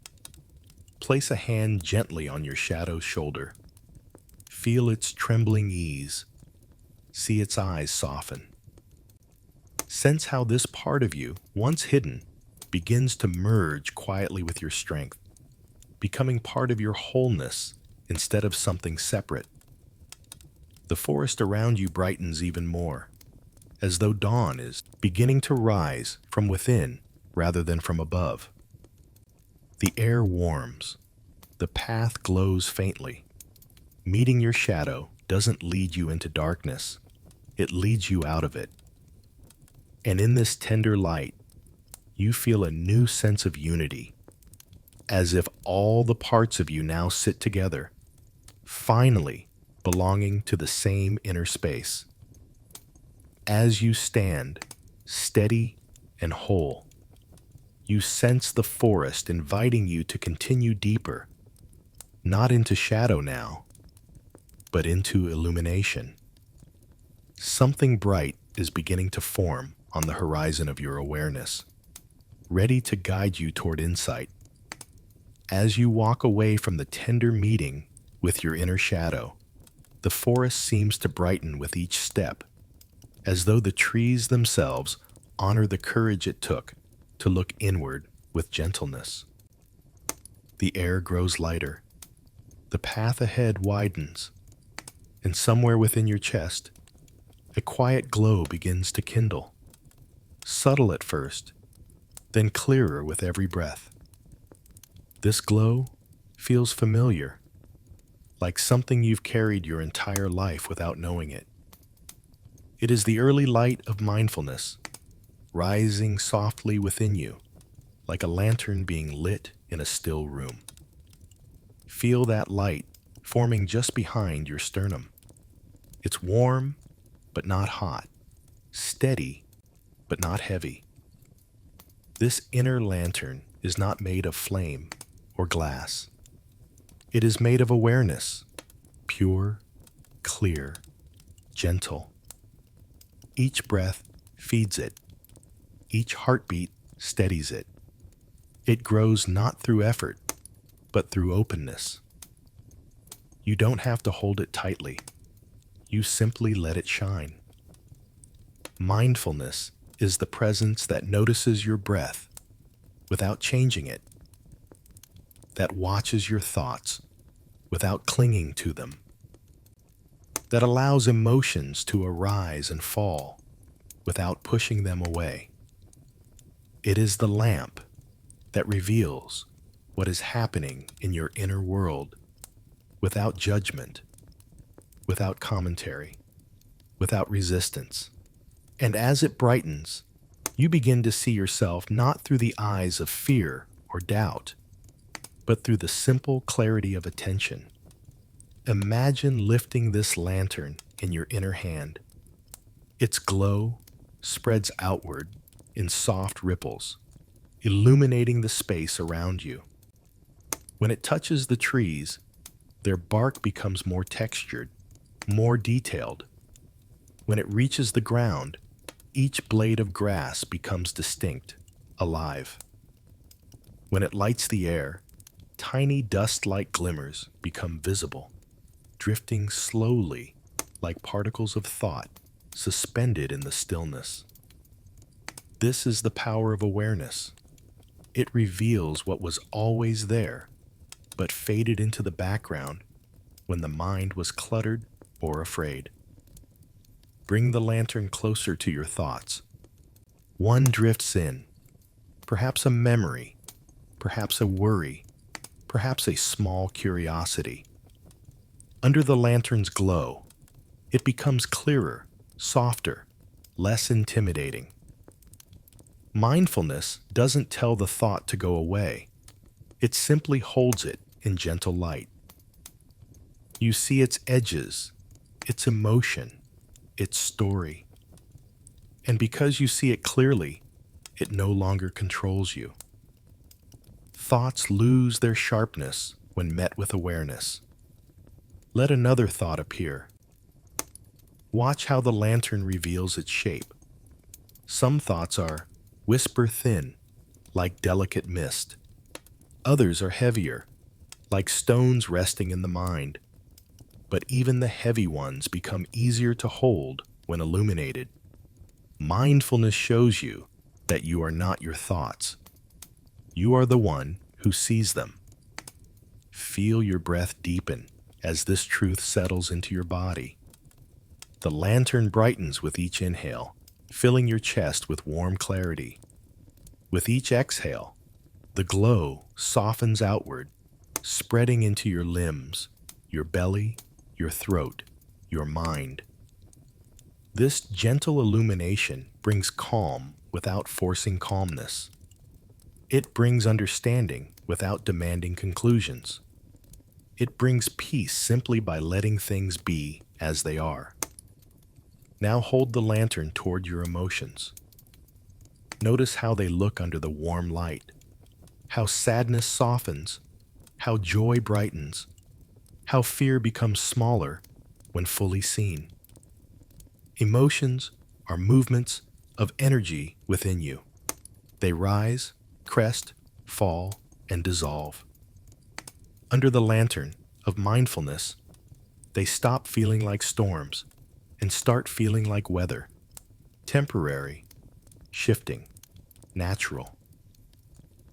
Place a hand gently on your shadow's shoulder. Feel its trembling ease. See its eyes soften. Sense how this part of you, once hidden, begins to merge quietly with your strength, becoming part of your wholeness instead of something separate. The forest around you brightens even more, as though dawn is beginning to rise from within rather than from above. The air warms. The path glows faintly. Meeting your shadow doesn't lead you into darkness. It leads you out of it. And in this tender light, you feel a new sense of unity, as if all the parts of you now sit together, finally belonging to the same inner space. As you stand, steady and whole, you sense the forest inviting you to continue deeper, not into shadow now, but into illumination. Something bright is beginning to form on the horizon of your awareness, ready to guide you toward insight. As you walk away from the tender meeting with your inner shadow, the forest seems to brighten with each step, as though the trees themselves honor the courage it took to look inward with gentleness. The air grows lighter. The path ahead widens, and somewhere within your chest, a quiet glow begins to kindle. Subtle at first, then clearer with every breath. This glow feels familiar, like something you've carried your entire life without knowing it. It is the early light of mindfulness, rising softly within you, like a lantern being lit in a still room. Feel that light forming just behind your sternum. It's warm, but not hot, steady, but not heavy. This inner lantern is not made of flame or glass. It is made of awareness, pure, clear, gentle. Each breath feeds it. Each heartbeat steadies it. It grows not through effort, but through openness. You don't have to hold it tightly. You simply let it shine. Mindfulness is the presence that notices your breath without changing it, that watches your thoughts without clinging to them, that allows emotions to arise and fall without pushing them away. It is the lamp that reveals what is happening in your inner world without judgment, without commentary, without resistance. And as it brightens, you begin to see yourself not through the eyes of fear or doubt, but through the simple clarity of attention. Imagine lifting this lantern in your inner hand. Its glow spreads outward in soft ripples, illuminating the space around you. When it touches the trees, their bark becomes more textured, more detailed. When it reaches the ground, each blade of grass becomes distinct, alive. When it lights the air, tiny dust-like glimmers become visible, drifting slowly like particles of thought suspended in the stillness. This is the power of awareness. It reveals what was always there, but faded into the background when the mind was cluttered or afraid. Bring the lantern closer to your thoughts. One drifts in, perhaps a memory, perhaps a worry, perhaps a small curiosity. Under the lantern's glow, it becomes clearer, softer, less intimidating. Mindfulness doesn't tell the thought to go away. It simply holds it in gentle light. You see its edges, its emotion, its story. And because you see it clearly, it no longer controls you. Thoughts lose their sharpness when met with awareness. Let another thought appear. Watch how the lantern reveals its shape. Some thoughts are whisper thin, like delicate mist. Others are heavier, like stones resting in the mind. But even the heavy ones become easier to hold when illuminated. Mindfulness shows you that you are not your thoughts. You are the one who sees them. Feel your breath deepen as this truth settles into your body. The lantern brightens with each inhale, filling your chest with warm clarity. With each exhale, the glow softens outward, spreading into your limbs, your belly, your throat, your mind. This gentle illumination brings calm without forcing calmness. It brings understanding without demanding conclusions. It brings peace simply by letting things be as they are. Now hold the lantern toward your emotions. Notice how they look under the warm light, how sadness softens, how joy brightens, how fear becomes smaller when fully seen. Emotions are movements of energy within you. They rise, crest, fall, and dissolve. Under the lantern of mindfulness, they stop feeling like storms and start feeling like weather, temporary, shifting, natural.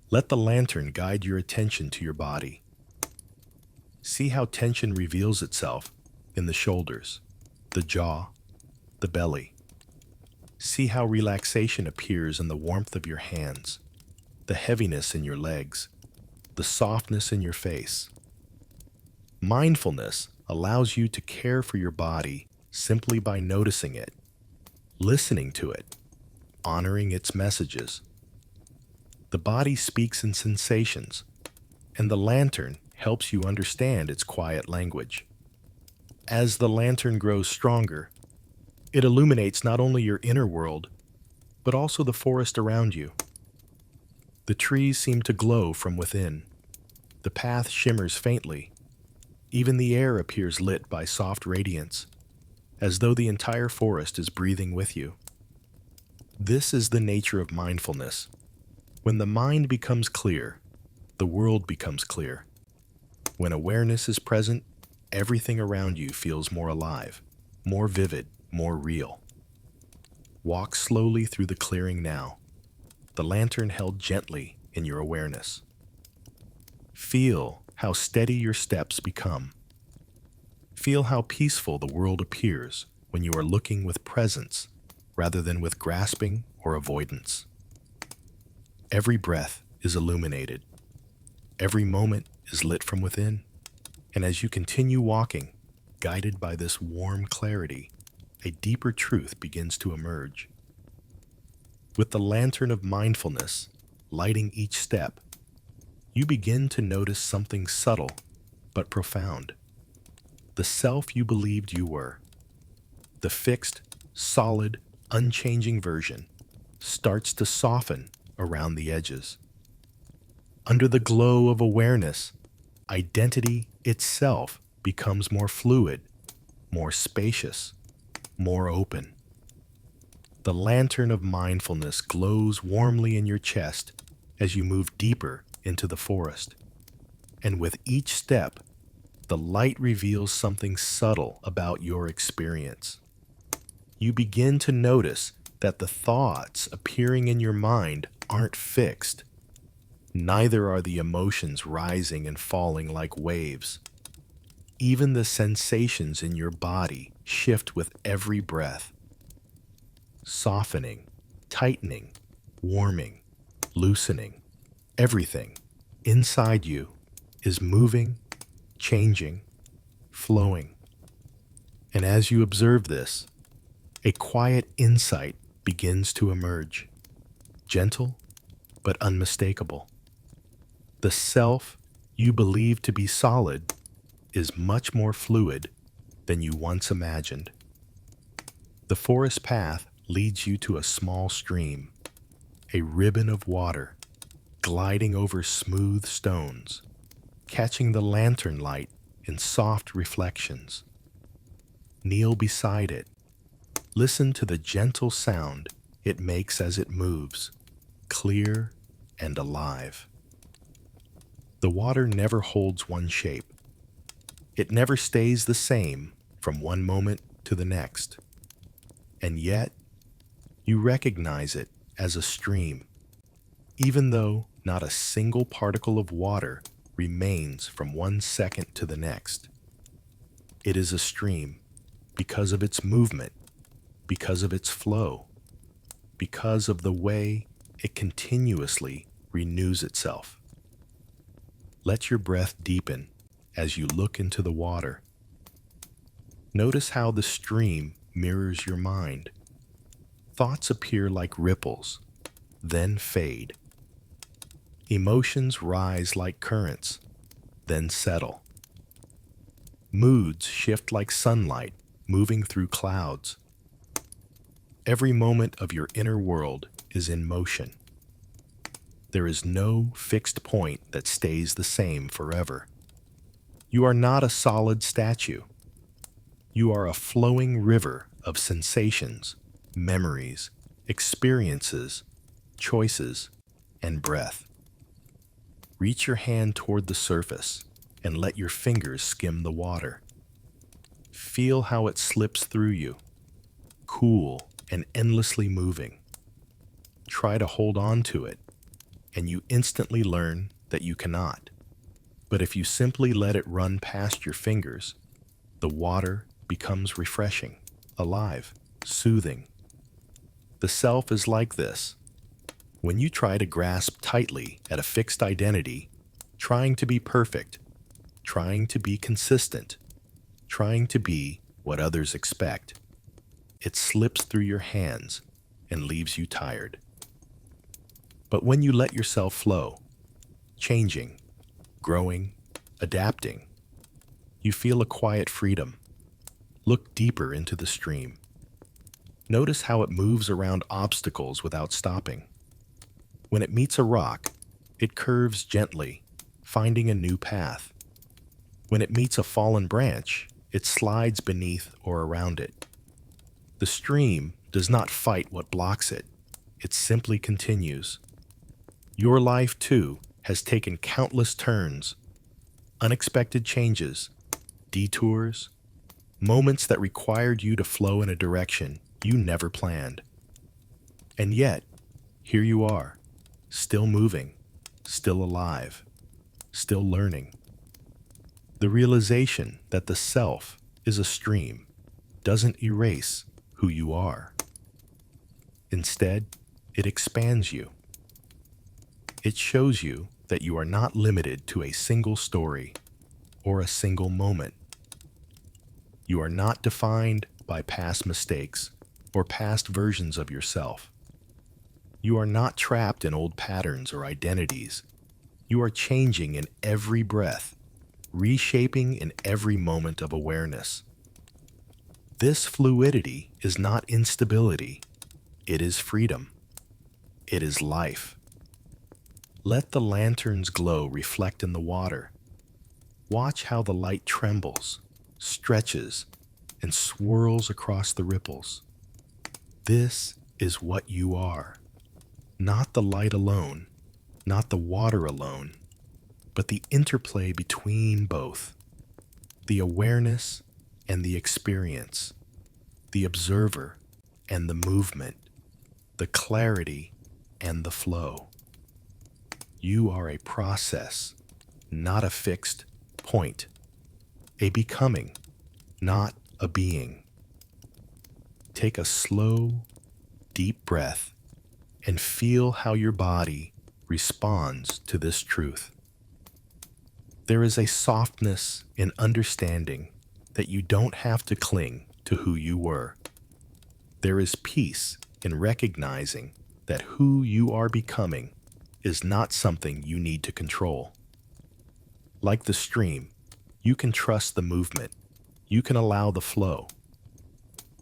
Let the lantern guide your attention to your body. See how tension reveals itself in the shoulders, the jaw, the belly. See how relaxation appears in the warmth of your hands, the heaviness in your legs, the softness in your face. Mindfulness allows you to care for your body simply by noticing it, listening to it, honoring its messages. The body speaks in sensations, and the lantern helps you understand its quiet language. As the lantern grows stronger, it illuminates not only your inner world, but also the forest around you. The trees seem to glow from within. The path shimmers faintly. Even the air appears lit by soft radiance, as though the entire forest is breathing with you. This is the nature of mindfulness. When the mind becomes clear, the world becomes clear. When awareness is present, everything around you feels more alive, more vivid, more real. Walk slowly through the clearing now, the lantern held gently in your awareness. Feel how steady your steps become. Feel how peaceful the world appears when you are looking with presence rather than with grasping or avoidance. Every breath is illuminated. Every moment is lit from within. And as you continue walking, guided by this warm clarity, a deeper truth begins to emerge. With the lantern of mindfulness lighting each step, you begin to notice something subtle but profound. The self you believed you were, the fixed, solid, unchanging version, starts to soften around the edges. Under the glow of awareness, identity itself becomes more fluid, more spacious, more open. The lantern of mindfulness glows warmly in your chest as you move deeper into the forest. And with each step, the light reveals something subtle about your experience. You begin to notice that the thoughts appearing in your mind aren't fixed. Neither are the emotions rising and falling like waves. Even the sensations in your body shift with every breath. Softening, tightening, warming, loosening. Everything inside you is moving, changing, flowing. And as you observe this, a quiet insight begins to emerge, gentle but unmistakable. The self you believe to be solid is much more fluid than you once imagined. The forest path leads you to a small stream, a ribbon of water gliding over smooth stones, catching the lantern light in soft reflections. Kneel beside it. Listen to the gentle sound it makes as it moves, clear and alive. The water never holds one shape. It never stays the same from one moment to the next. And yet, you recognize it as a stream, even though not a single particle of water remains from one second to the next. It is a stream because of its movement, because of its flow, because of the way it continuously renews itself. Let your breath deepen as you look into the water. Notice how the stream mirrors your mind. Thoughts appear like ripples, then fade. Emotions rise like currents, then settle. Moods shift like sunlight moving through clouds. Every moment of your inner world is in motion. There is no fixed point that stays the same forever. You are not a solid statue. You are a flowing river of sensations, memories, experiences, choices, and breath. Reach your hand toward the surface and let your fingers skim the water. Feel how it slips through you, cool and endlessly moving. Try to hold on to it, and you instantly learn that you cannot. But if you simply let it run past your fingers, the water becomes refreshing, alive, soothing. The self is like this. When you try to grasp tightly at a fixed identity, trying to be perfect, trying to be consistent, trying to be what others expect, it slips through your hands and leaves you tired. But when you let yourself flow, changing, growing, adapting, you feel a quiet freedom. Look deeper into the stream. Notice how it moves around obstacles without stopping. When it meets a rock, it curves gently, finding a new path. When it meets a fallen branch, it slides beneath or around it. The stream does not fight what blocks it. It simply continues. Your life, too, has taken countless turns, unexpected changes, detours, moments that required you to flow in a direction you never planned. And yet, here you are, still moving, still alive, still learning. The realization that the self is a stream, doesn't erase who you are. Instead, it expands you. It shows you that you are not limited to a single story or a single moment. You are not defined by past mistakes or past versions of yourself. You are not trapped in old patterns or identities. You are changing in every breath, reshaping in every moment of awareness. This fluidity is not instability. It is freedom. It is life. Let the lantern's glow reflect in the water. Watch how the light trembles, stretches, and swirls across the ripples. This is what you are. Not the light alone, not the water alone, but the interplay between both. The awareness and the experience, the observer and the movement, the clarity and the flow. You are a process, not a fixed point. A becoming, not a being. Take a slow, deep breath and feel how your body responds to this truth. There is a softness in understanding that you don't have to cling to who you were. There is peace in recognizing that who you are becoming is not something you need to control. Like the stream, you can trust the movement. You can allow the flow.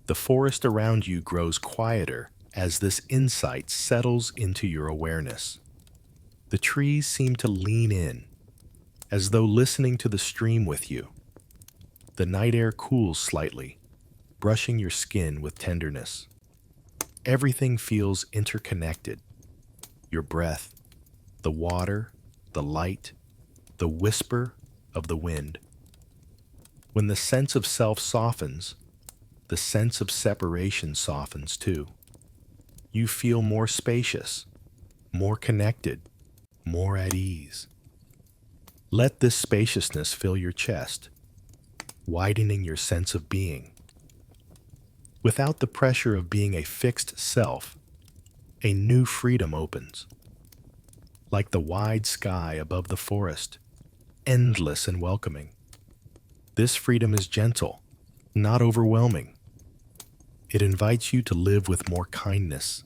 The forest around you grows quieter as this insight settles into your awareness. The trees seem to lean in, as though listening to the stream with you. The night air cools slightly, brushing your skin with tenderness. Everything feels interconnected. Your breath, the water, the light, the whisper of the wind. When the sense of self softens, the sense of separation softens too. You feel more spacious, more connected, more at ease. Let this spaciousness fill your chest, widening your sense of being. Without the pressure of being a fixed self, a new freedom opens. Like the wide sky above the forest, endless and welcoming. This freedom is gentle, not overwhelming. It invites you to live with more kindness,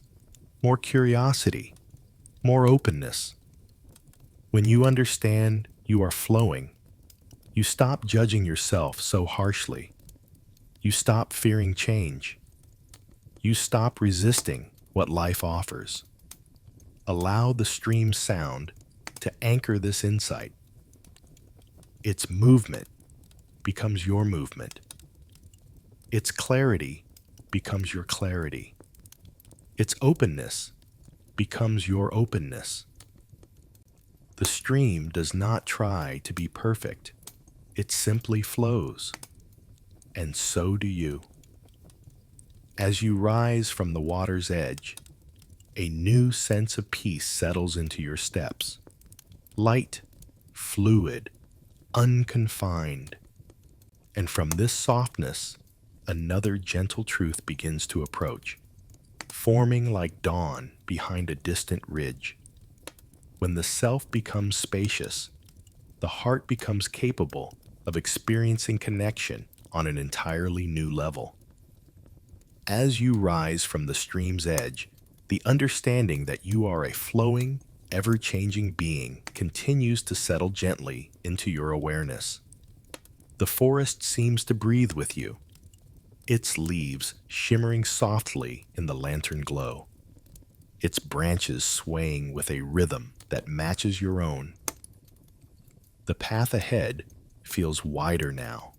more curiosity, more openness. When you understand you are flowing, you stop judging yourself so harshly. You stop fearing change. You stop resisting what life offers. Allow the stream's sound to anchor this insight. Its movement becomes your movement. Its clarity becomes your clarity. Its openness becomes your openness. The stream does not try to be perfect. It simply flows. And so do you. As you rise from the water's edge, a new sense of peace settles into your steps. Light, fluid, unconfined. And from this softness, another gentle truth begins to approach, forming like dawn behind a distant ridge. When the self becomes spacious, the heart becomes capable of experiencing connection on an entirely new level. As you rise from the stream's edge, the understanding that you are a flowing, ever-changing being continues to settle gently into your awareness. The forest seems to breathe with you, its leaves shimmering softly in the lantern glow, its branches swaying with a rhythm that matches your own. The path ahead feels wider now.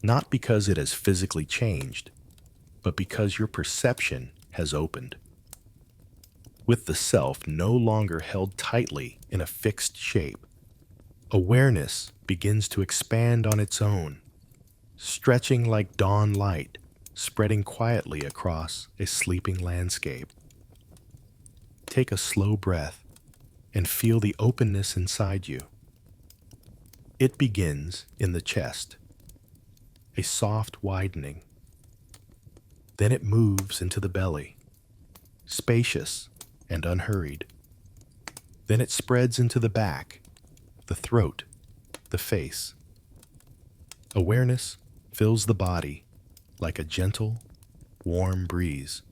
Not because it has physically changed, but because your perception has opened. With the self no longer held tightly in a fixed shape, awareness begins to expand on its own, stretching like dawn light, spreading quietly across a sleeping landscape. Take a slow breath and feel the openness inside you. It begins in the chest, a soft widening. Then it moves into the belly, spacious and unhurried. Then it spreads into the back, the throat, the face. Awareness fills the body like a gentle, warm breeze,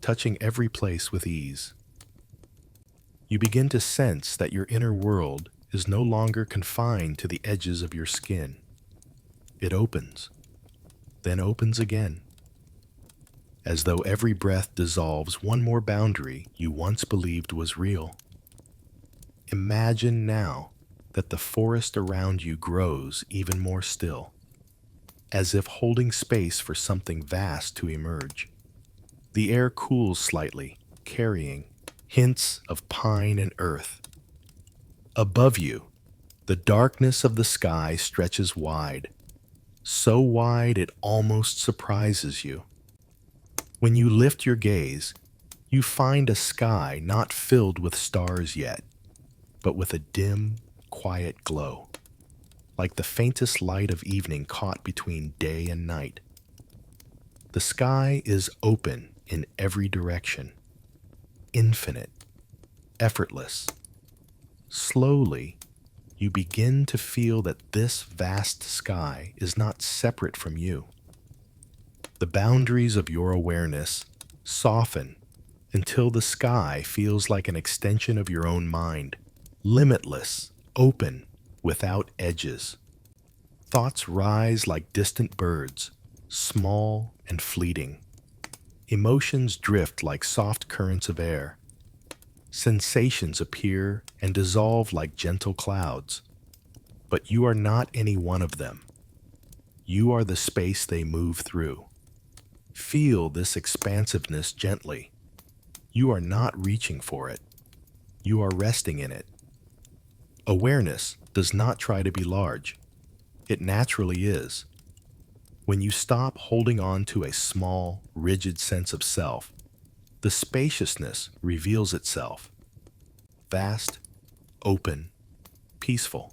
touching every place with ease. You begin to sense that your inner world is no longer confined to the edges of your skin. It opens, then opens again, as though every breath dissolves one more boundary you once believed was real. Imagine now that the forest around you grows even more still, as if holding space for something vast to emerge. The air cools slightly, carrying hints of pine and earth. Above you, the darkness of the sky stretches wide, so wide it almost surprises you. When you lift your gaze, you find a sky not filled with stars yet, but with a dim, quiet glow, like the faintest light of evening caught between day and night. The sky is open in every direction, infinite, effortless. Slowly, you begin to feel that this vast sky is not separate from you. The boundaries of your awareness soften until the sky feels like an extension of your own mind, limitless, open, without edges. Thoughts rise like distant birds, small and fleeting. Emotions drift like soft currents of air. Sensations appear and dissolve like gentle clouds. But you are not any one of them. You are the space they move through. Feel this expansiveness gently. You are not reaching for it. You are resting in it. Awareness does not try to be large. It naturally is. When you stop holding on to a small, rigid sense of self, the spaciousness reveals itself. Vast, open, peaceful.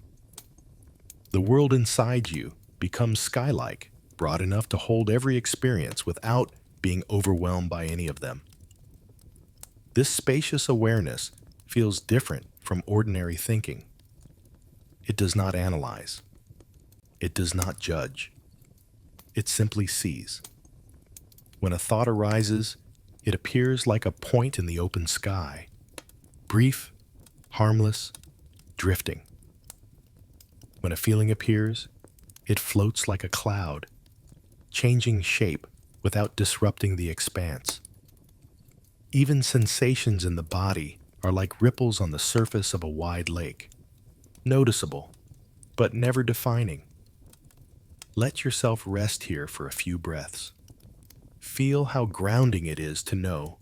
The world inside you becomes sky-like, broad enough to hold every experience without being overwhelmed by any of them. This spacious awareness feels different from ordinary thinking. It does not analyze. It does not judge. It simply sees. When a thought arises, it appears like a point in the open sky, brief, harmless, drifting. When a feeling appears, it floats like a cloud, changing shape without disrupting the expanse. Even sensations in the body are like ripples on the surface of a wide lake, noticeable, but never defining. Let yourself rest here for a few breaths. Feel how grounding it is to know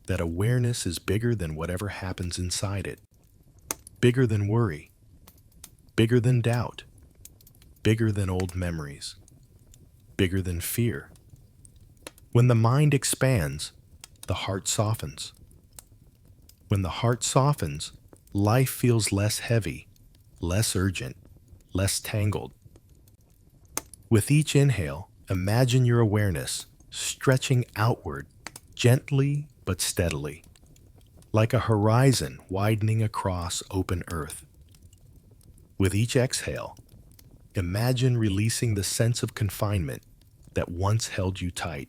that awareness is bigger than whatever happens inside it, bigger than worry, bigger than doubt, bigger than old memories, bigger than fear. When the mind expands, the heart softens. When the heart softens, life feels less heavy, less urgent, less tangled. With each inhale, imagine your awareness stretching outward, gently but steadily, like a horizon widening across open earth. With each exhale, imagine releasing the sense of confinement that once held you tight.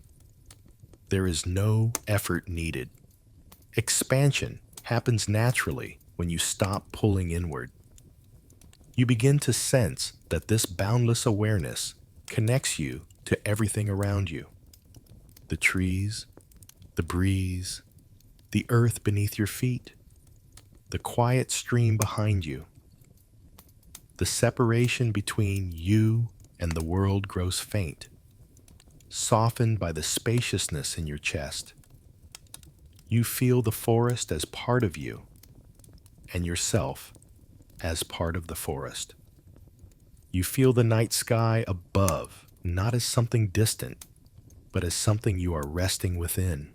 There is no effort needed. Expansion happens naturally when you stop pulling inward. You begin to sense that this boundless awareness connects you to everything around you. The trees, the breeze, the earth beneath your feet, the quiet stream behind you. The separation between you and the world grows faint, softened by the spaciousness in your chest. You feel the forest as part of you, and yourself as part of the forest. You feel the night sky above, not as something distant, but as something you are resting within.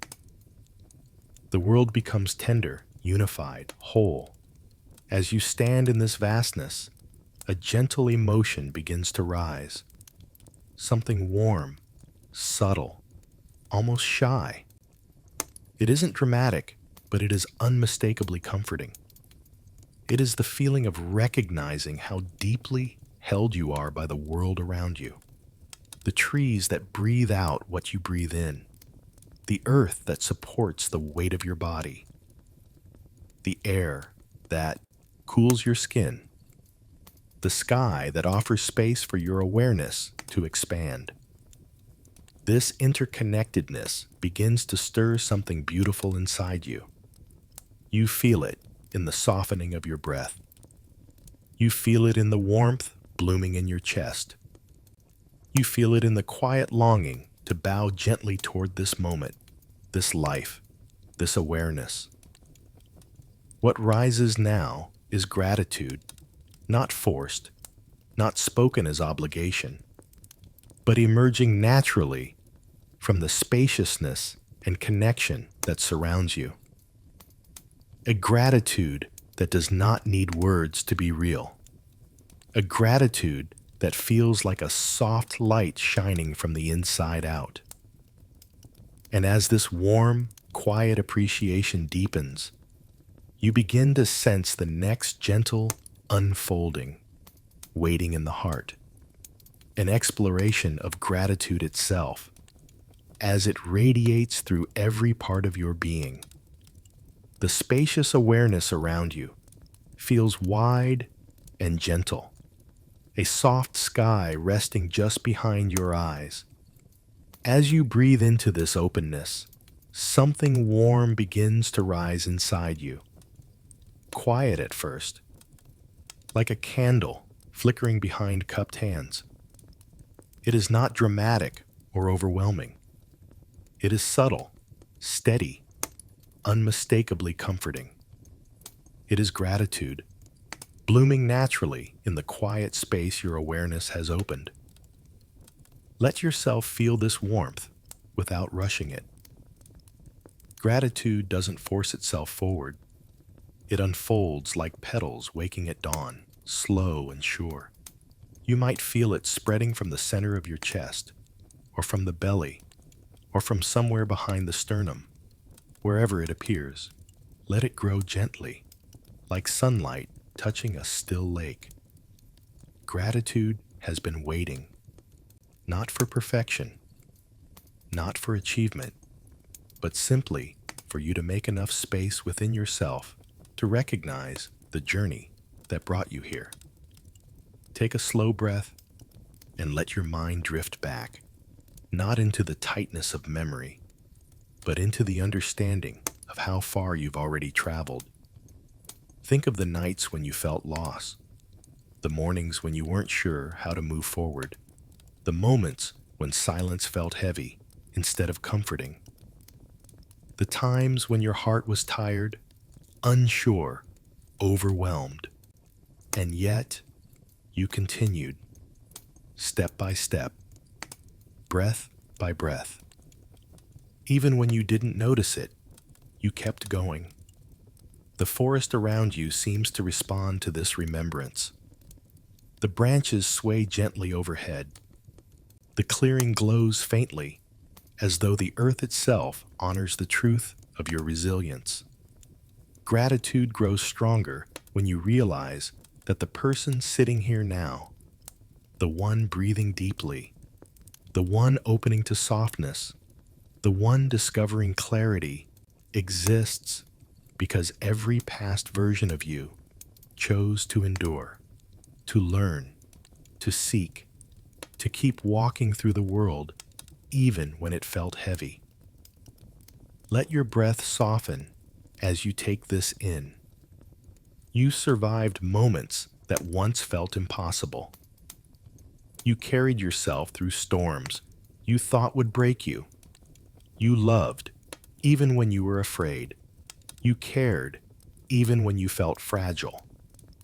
The world becomes tender, unified, whole. As you stand in this vastness, a gentle emotion begins to rise. Something warm, subtle, almost shy. It isn't dramatic, but it is unmistakably comforting. It is the feeling of recognizing how deeply held you are by the world around you. The trees that breathe out what you breathe in. The earth that supports the weight of your body. The air that cools your skin. The sky that offers space for your awareness to expand. This interconnectedness begins to stir something beautiful inside you. You feel it in the softening of your breath. You feel it in the warmth blooming in your chest. You feel it in the quiet longing to bow gently toward this moment, this life, this awareness. What rises now is gratitude, not forced, not spoken as obligation, but emerging naturally from the spaciousness and connection that surrounds you. A gratitude that does not need words to be real. A gratitude that feels like a soft light shining from the inside out. And as this warm, quiet appreciation deepens, you begin to sense the next gentle unfolding, waiting in the heart. An exploration of gratitude itself, as it radiates through every part of your being. The spacious awareness around you feels wide and gentle, a soft sky resting just behind your eyes. As you breathe into this openness, something warm begins to rise inside you. Quiet at first, like a candle flickering behind cupped hands. It is not dramatic or overwhelming. It is subtle, steady, unmistakably comforting. It is gratitude, blooming naturally in the quiet space your awareness has opened. Let yourself feel this warmth without rushing it. Gratitude doesn't force itself forward. It unfolds like petals waking at dawn, slow and sure. You might feel it spreading from the center of your chest, or from the belly, or from somewhere behind the sternum. Wherever it appears, let it grow gently, like sunlight touching a still lake. Gratitude has been waiting, not for perfection, not for achievement, but simply for you to make enough space within yourself to recognize the journey that brought you here. Take a slow breath and let your mind drift back, not into the tightness of memory, but into the understanding of how far you've already traveled. Think of the nights when you felt lost, the mornings when you weren't sure how to move forward, the moments when silence felt heavy instead of comforting, the times when your heart was tired, unsure, overwhelmed, and yet you continued, step by step, breath by breath. Even when you didn't notice it, you kept going. The forest around you seems to respond to this remembrance. The branches sway gently overhead. The clearing glows faintly, as though the earth itself honors the truth of your resilience. Gratitude grows stronger when you realize that the person sitting here now, the one breathing deeply, the one opening to softness, the one discovering clarity, exists because every past version of you chose to endure, to learn, to seek, to keep walking through the world even when it felt heavy. Let your breath soften as you take this in. You survived moments that once felt impossible. You carried yourself through storms you thought would break you. You loved, even when you were afraid. You cared, even when you felt fragile.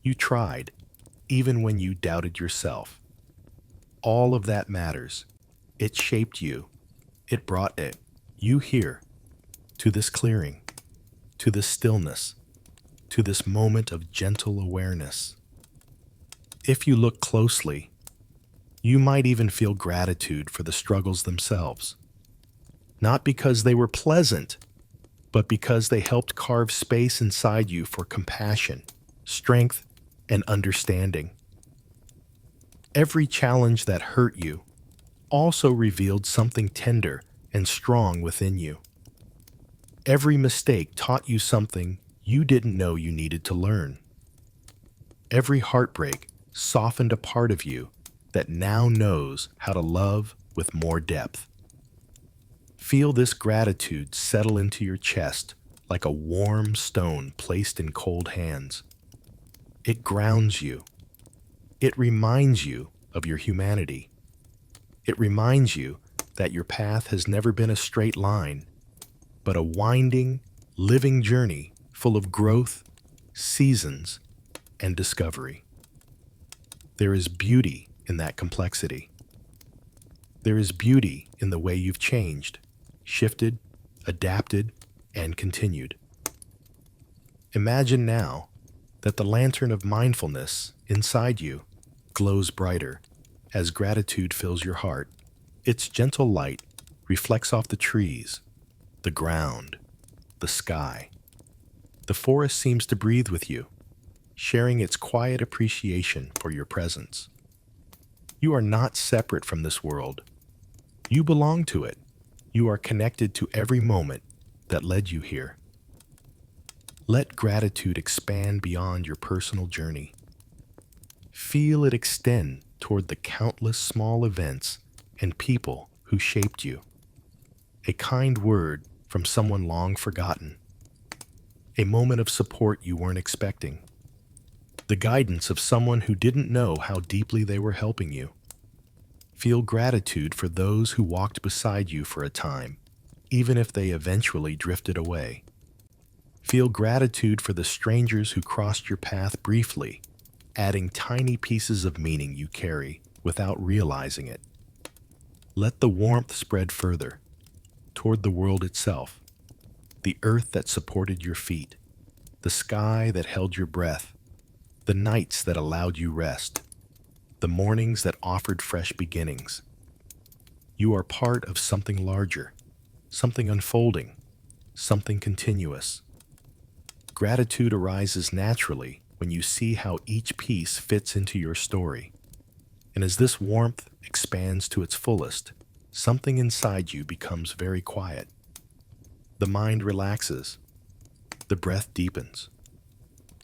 You tried, even when you doubted yourself. All of that matters. It shaped you. It brought you here, to this clearing, to this stillness, to this moment of gentle awareness. If you look closely, you might even feel gratitude for the struggles themselves, not because they were pleasant, but because they helped carve space inside you for compassion, strength, and understanding. Every challenge that hurt you also revealed something tender and strong within you. Every mistake taught you something you didn't know you needed to learn. Every heartbreak softened a part of you that now knows how to love with more depth. Feel this gratitude settle into your chest like a warm stone placed in cold hands. It grounds you. It reminds you of your humanity. It reminds you that your path has never been a straight line, but a winding, living journey full of growth, seasons, and discovery. There is beauty in that complexity. There is beauty in the way you've changed, shifted, adapted, and continued. Imagine now that the lantern of mindfulness inside you glows brighter as gratitude fills your heart. Its gentle light reflects off the trees, the ground, the sky. The forest seems to breathe with you, sharing its quiet appreciation for your presence. You are not separate from this world. You belong to it. You are connected to every moment that led you here. Let gratitude expand beyond your personal journey. Feel it extend toward the countless small events and people who shaped you. A kind word from someone long forgotten. A moment of support you weren't expecting. The guidance of someone who didn't know how deeply they were helping you. Feel gratitude for those who walked beside you for a time, even if they eventually drifted away. Feel gratitude for the strangers who crossed your path briefly, adding tiny pieces of meaning you carry without realizing it. Let the warmth spread further, toward the world itself, the earth that supported your feet, the sky that held your breath, the nights that allowed you rest, the mornings that offered fresh beginnings. You are part of something larger, something unfolding, something continuous. Gratitude arises naturally when you see how each piece fits into your story. And as this warmth expands to its fullest, something inside you becomes very quiet. The mind relaxes. The breath deepens.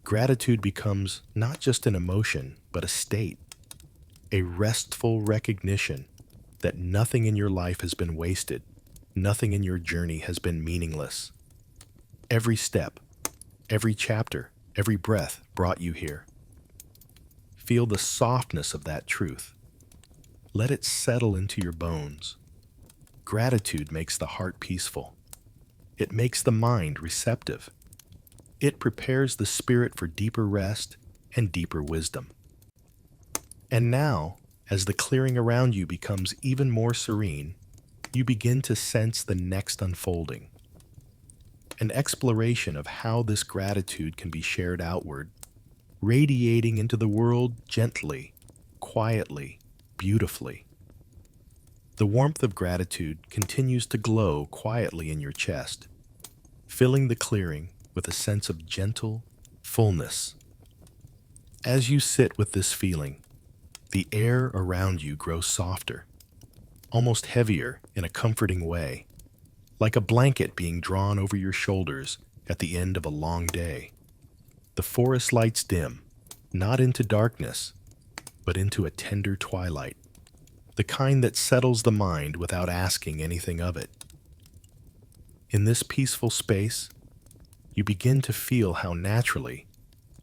Gratitude becomes not just an emotion, but a state, a restful recognition that nothing in your life has been wasted, nothing in your journey has been meaningless. Every step, every chapter, every breath brought you here. Feel the softness of that truth. Let it settle into your bones. Gratitude makes the heart peaceful. It makes the mind receptive. It prepares the spirit for deeper rest and deeper wisdom. And now, as the clearing around you becomes even more serene, you begin to sense the next unfolding. An exploration of how this gratitude can be shared outward, radiating into the world gently, quietly, beautifully. The warmth of gratitude continues to glow quietly in your chest, filling the clearing with a sense of gentle fullness. As you sit with this feeling, the air around you grows softer, almost heavier in a comforting way, like a blanket being drawn over your shoulders at the end of a long day. The forest lights dim, not into darkness, but into a tender twilight, the kind that settles the mind without asking anything of it. In this peaceful space, you begin to feel how naturally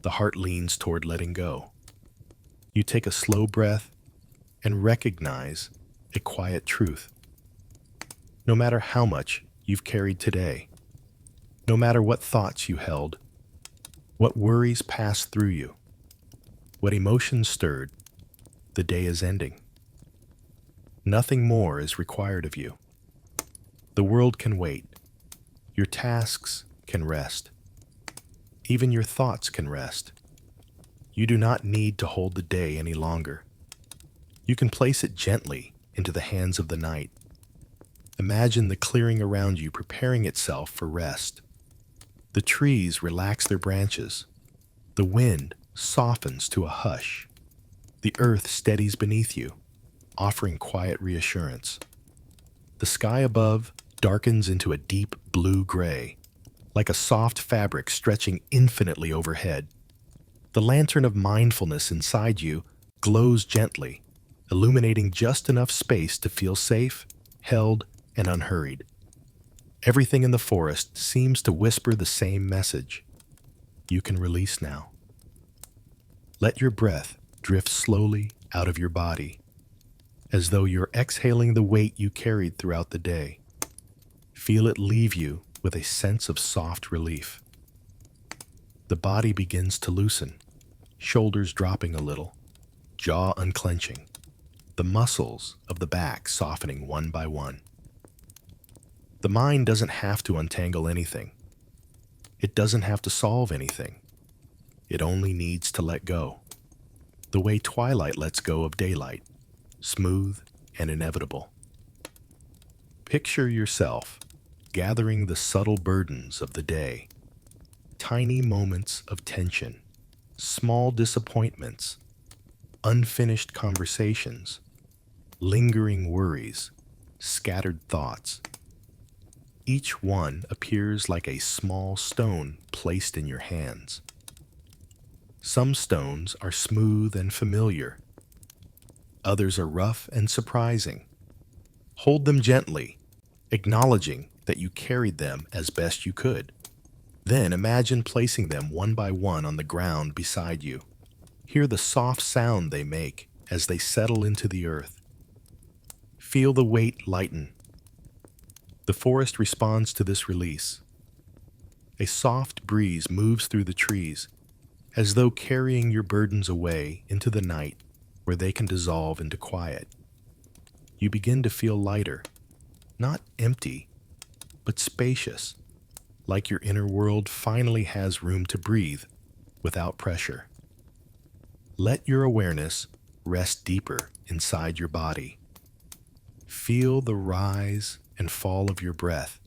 the heart leans toward letting go. You take a slow breath and recognize a quiet truth. No matter how much you've carried today, no matter what thoughts you held, what worries passed through you, what emotions stirred, the day is ending. Nothing more is required of you. The world can wait. Your tasks can rest. Even your thoughts can rest. You do not need to hold the day any longer. You can place it gently into the hands of the night. Imagine the clearing around you preparing itself for rest. The trees relax their branches. The wind softens to a hush. The earth steadies beneath you, offering quiet reassurance. The sky above darkens into a deep blue-gray, like a soft fabric stretching infinitely overhead. The lantern of mindfulness inside you glows gently, illuminating just enough space to feel safe, held, and unhurried. Everything in the forest seems to whisper the same message. You can release now. Let your breath drift slowly out of your body, as though you're exhaling the weight you carried throughout the day. Feel it leave you with a sense of soft relief. The body begins to loosen, shoulders dropping a little, jaw unclenching, the muscles of the back softening one by one. The mind doesn't have to untangle anything. It doesn't have to solve anything. It only needs to let go. The way twilight lets go of daylight, smooth and inevitable. Picture yourself gathering the subtle burdens of the day, tiny moments of tension, small disappointments, unfinished conversations, lingering worries, scattered thoughts. Each one appears like a small stone placed in your hands. Some stones are smooth and familiar. Others are rough and surprising. Hold them gently, acknowledging that you carried them as best you could. Then imagine placing them one by one on the ground beside you. Hear the soft sound they make as they settle into the earth. Feel the weight lighten. The forest responds to this release. A soft breeze moves through the trees, as though carrying your burdens away into the night where they can dissolve into quiet. You begin to feel lighter, not empty, but spacious, like your inner world finally has room to breathe without pressure. Let your awareness rest deeper inside your body. Feel the rise and fall of your breath,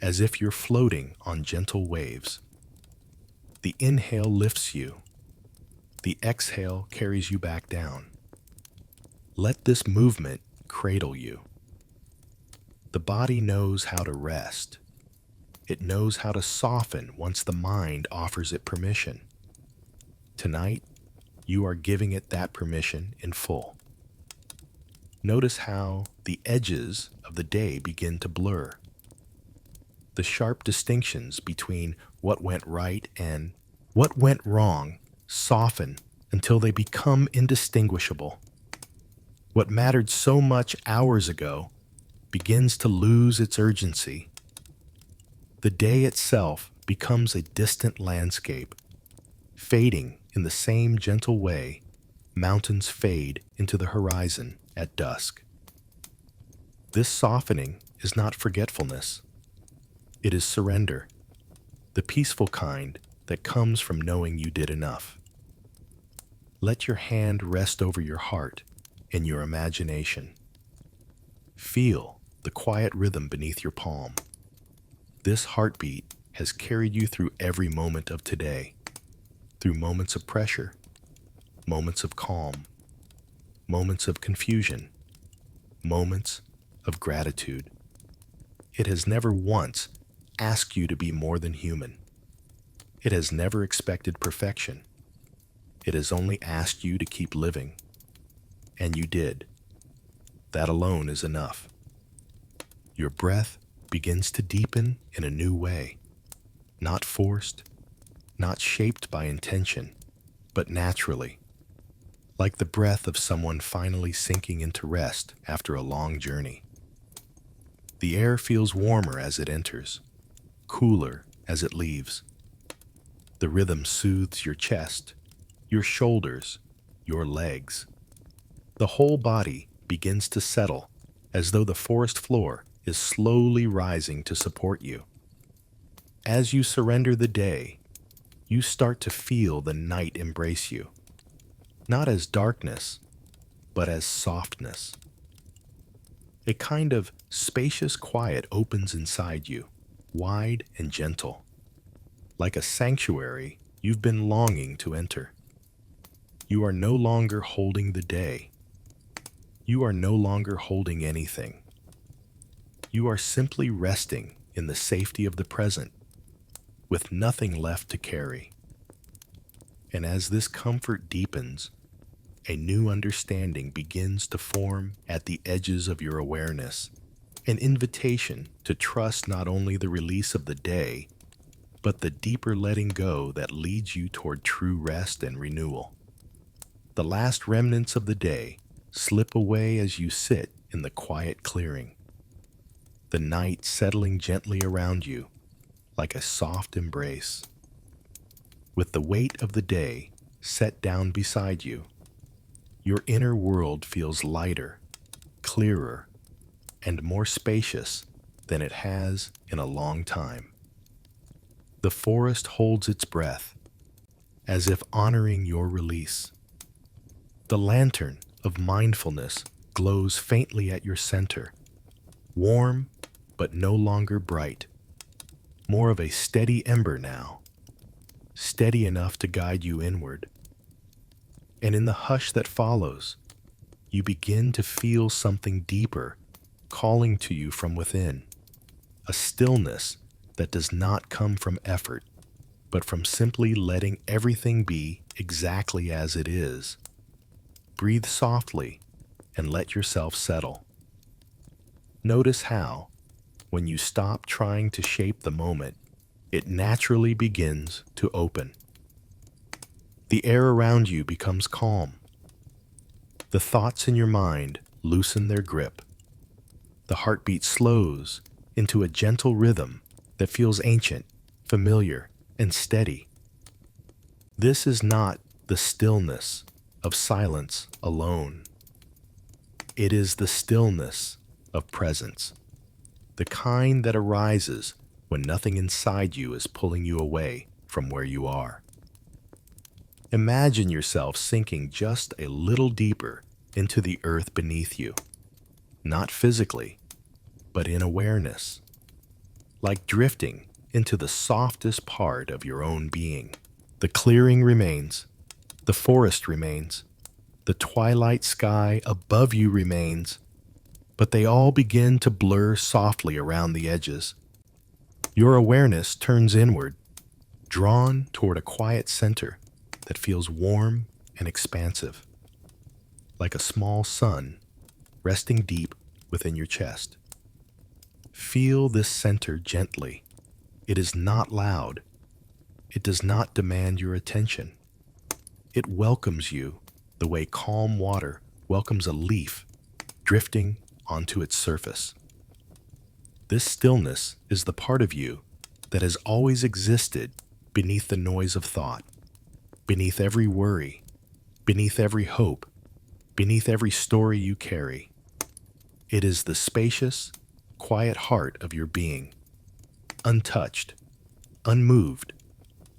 as if you're floating on gentle waves. The inhale lifts you. The exhale carries you back down. Let this movement cradle you. The body knows how to rest. It knows how to soften once the mind offers it permission. Tonight, you are giving it that permission in full. Notice how the edges of the day begin to blur. The sharp distinctions between what went right and what went wrong soften until they become indistinguishable. What mattered so much hours ago begins to lose its urgency. The day itself becomes a distant landscape, fading in the same gentle way mountains fade into the horizon at dusk. This softening is not forgetfulness. It is surrender, the peaceful kind that comes from knowing you did enough. Let your hand rest over your heart and your imagination. Feel the quiet rhythm beneath your palm. This heartbeat has carried you through every moment of today, through moments of pressure, moments of calm, moments of confusion, moments of gratitude. It has never once asked you to be more than human. It has never expected perfection. It has only asked you to keep living. And you did. That alone is enough. Your breath begins to deepen in a new way, not forced, not shaped by intention, but naturally, like the breath of someone finally sinking into rest after a long journey. The air feels warmer as it enters, cooler as it leaves. The rhythm soothes your chest, your shoulders, your legs. The whole body begins to settle as though the forest floor is slowly rising to support you. As you surrender the day, you start to feel the night embrace you. not as darkness, but as softness. A kind of spacious quiet opens inside you, wide and gentle, like a sanctuary you've been longing to enter. You are no longer holding the day. You are no longer holding anything. You are simply resting in the safety of the present, with nothing left to carry. And as this comfort deepens, a new understanding begins to form at the edges of your awareness, an invitation to trust not only the release of the day, but the deeper letting go that leads you toward true rest and renewal. The last remnants of the day slip away as you sit in the quiet clearing, the night settling gently around you like a soft embrace. With the weight of the day set down beside you, your inner world feels lighter, clearer, and more spacious than it has in a long time. The forest holds its breath, as if honoring your release. The lantern of mindfulness glows faintly at your center, warm but no longer bright, more of a steady ember now, steady enough to guide you inward. And in the hush that follows, you begin to feel something deeper calling to you from within, a stillness that does not come from effort, but from simply letting everything be exactly as it is. Breathe softly and let yourself settle. Notice how, when you stop trying to shape the moment, it naturally begins to open. The air around you becomes calm. The thoughts in your mind loosen their grip. The heartbeat slows into a gentle rhythm that feels ancient, familiar, and steady. This is not the stillness of silence alone. It is the stillness of presence, the kind that arises when nothing inside you is pulling you away from where you are. Imagine yourself sinking just a little deeper into the earth beneath you, not physically, but in awareness, like drifting into the softest part of your own being. The clearing remains, the forest remains, the twilight sky above you remains, but they all begin to blur softly around the edges. Your awareness turns inward, drawn toward a quiet center that feels warm and expansive, like a small sun resting deep within your chest. Feel this center gently. It is not loud. It does not demand your attention. It welcomes you the way calm water welcomes a leaf drifting onto its surface. This stillness is the part of you that has always existed beneath the noise of thought, beneath every worry, beneath every hope, beneath every story you carry. It is the spacious, quiet heart of your being, untouched, unmoved,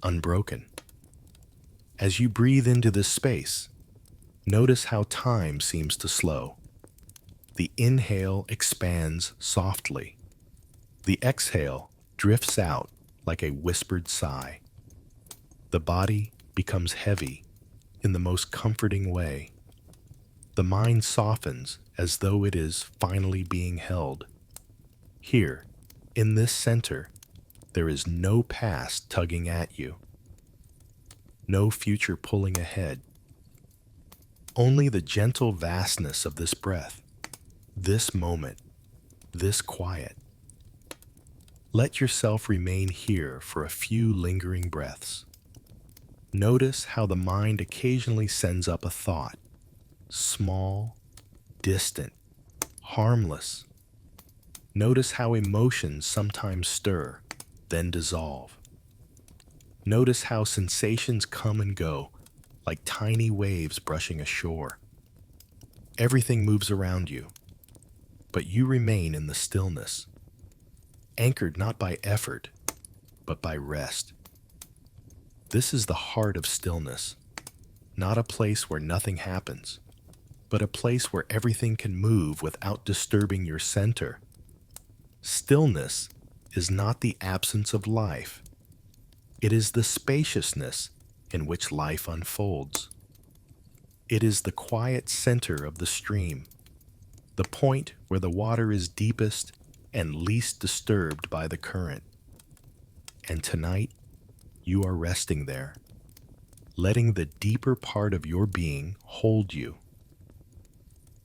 unbroken. As you breathe into this space, notice how time seems to slow. The inhale expands softly. The exhale drifts out like a whispered sigh. The body becomes heavy in the most comforting way. The mind softens as though it is finally being held. Here, in this center, there is no past tugging at you, no future pulling ahead. Only the gentle vastness of this breath, this moment, this quiet. Let yourself remain here for a few lingering breaths. Notice how the mind occasionally sends up a thought, small, distant, harmless. Notice how emotions sometimes stir, then dissolve. Notice how sensations come and go, like tiny waves brushing ashore. Everything moves around you, but you remain in the stillness, anchored not by effort, but by rest. This is the heart of stillness, not a place where nothing happens, but a place where everything can move without disturbing your center. Stillness is not the absence of life. It is the spaciousness in which life unfolds. It is the quiet center of the stream, the point where the water is deepest and least disturbed by the current. And tonight, you are resting there, letting the deeper part of your being hold you.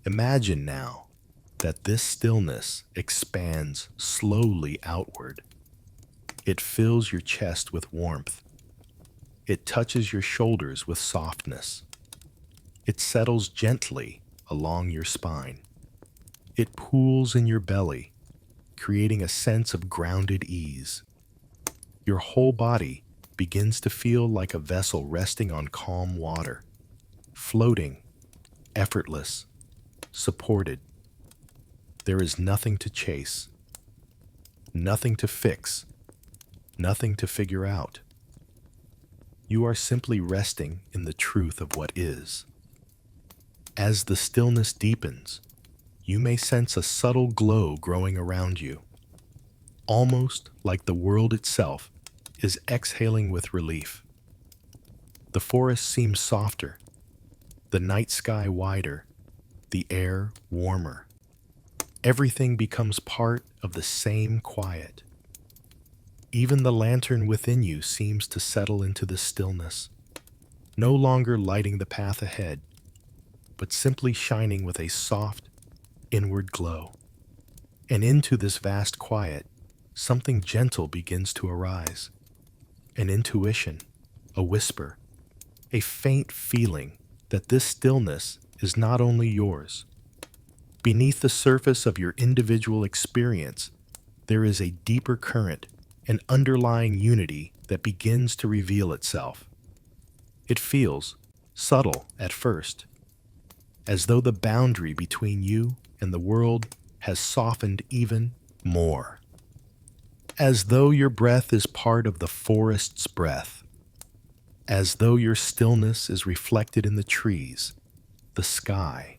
Imagine now that this stillness expands slowly outward. It fills your chest with warmth. It touches your shoulders with softness. It settles gently along your spine. It pools in your belly, creating a sense of grounded ease. Your whole body begins to feel like a vessel resting on calm water, floating, effortless, supported. There is nothing to chase, nothing to fix, nothing to figure out. You are simply resting in the truth of what is. As the stillness deepens, you may sense a subtle glow growing around you, almost like the world itself is exhaling with relief. The forest seems softer, the night sky wider, the air warmer. Everything becomes part of the same quiet. Even the lantern within you seems to settle into the stillness, no longer lighting the path ahead, but simply shining with a soft, inward glow. And into this vast quiet, something gentle begins to arise. An intuition, a whisper, a faint feeling that this stillness is not only yours. Beneath the surface of your individual experience, there is a deeper current, an underlying unity that begins to reveal itself. It feels subtle at first, as though the boundary between you and the world has softened even more. As though your breath is part of the forest's breath. As though your stillness is reflected in the trees, the sky,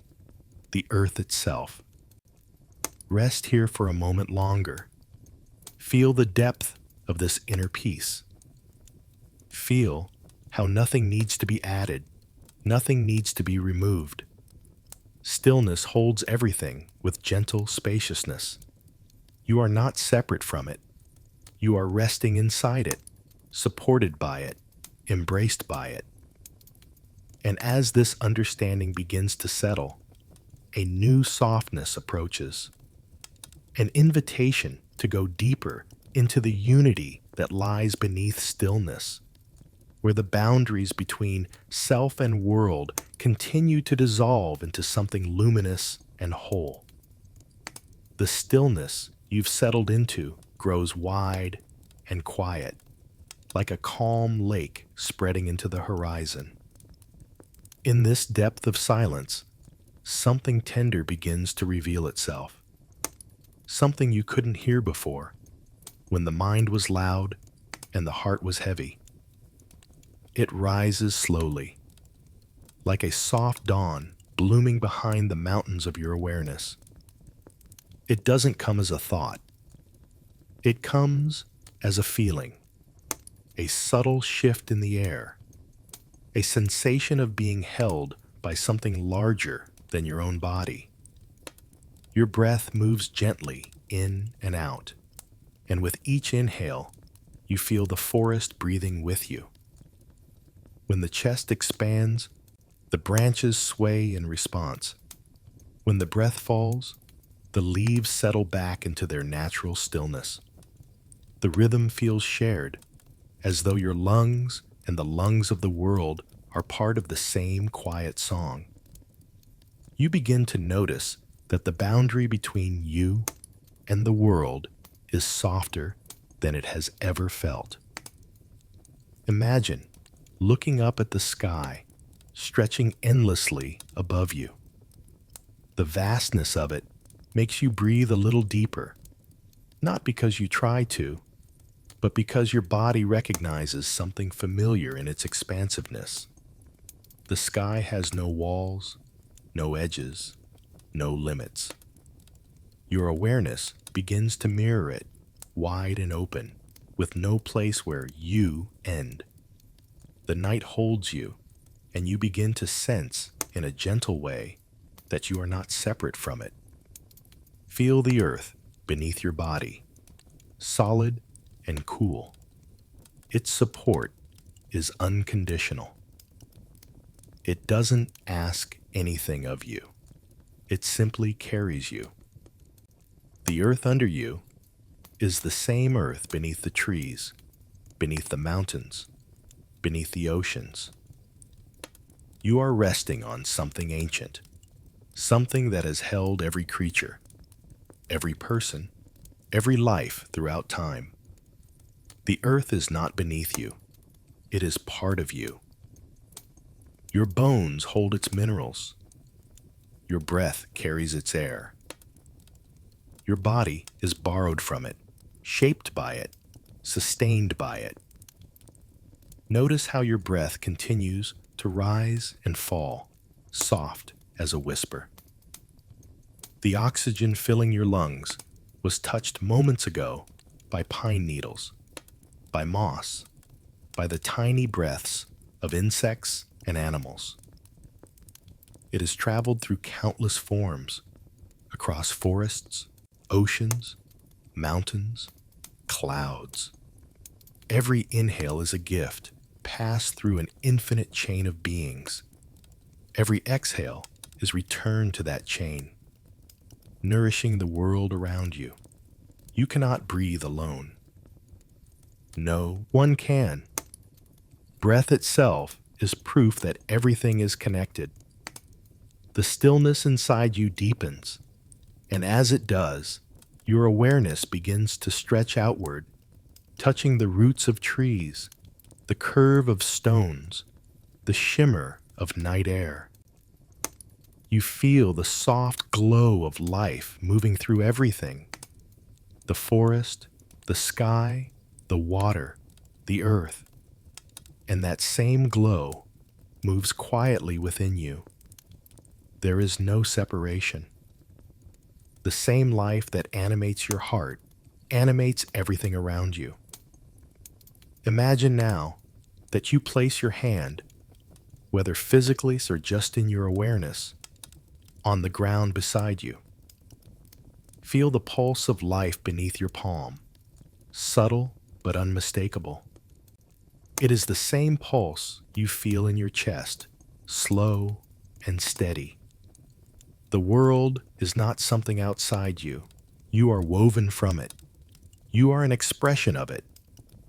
the earth itself. Rest here for a moment longer. Feel the depth of this inner peace. Feel how nothing needs to be added, nothing needs to be removed. Stillness holds everything with gentle spaciousness. You are not separate from it. You are resting inside it, supported by it, embraced by it. And as this understanding begins to settle, a new softness approaches. An invitation to go deeper into the unity that lies beneath stillness, where the boundaries between self and world continue to dissolve into something luminous and whole. The stillness you've settled into grows wide and quiet, like a calm lake spreading into the horizon. In this depth of silence, something tender begins to reveal itself. Something you couldn't hear before, when the mind was loud and the heart was heavy. It rises slowly, like a soft dawn blooming behind the mountains of your awareness. It doesn't come as a thought. It comes as a feeling, a subtle shift in the air, a sensation of being held by something larger than your own body. Your breath moves gently in and out, and with each inhale, you feel the forest breathing with you. When the chest expands, the branches sway in response. When the breath falls, the leaves settle back into their natural stillness. The rhythm feels shared, as though your lungs and the lungs of the world are part of the same quiet song. You begin to notice that the boundary between you and the world is softer than it has ever felt. Imagine looking up at the sky, stretching endlessly above you. The vastness of it makes you breathe a little deeper, not because you try to, but because your body recognizes something familiar in its expansiveness. The sky has no walls, no edges, no limits. Your awareness begins to mirror it, wide and open, with no place where you end. The night holds you, and you begin to sense, in a gentle way, that you are not separate from it. Feel the earth beneath your body, solid and cool. Its support is unconditional. It doesn't ask anything of you. It simply carries you. The earth under you is the same earth beneath the trees, beneath the mountains, beneath the oceans. You are resting on something ancient, something that has held every creature, every person, every life throughout time. The earth is not beneath you. It is part of you. Your bones hold its minerals. Your breath carries its air. Your body is borrowed from it, shaped by it, sustained by it. Notice how your breath continues to rise and fall, soft as a whisper. The oxygen filling your lungs was touched moments ago by pine needles, by moss, by the tiny breaths of insects and animals. It has traveled through countless forms, across forests, oceans, mountains, clouds. Every inhale is a gift, passed through an infinite chain of beings. Every exhale is returned to that chain, nourishing the world around you. You cannot breathe alone. No one can. Breath itself is proof that everything is connected. The stillness inside you deepens, and as it does, your awareness begins to stretch outward, touching the roots of trees, the curve of stones, the shimmer of night air. You feel the soft glow of life moving through everything: the forest, the sky, the water, the earth. And that same glow moves quietly within you. There is no separation. The same life that animates your heart animates everything around you. Imagine now that you place your hand, whether physically or just in your awareness, on the ground beside you. Feel the pulse of life beneath your palm, subtle but unmistakable. It is the same pulse you feel in your chest, slow and steady. The world is not something outside you. You are woven from it. You are an expression of it,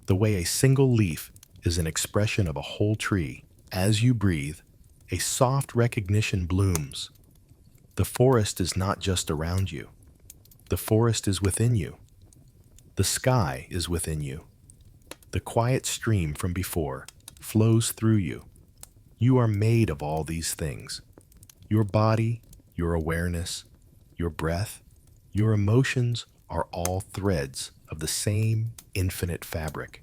the way a single leaf is an expression of a whole tree. As you breathe, a soft recognition blooms. The forest is not just around you. The forest is within you. The sky is within you. The quiet stream from before flows through you. You are made of all these things. Your body, your awareness, your breath, your emotions are all threads of the same infinite fabric.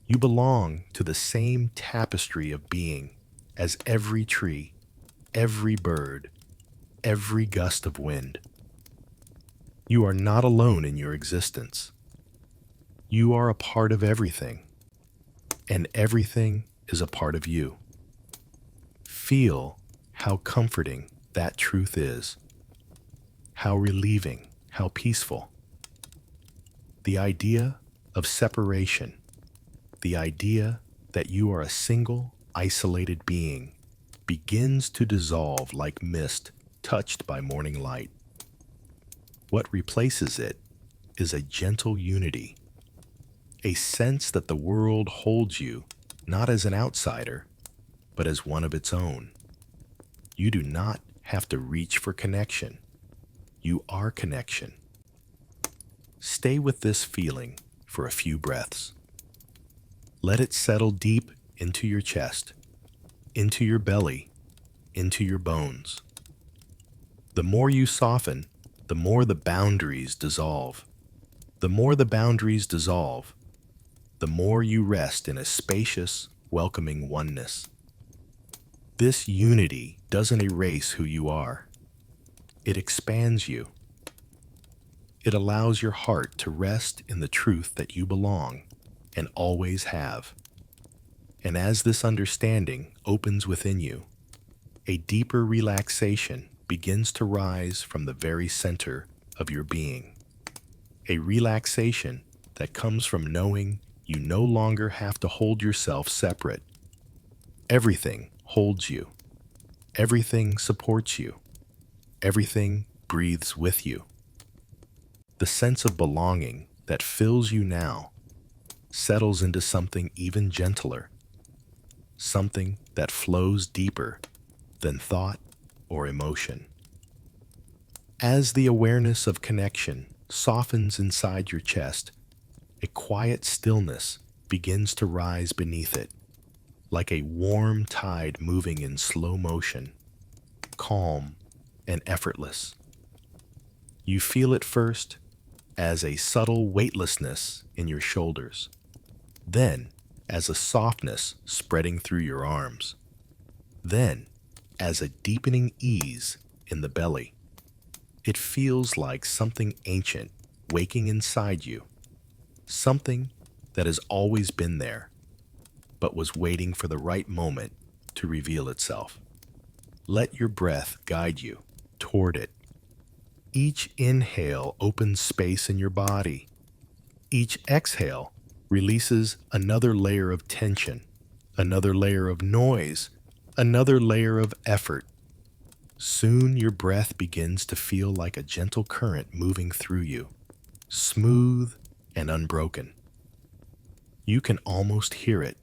You belong to the same tapestry of being as every tree, every bird, every gust of wind. You are not alone in your existence. You are a part of everything, and everything is a part of you. Feel how comforting that truth is, how relieving, how peaceful. The idea of separation, the idea that you are a single, isolated being, begins to dissolve like mist touched by morning light. What replaces it is a gentle unity, a sense that the world holds you not as an outsider, but as one of its own. You do not have to reach for connection. You are connection. Stay with this feeling for a few breaths. Let it settle deep into your chest, into your belly, into your bones. The more you soften, the more the boundaries dissolve. The more the boundaries dissolve, the more you rest in a spacious, welcoming oneness. This unity doesn't erase who you are. It expands you. It allows your heart to rest in the truth that you belong and always have. And as this understanding opens within you, a deeper relaxation begins to rise from the very center of your being. A relaxation that comes from knowing you no longer have to hold yourself separate. Everything holds you. Everything supports you. Everything breathes with you. The sense of belonging that fills you now settles into something even gentler, something that flows deeper than thought or emotion. As the awareness of connection softens inside your chest, a quiet stillness begins to rise beneath it, like a warm tide moving in slow motion, calm and effortless. You feel it first as a subtle weightlessness in your shoulders, then as a softness spreading through your arms, then as a deepening ease in the belly. It feels like something ancient waking inside you, something that has always been there, but was waiting for the right moment to reveal itself. Let your breath guide you toward it. Each inhale opens space in your body. Each exhale releases another layer of tension, another layer of noise, another layer of effort. Soon your breath begins to feel like a gentle current moving through you, smooth and unbroken. You can almost hear it,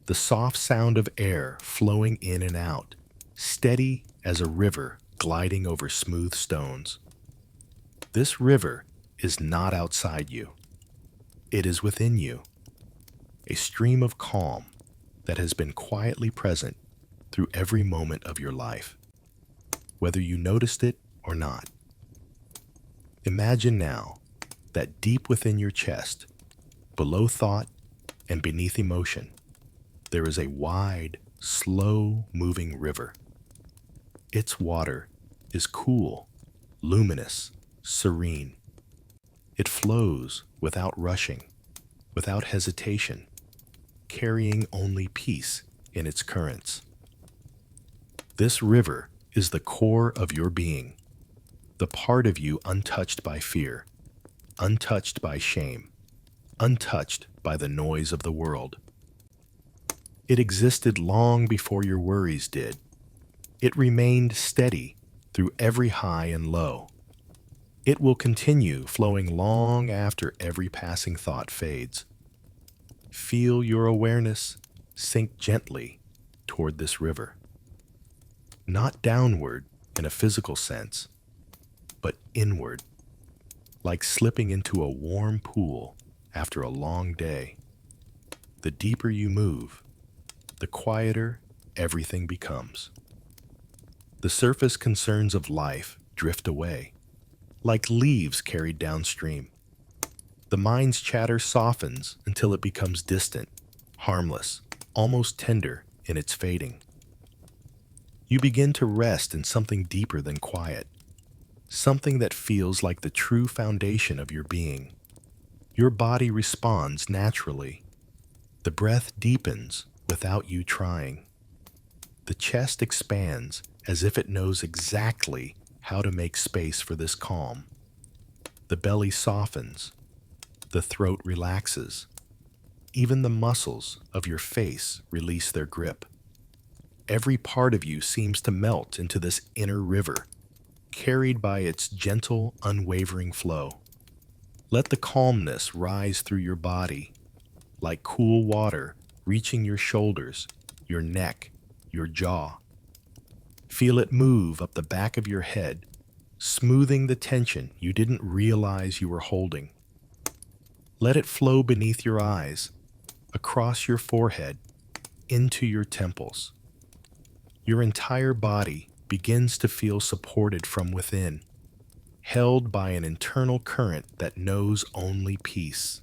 the soft sound of air flowing in and out, steady as a river gliding over smooth stones. This river is not outside you. It is within you, a stream of calm that has been quietly present through every moment of your life, whether you noticed it or not. Imagine now that deep within your chest, below thought and beneath emotion, there is a wide, slow-moving river. Its water is cool, luminous, serene. It flows without rushing, without hesitation, carrying only peace in its currents. This river is the core of your being, the part of you untouched by fear, untouched by shame, untouched by the noise of the world. It existed long before your worries did. It remained steady through every high and low. It will continue flowing long after every passing thought fades. Feel your awareness sink gently toward this river. Not downward in a physical sense, but inward, like slipping into a warm pool after a long day. The deeper you move, the quieter everything becomes. The surface concerns of life drift away, like leaves carried downstream. The mind's chatter softens until it becomes distant, harmless, almost tender in its fading. You begin to rest in something deeper than quiet, something that feels like the true foundation of your being. Your body responds naturally. The breath deepens without you trying. The chest expands as if it knows exactly how to make space for this calm. The belly softens. The throat relaxes. Even the muscles of your face release their grip. Every part of you seems to melt into this inner river, carried by its gentle, unwavering flow. Let the calmness rise through your body, like cool water reaching your shoulders, your neck, your jaw. Feel it move up the back of your head, smoothing the tension you didn't realize you were holding. Let it flow beneath your eyes, across your forehead, into your temples. Your entire body begins to feel supported from within, held by an internal current that knows only peace.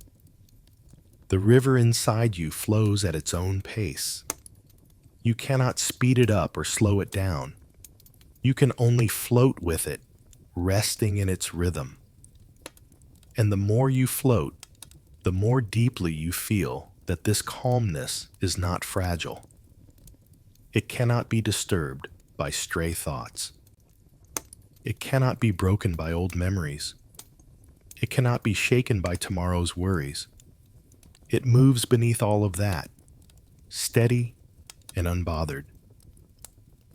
The river inside you flows at its own pace. You cannot speed it up or slow it down. You can only float with it, resting in its rhythm. And the more you float, the more deeply you feel that this calmness is not fragile. It cannot be disturbed by stray thoughts. It cannot be broken by old memories. It cannot be shaken by tomorrow's worries. It moves beneath all of that, steady and unbothered.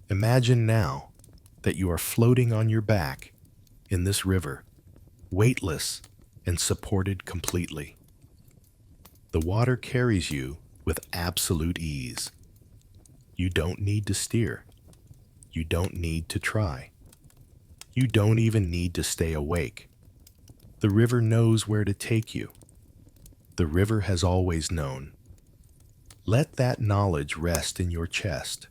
Imagine now that you are floating on your back in this river, weightless and supported completely. The water carries you with absolute ease. You don't need to steer. You don't need to try. You don't even need to stay awake. The river knows where to take you. The river has always known. Let that knowledge rest in your chest.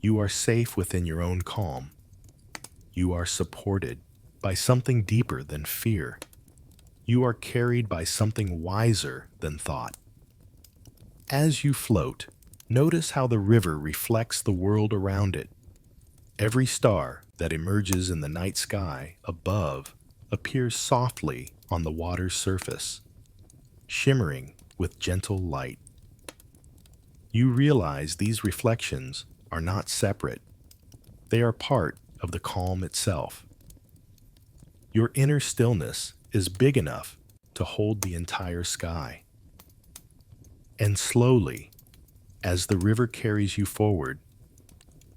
You are safe within your own calm. You are supported by something deeper than fear. You are carried by something wiser than thought. As you float, notice how the river reflects the world around it. Every star that emerges in the night sky above appears softly on the water's surface, shimmering with gentle light. You realize these reflections are not separate. They are part of the calm itself. Your inner stillness is big enough to hold the entire sky. And slowly, as the river carries you forward,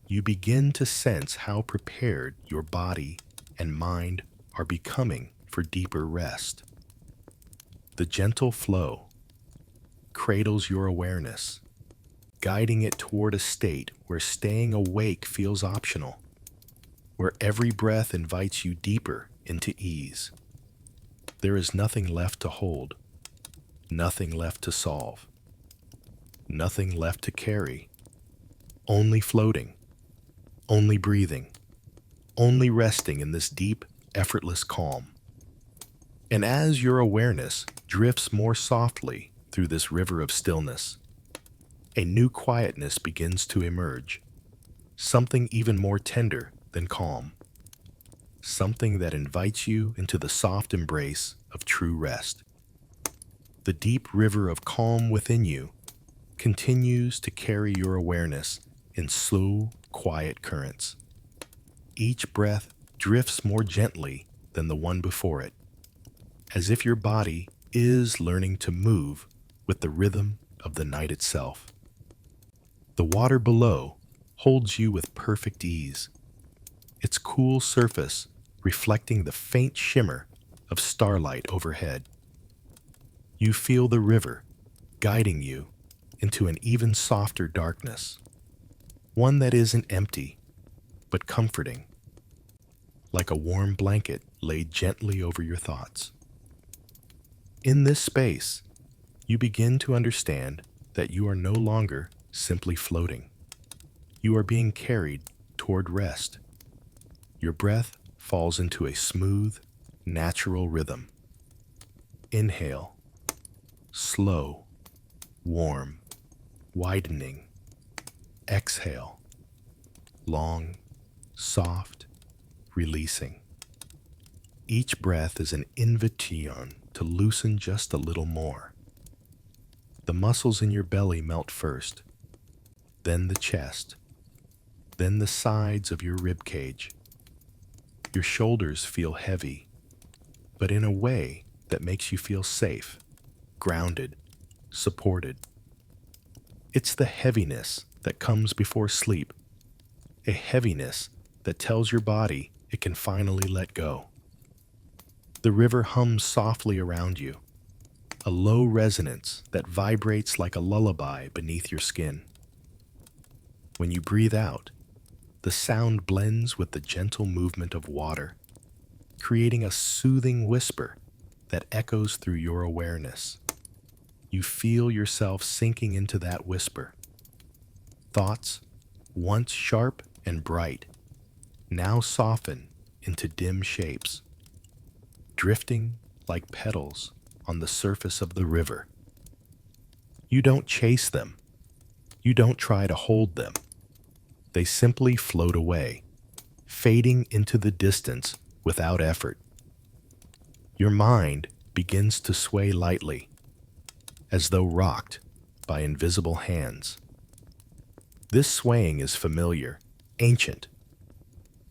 you begin to sense how prepared your body and mind are becoming for deeper rest. The gentle flow cradles your awareness, guiding it toward a state where staying awake feels optional, where every breath invites you deeper into ease. There is nothing left to hold, nothing left to solve, nothing left to carry, only floating, only breathing, only resting in this deep, effortless calm. And as your awareness drifts more softly through this river of stillness, a new quietness begins to emerge, something even more tender than calm, something that invites you into the soft embrace of true rest. The deep river of calm within you continues to carry your awareness in slow, quiet currents. Each breath drifts more gently than the one before it, as if your body is learning to move with the rhythm of the night itself. The water below holds you with perfect ease, its cool surface reflecting the faint shimmer of starlight overhead. You feel the river guiding you into an even softer darkness, one that isn't empty, but comforting, like a warm blanket laid gently over your thoughts. In this space, you begin to understand that you are no longer simply floating. You are being carried toward rest. Your breath falls into a smooth, natural rhythm. Inhale, slow, warm, widening. Exhale, long, soft, releasing. Each breath is an invitation to loosen just a little more. The muscles in your belly melt first, then the chest, then the sides of your rib cage. Your shoulders feel heavy, but in a way that makes you feel safe, grounded, supported. It's the heaviness that comes before sleep, a heaviness that tells your body it can finally let go. The river hums softly around you, a low resonance that vibrates like a lullaby beneath your skin. When you breathe out, the sound blends with the gentle movement of water, creating a soothing whisper that echoes through your awareness. You feel yourself sinking into that whisper. Thoughts, once sharp and bright, now soften into dim shapes, drifting like petals on the surface of the river. You don't chase them. You don't try to hold them. They simply float away, fading into the distance without effort. Your mind begins to sway lightly, as though rocked by invisible hands. This swaying is familiar, ancient,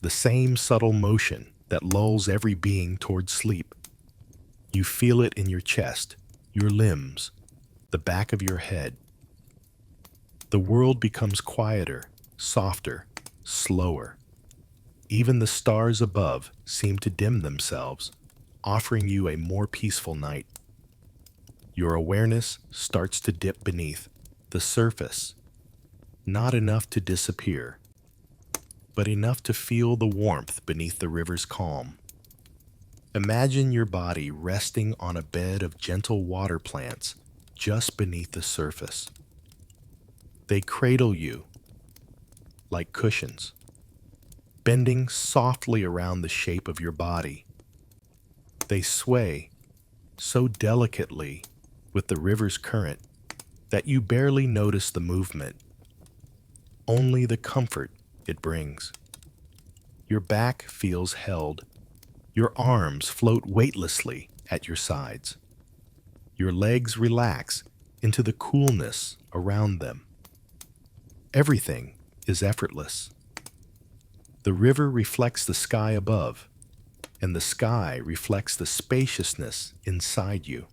the same subtle motion that lulls every being toward sleep. You feel it in your chest, your limbs, the back of your head. The world becomes quieter, softer, slower. Even the stars above seem to dim themselves, offering you a more peaceful night. Your awareness starts to dip beneath the surface, not enough to disappear, but enough to feel the warmth beneath the river's calm. Imagine your body resting on a bed of gentle water plants just beneath the surface. They cradle you like cushions, bending softly around the shape of your body. They sway so delicately with the river's current that you barely notice the movement, only the comfort it brings. Your back feels held. Your arms float weightlessly at your sides. Your legs relax into the coolness around them. Everything is effortless. The river reflects the sky above, and the sky reflects the spaciousness inside you.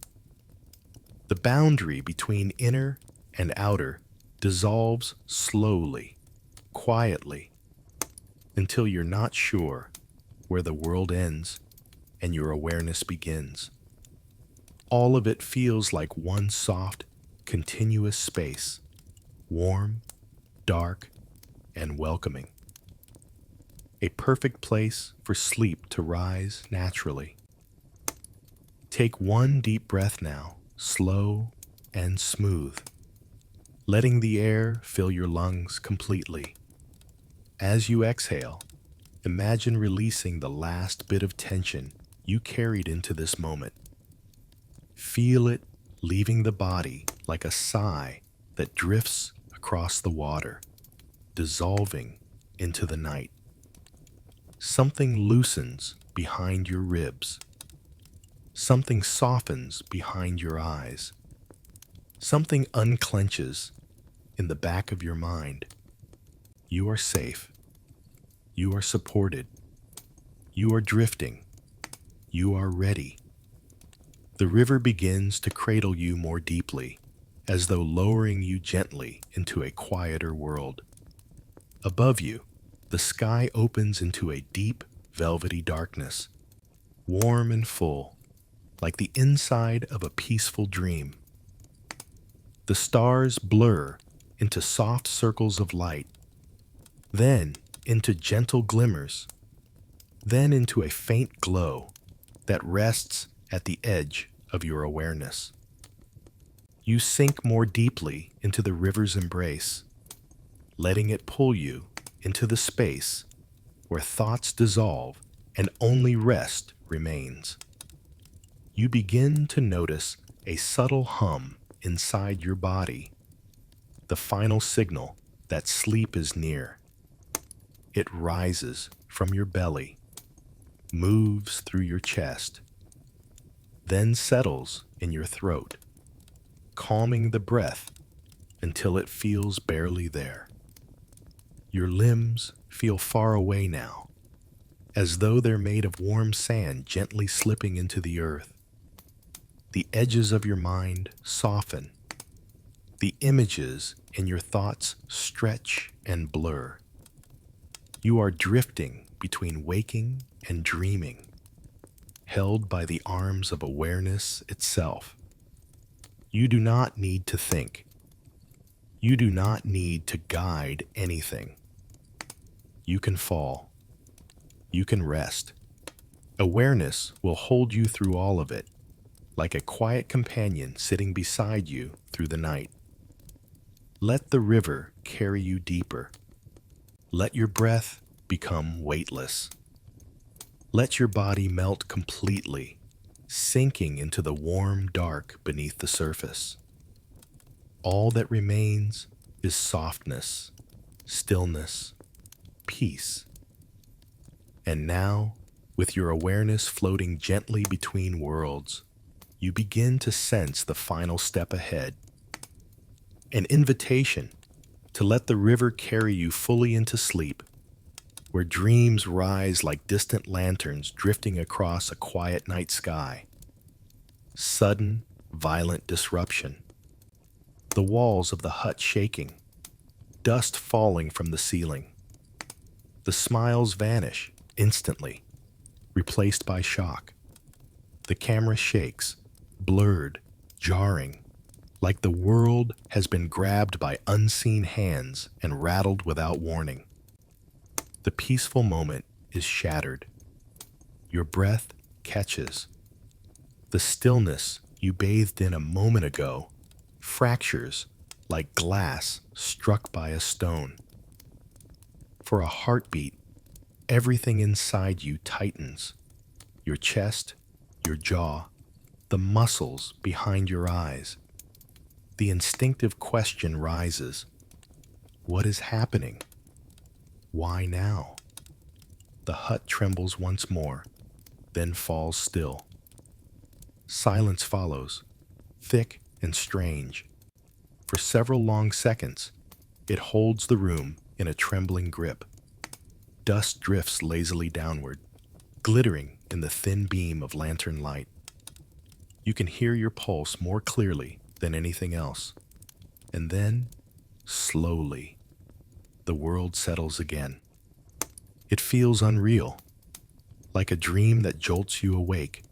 The boundary between inner and outer dissolves slowly, quietly, until you're not sure where the world ends and your awareness begins. All of it feels like one soft, continuous space, warm, dark, and welcoming. A perfect place for sleep to rise naturally. Take one deep breath now, slow and smooth, letting the air fill your lungs completely. As you exhale, imagine releasing the last bit of tension you carried into this moment. Feel it leaving the body like a sigh that drifts across the water, dissolving into the night. Something loosens behind your ribs. Something softens behind your eyes. Something unclenches in the back of your mind. You are safe. You are supported. You are drifting. You are ready. The river begins to cradle you more deeply, as though lowering you gently into a quieter world. Above you, the sky opens into a deep, velvety darkness, warm and full, like the inside of a peaceful dream. The stars blur into soft circles of light, then into gentle glimmers, then into a faint glow that rests at the edge of your awareness. You sink more deeply into the river's embrace, letting it pull you into the space where thoughts dissolve and only rest remains. You begin to notice a subtle hum inside your body, the final signal that sleep is near. It rises from your belly, moves through your chest, then settles in your throat, calming the breath until it feels barely there. Your limbs feel far away now, as though they're made of warm sand gently slipping into the earth. The edges of your mind soften. The images in your thoughts stretch and blur. You are drifting between waking and dreaming, held by the arms of awareness itself. You do not need to think. You do not need to guide anything. You can fall. You can rest. Awareness will hold you through all of it, like a quiet companion sitting beside you through the night. Let the river carry you deeper. Let your breath become weightless. Let your body melt completely, sinking into the warm dark beneath the surface. All that remains is softness, stillness, peace. And now, with your awareness floating gently between worlds, you begin to sense the final step ahead. An invitation to let the river carry you fully into sleep, where dreams rise like distant lanterns drifting across a quiet night sky. Sudden, violent disruption. The walls of the hut shaking, dust falling from the ceiling. The smiles vanish instantly, replaced by shock. The camera shakes, blurred, jarring, like the world has been grabbed by unseen hands and rattled without warning. The peaceful moment is shattered. Your breath catches. The stillness you bathed in a moment ago fractures like glass struck by a stone. For a heartbeat, everything inside you tightens. Your chest, your jaw, the muscles behind your eyes. The instinctive question rises. What is happening? Why now? The hut trembles once more, then falls still. Silence follows, thick and strange. For several long seconds, it holds the room in a trembling grip. Dust drifts lazily downward, glittering in the thin beam of lantern light. You can hear your pulse more clearly than anything else. And then, slowly, the world settles again. It feels unreal, like a dream that jolts you awake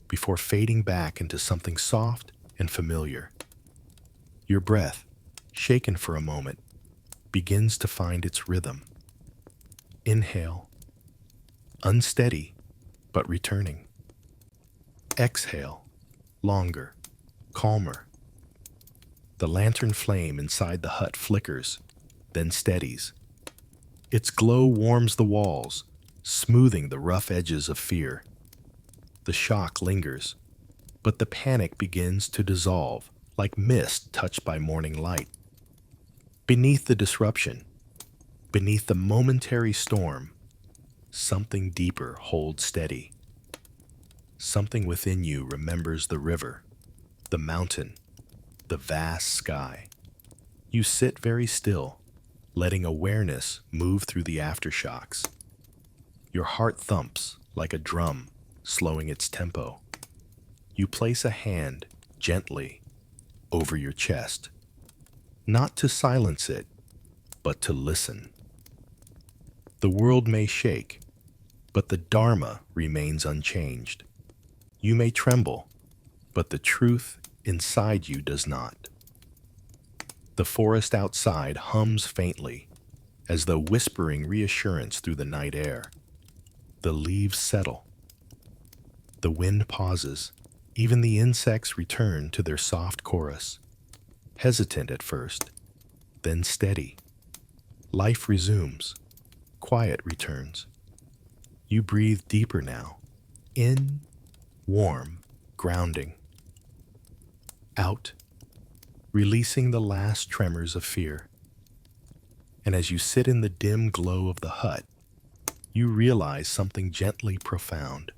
before fading back into something soft and familiar. Your breath, shaken for a moment, begins to find its rhythm. Inhale, unsteady, but returning. Exhale, longer, calmer. The lantern flame inside the hut flickers, then steadies. Its glow warms the walls, smoothing the rough edges of fear. The shock lingers, but the panic begins to dissolve like mist touched by morning light. Beneath the disruption, beneath the momentary storm, something deeper holds steady. Something within you remembers the river, the mountain, the vast sky. You sit very still, letting awareness move through the aftershocks. Your heart thumps like a drum, slowing its tempo. You place a hand gently over your chest, not to silence it, but to listen. The world may shake, but the Dharma remains unchanged. You may tremble, but the truth inside you does not. The forest outside hums faintly, as though whispering reassurance through the night air. The leaves settle. The wind pauses. Even the insects return to their soft chorus. Hesitant at first, then steady. Life resumes. Quiet returns. You breathe deeper now. In, warm, grounding. Out, releasing the last tremors of fear. And as you sit in the dim glow of the hut, you realize something gently profound.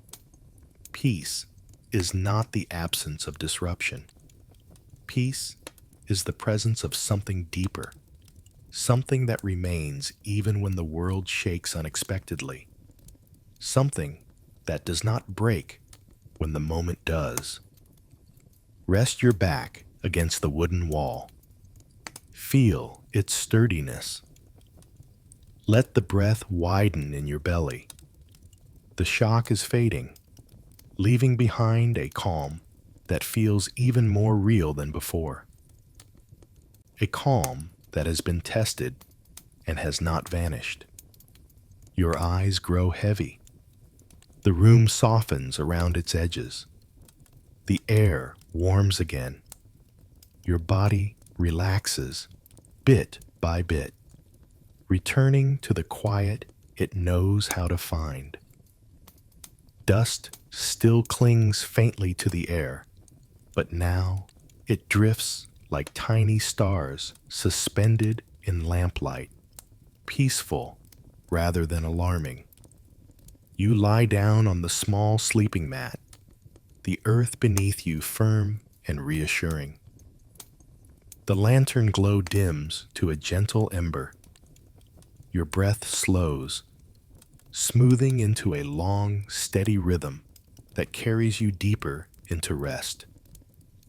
Peace is not the absence of disruption. Peace is the presence of something deeper, something that remains even when the world shakes unexpectedly, something that does not break when the moment does. Rest your back against the wooden wall. Feel its sturdiness. Let the breath widen in your belly. The shock is fading, leaving behind a calm that feels even more real than before. A calm that has been tested and has not vanished. Your eyes grow heavy. The room softens around its edges. The air warms again. Your body relaxes bit by bit, returning to the quiet it knows how to find. Dust still clings faintly to the air, but now it drifts like tiny stars suspended in lamplight, peaceful rather than alarming. You lie down on the small sleeping mat, the earth beneath you firm and reassuring. The lantern glow dims to a gentle ember. Your breath slows, smoothing into a long, steady rhythm that carries you deeper into rest.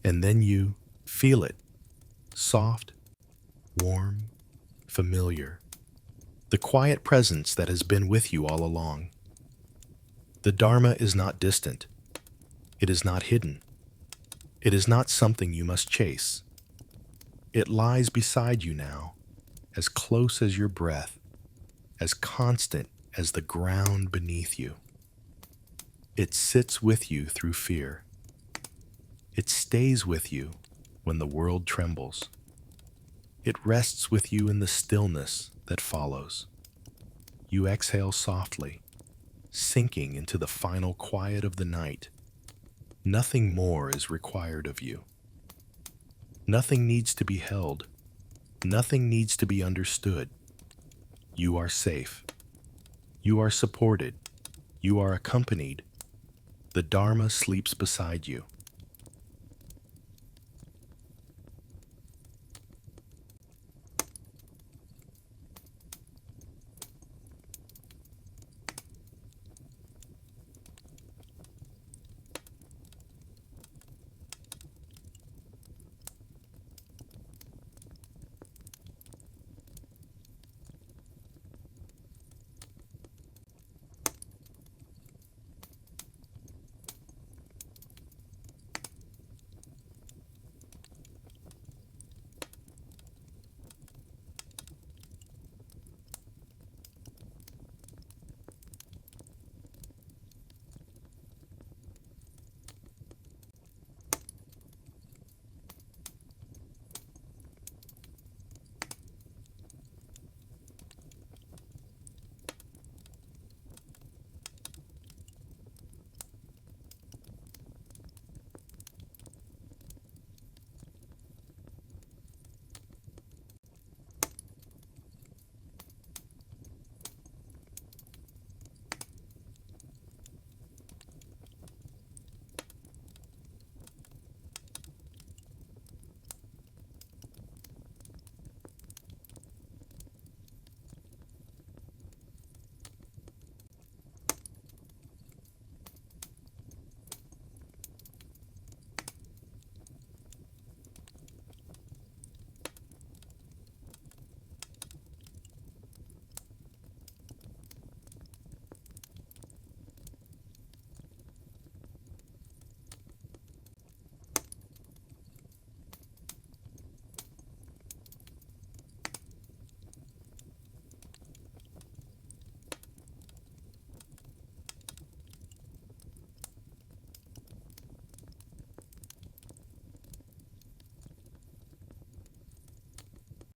And then you feel it, soft, warm, familiar. The quiet presence that has been with you all along. The Dharma is not distant. It is not hidden. It is not something you must chase. It lies beside you now, as close as your breath, as constant as the ground beneath you. It sits with you through fear. It stays with you when the world trembles. It rests with you in the stillness that follows. You exhale softly, sinking into the final quiet of the night. Nothing more is required of you. Nothing needs to be held. Nothing needs to be understood. You are safe. You are supported. You are accompanied. The Dharma sleeps beside you.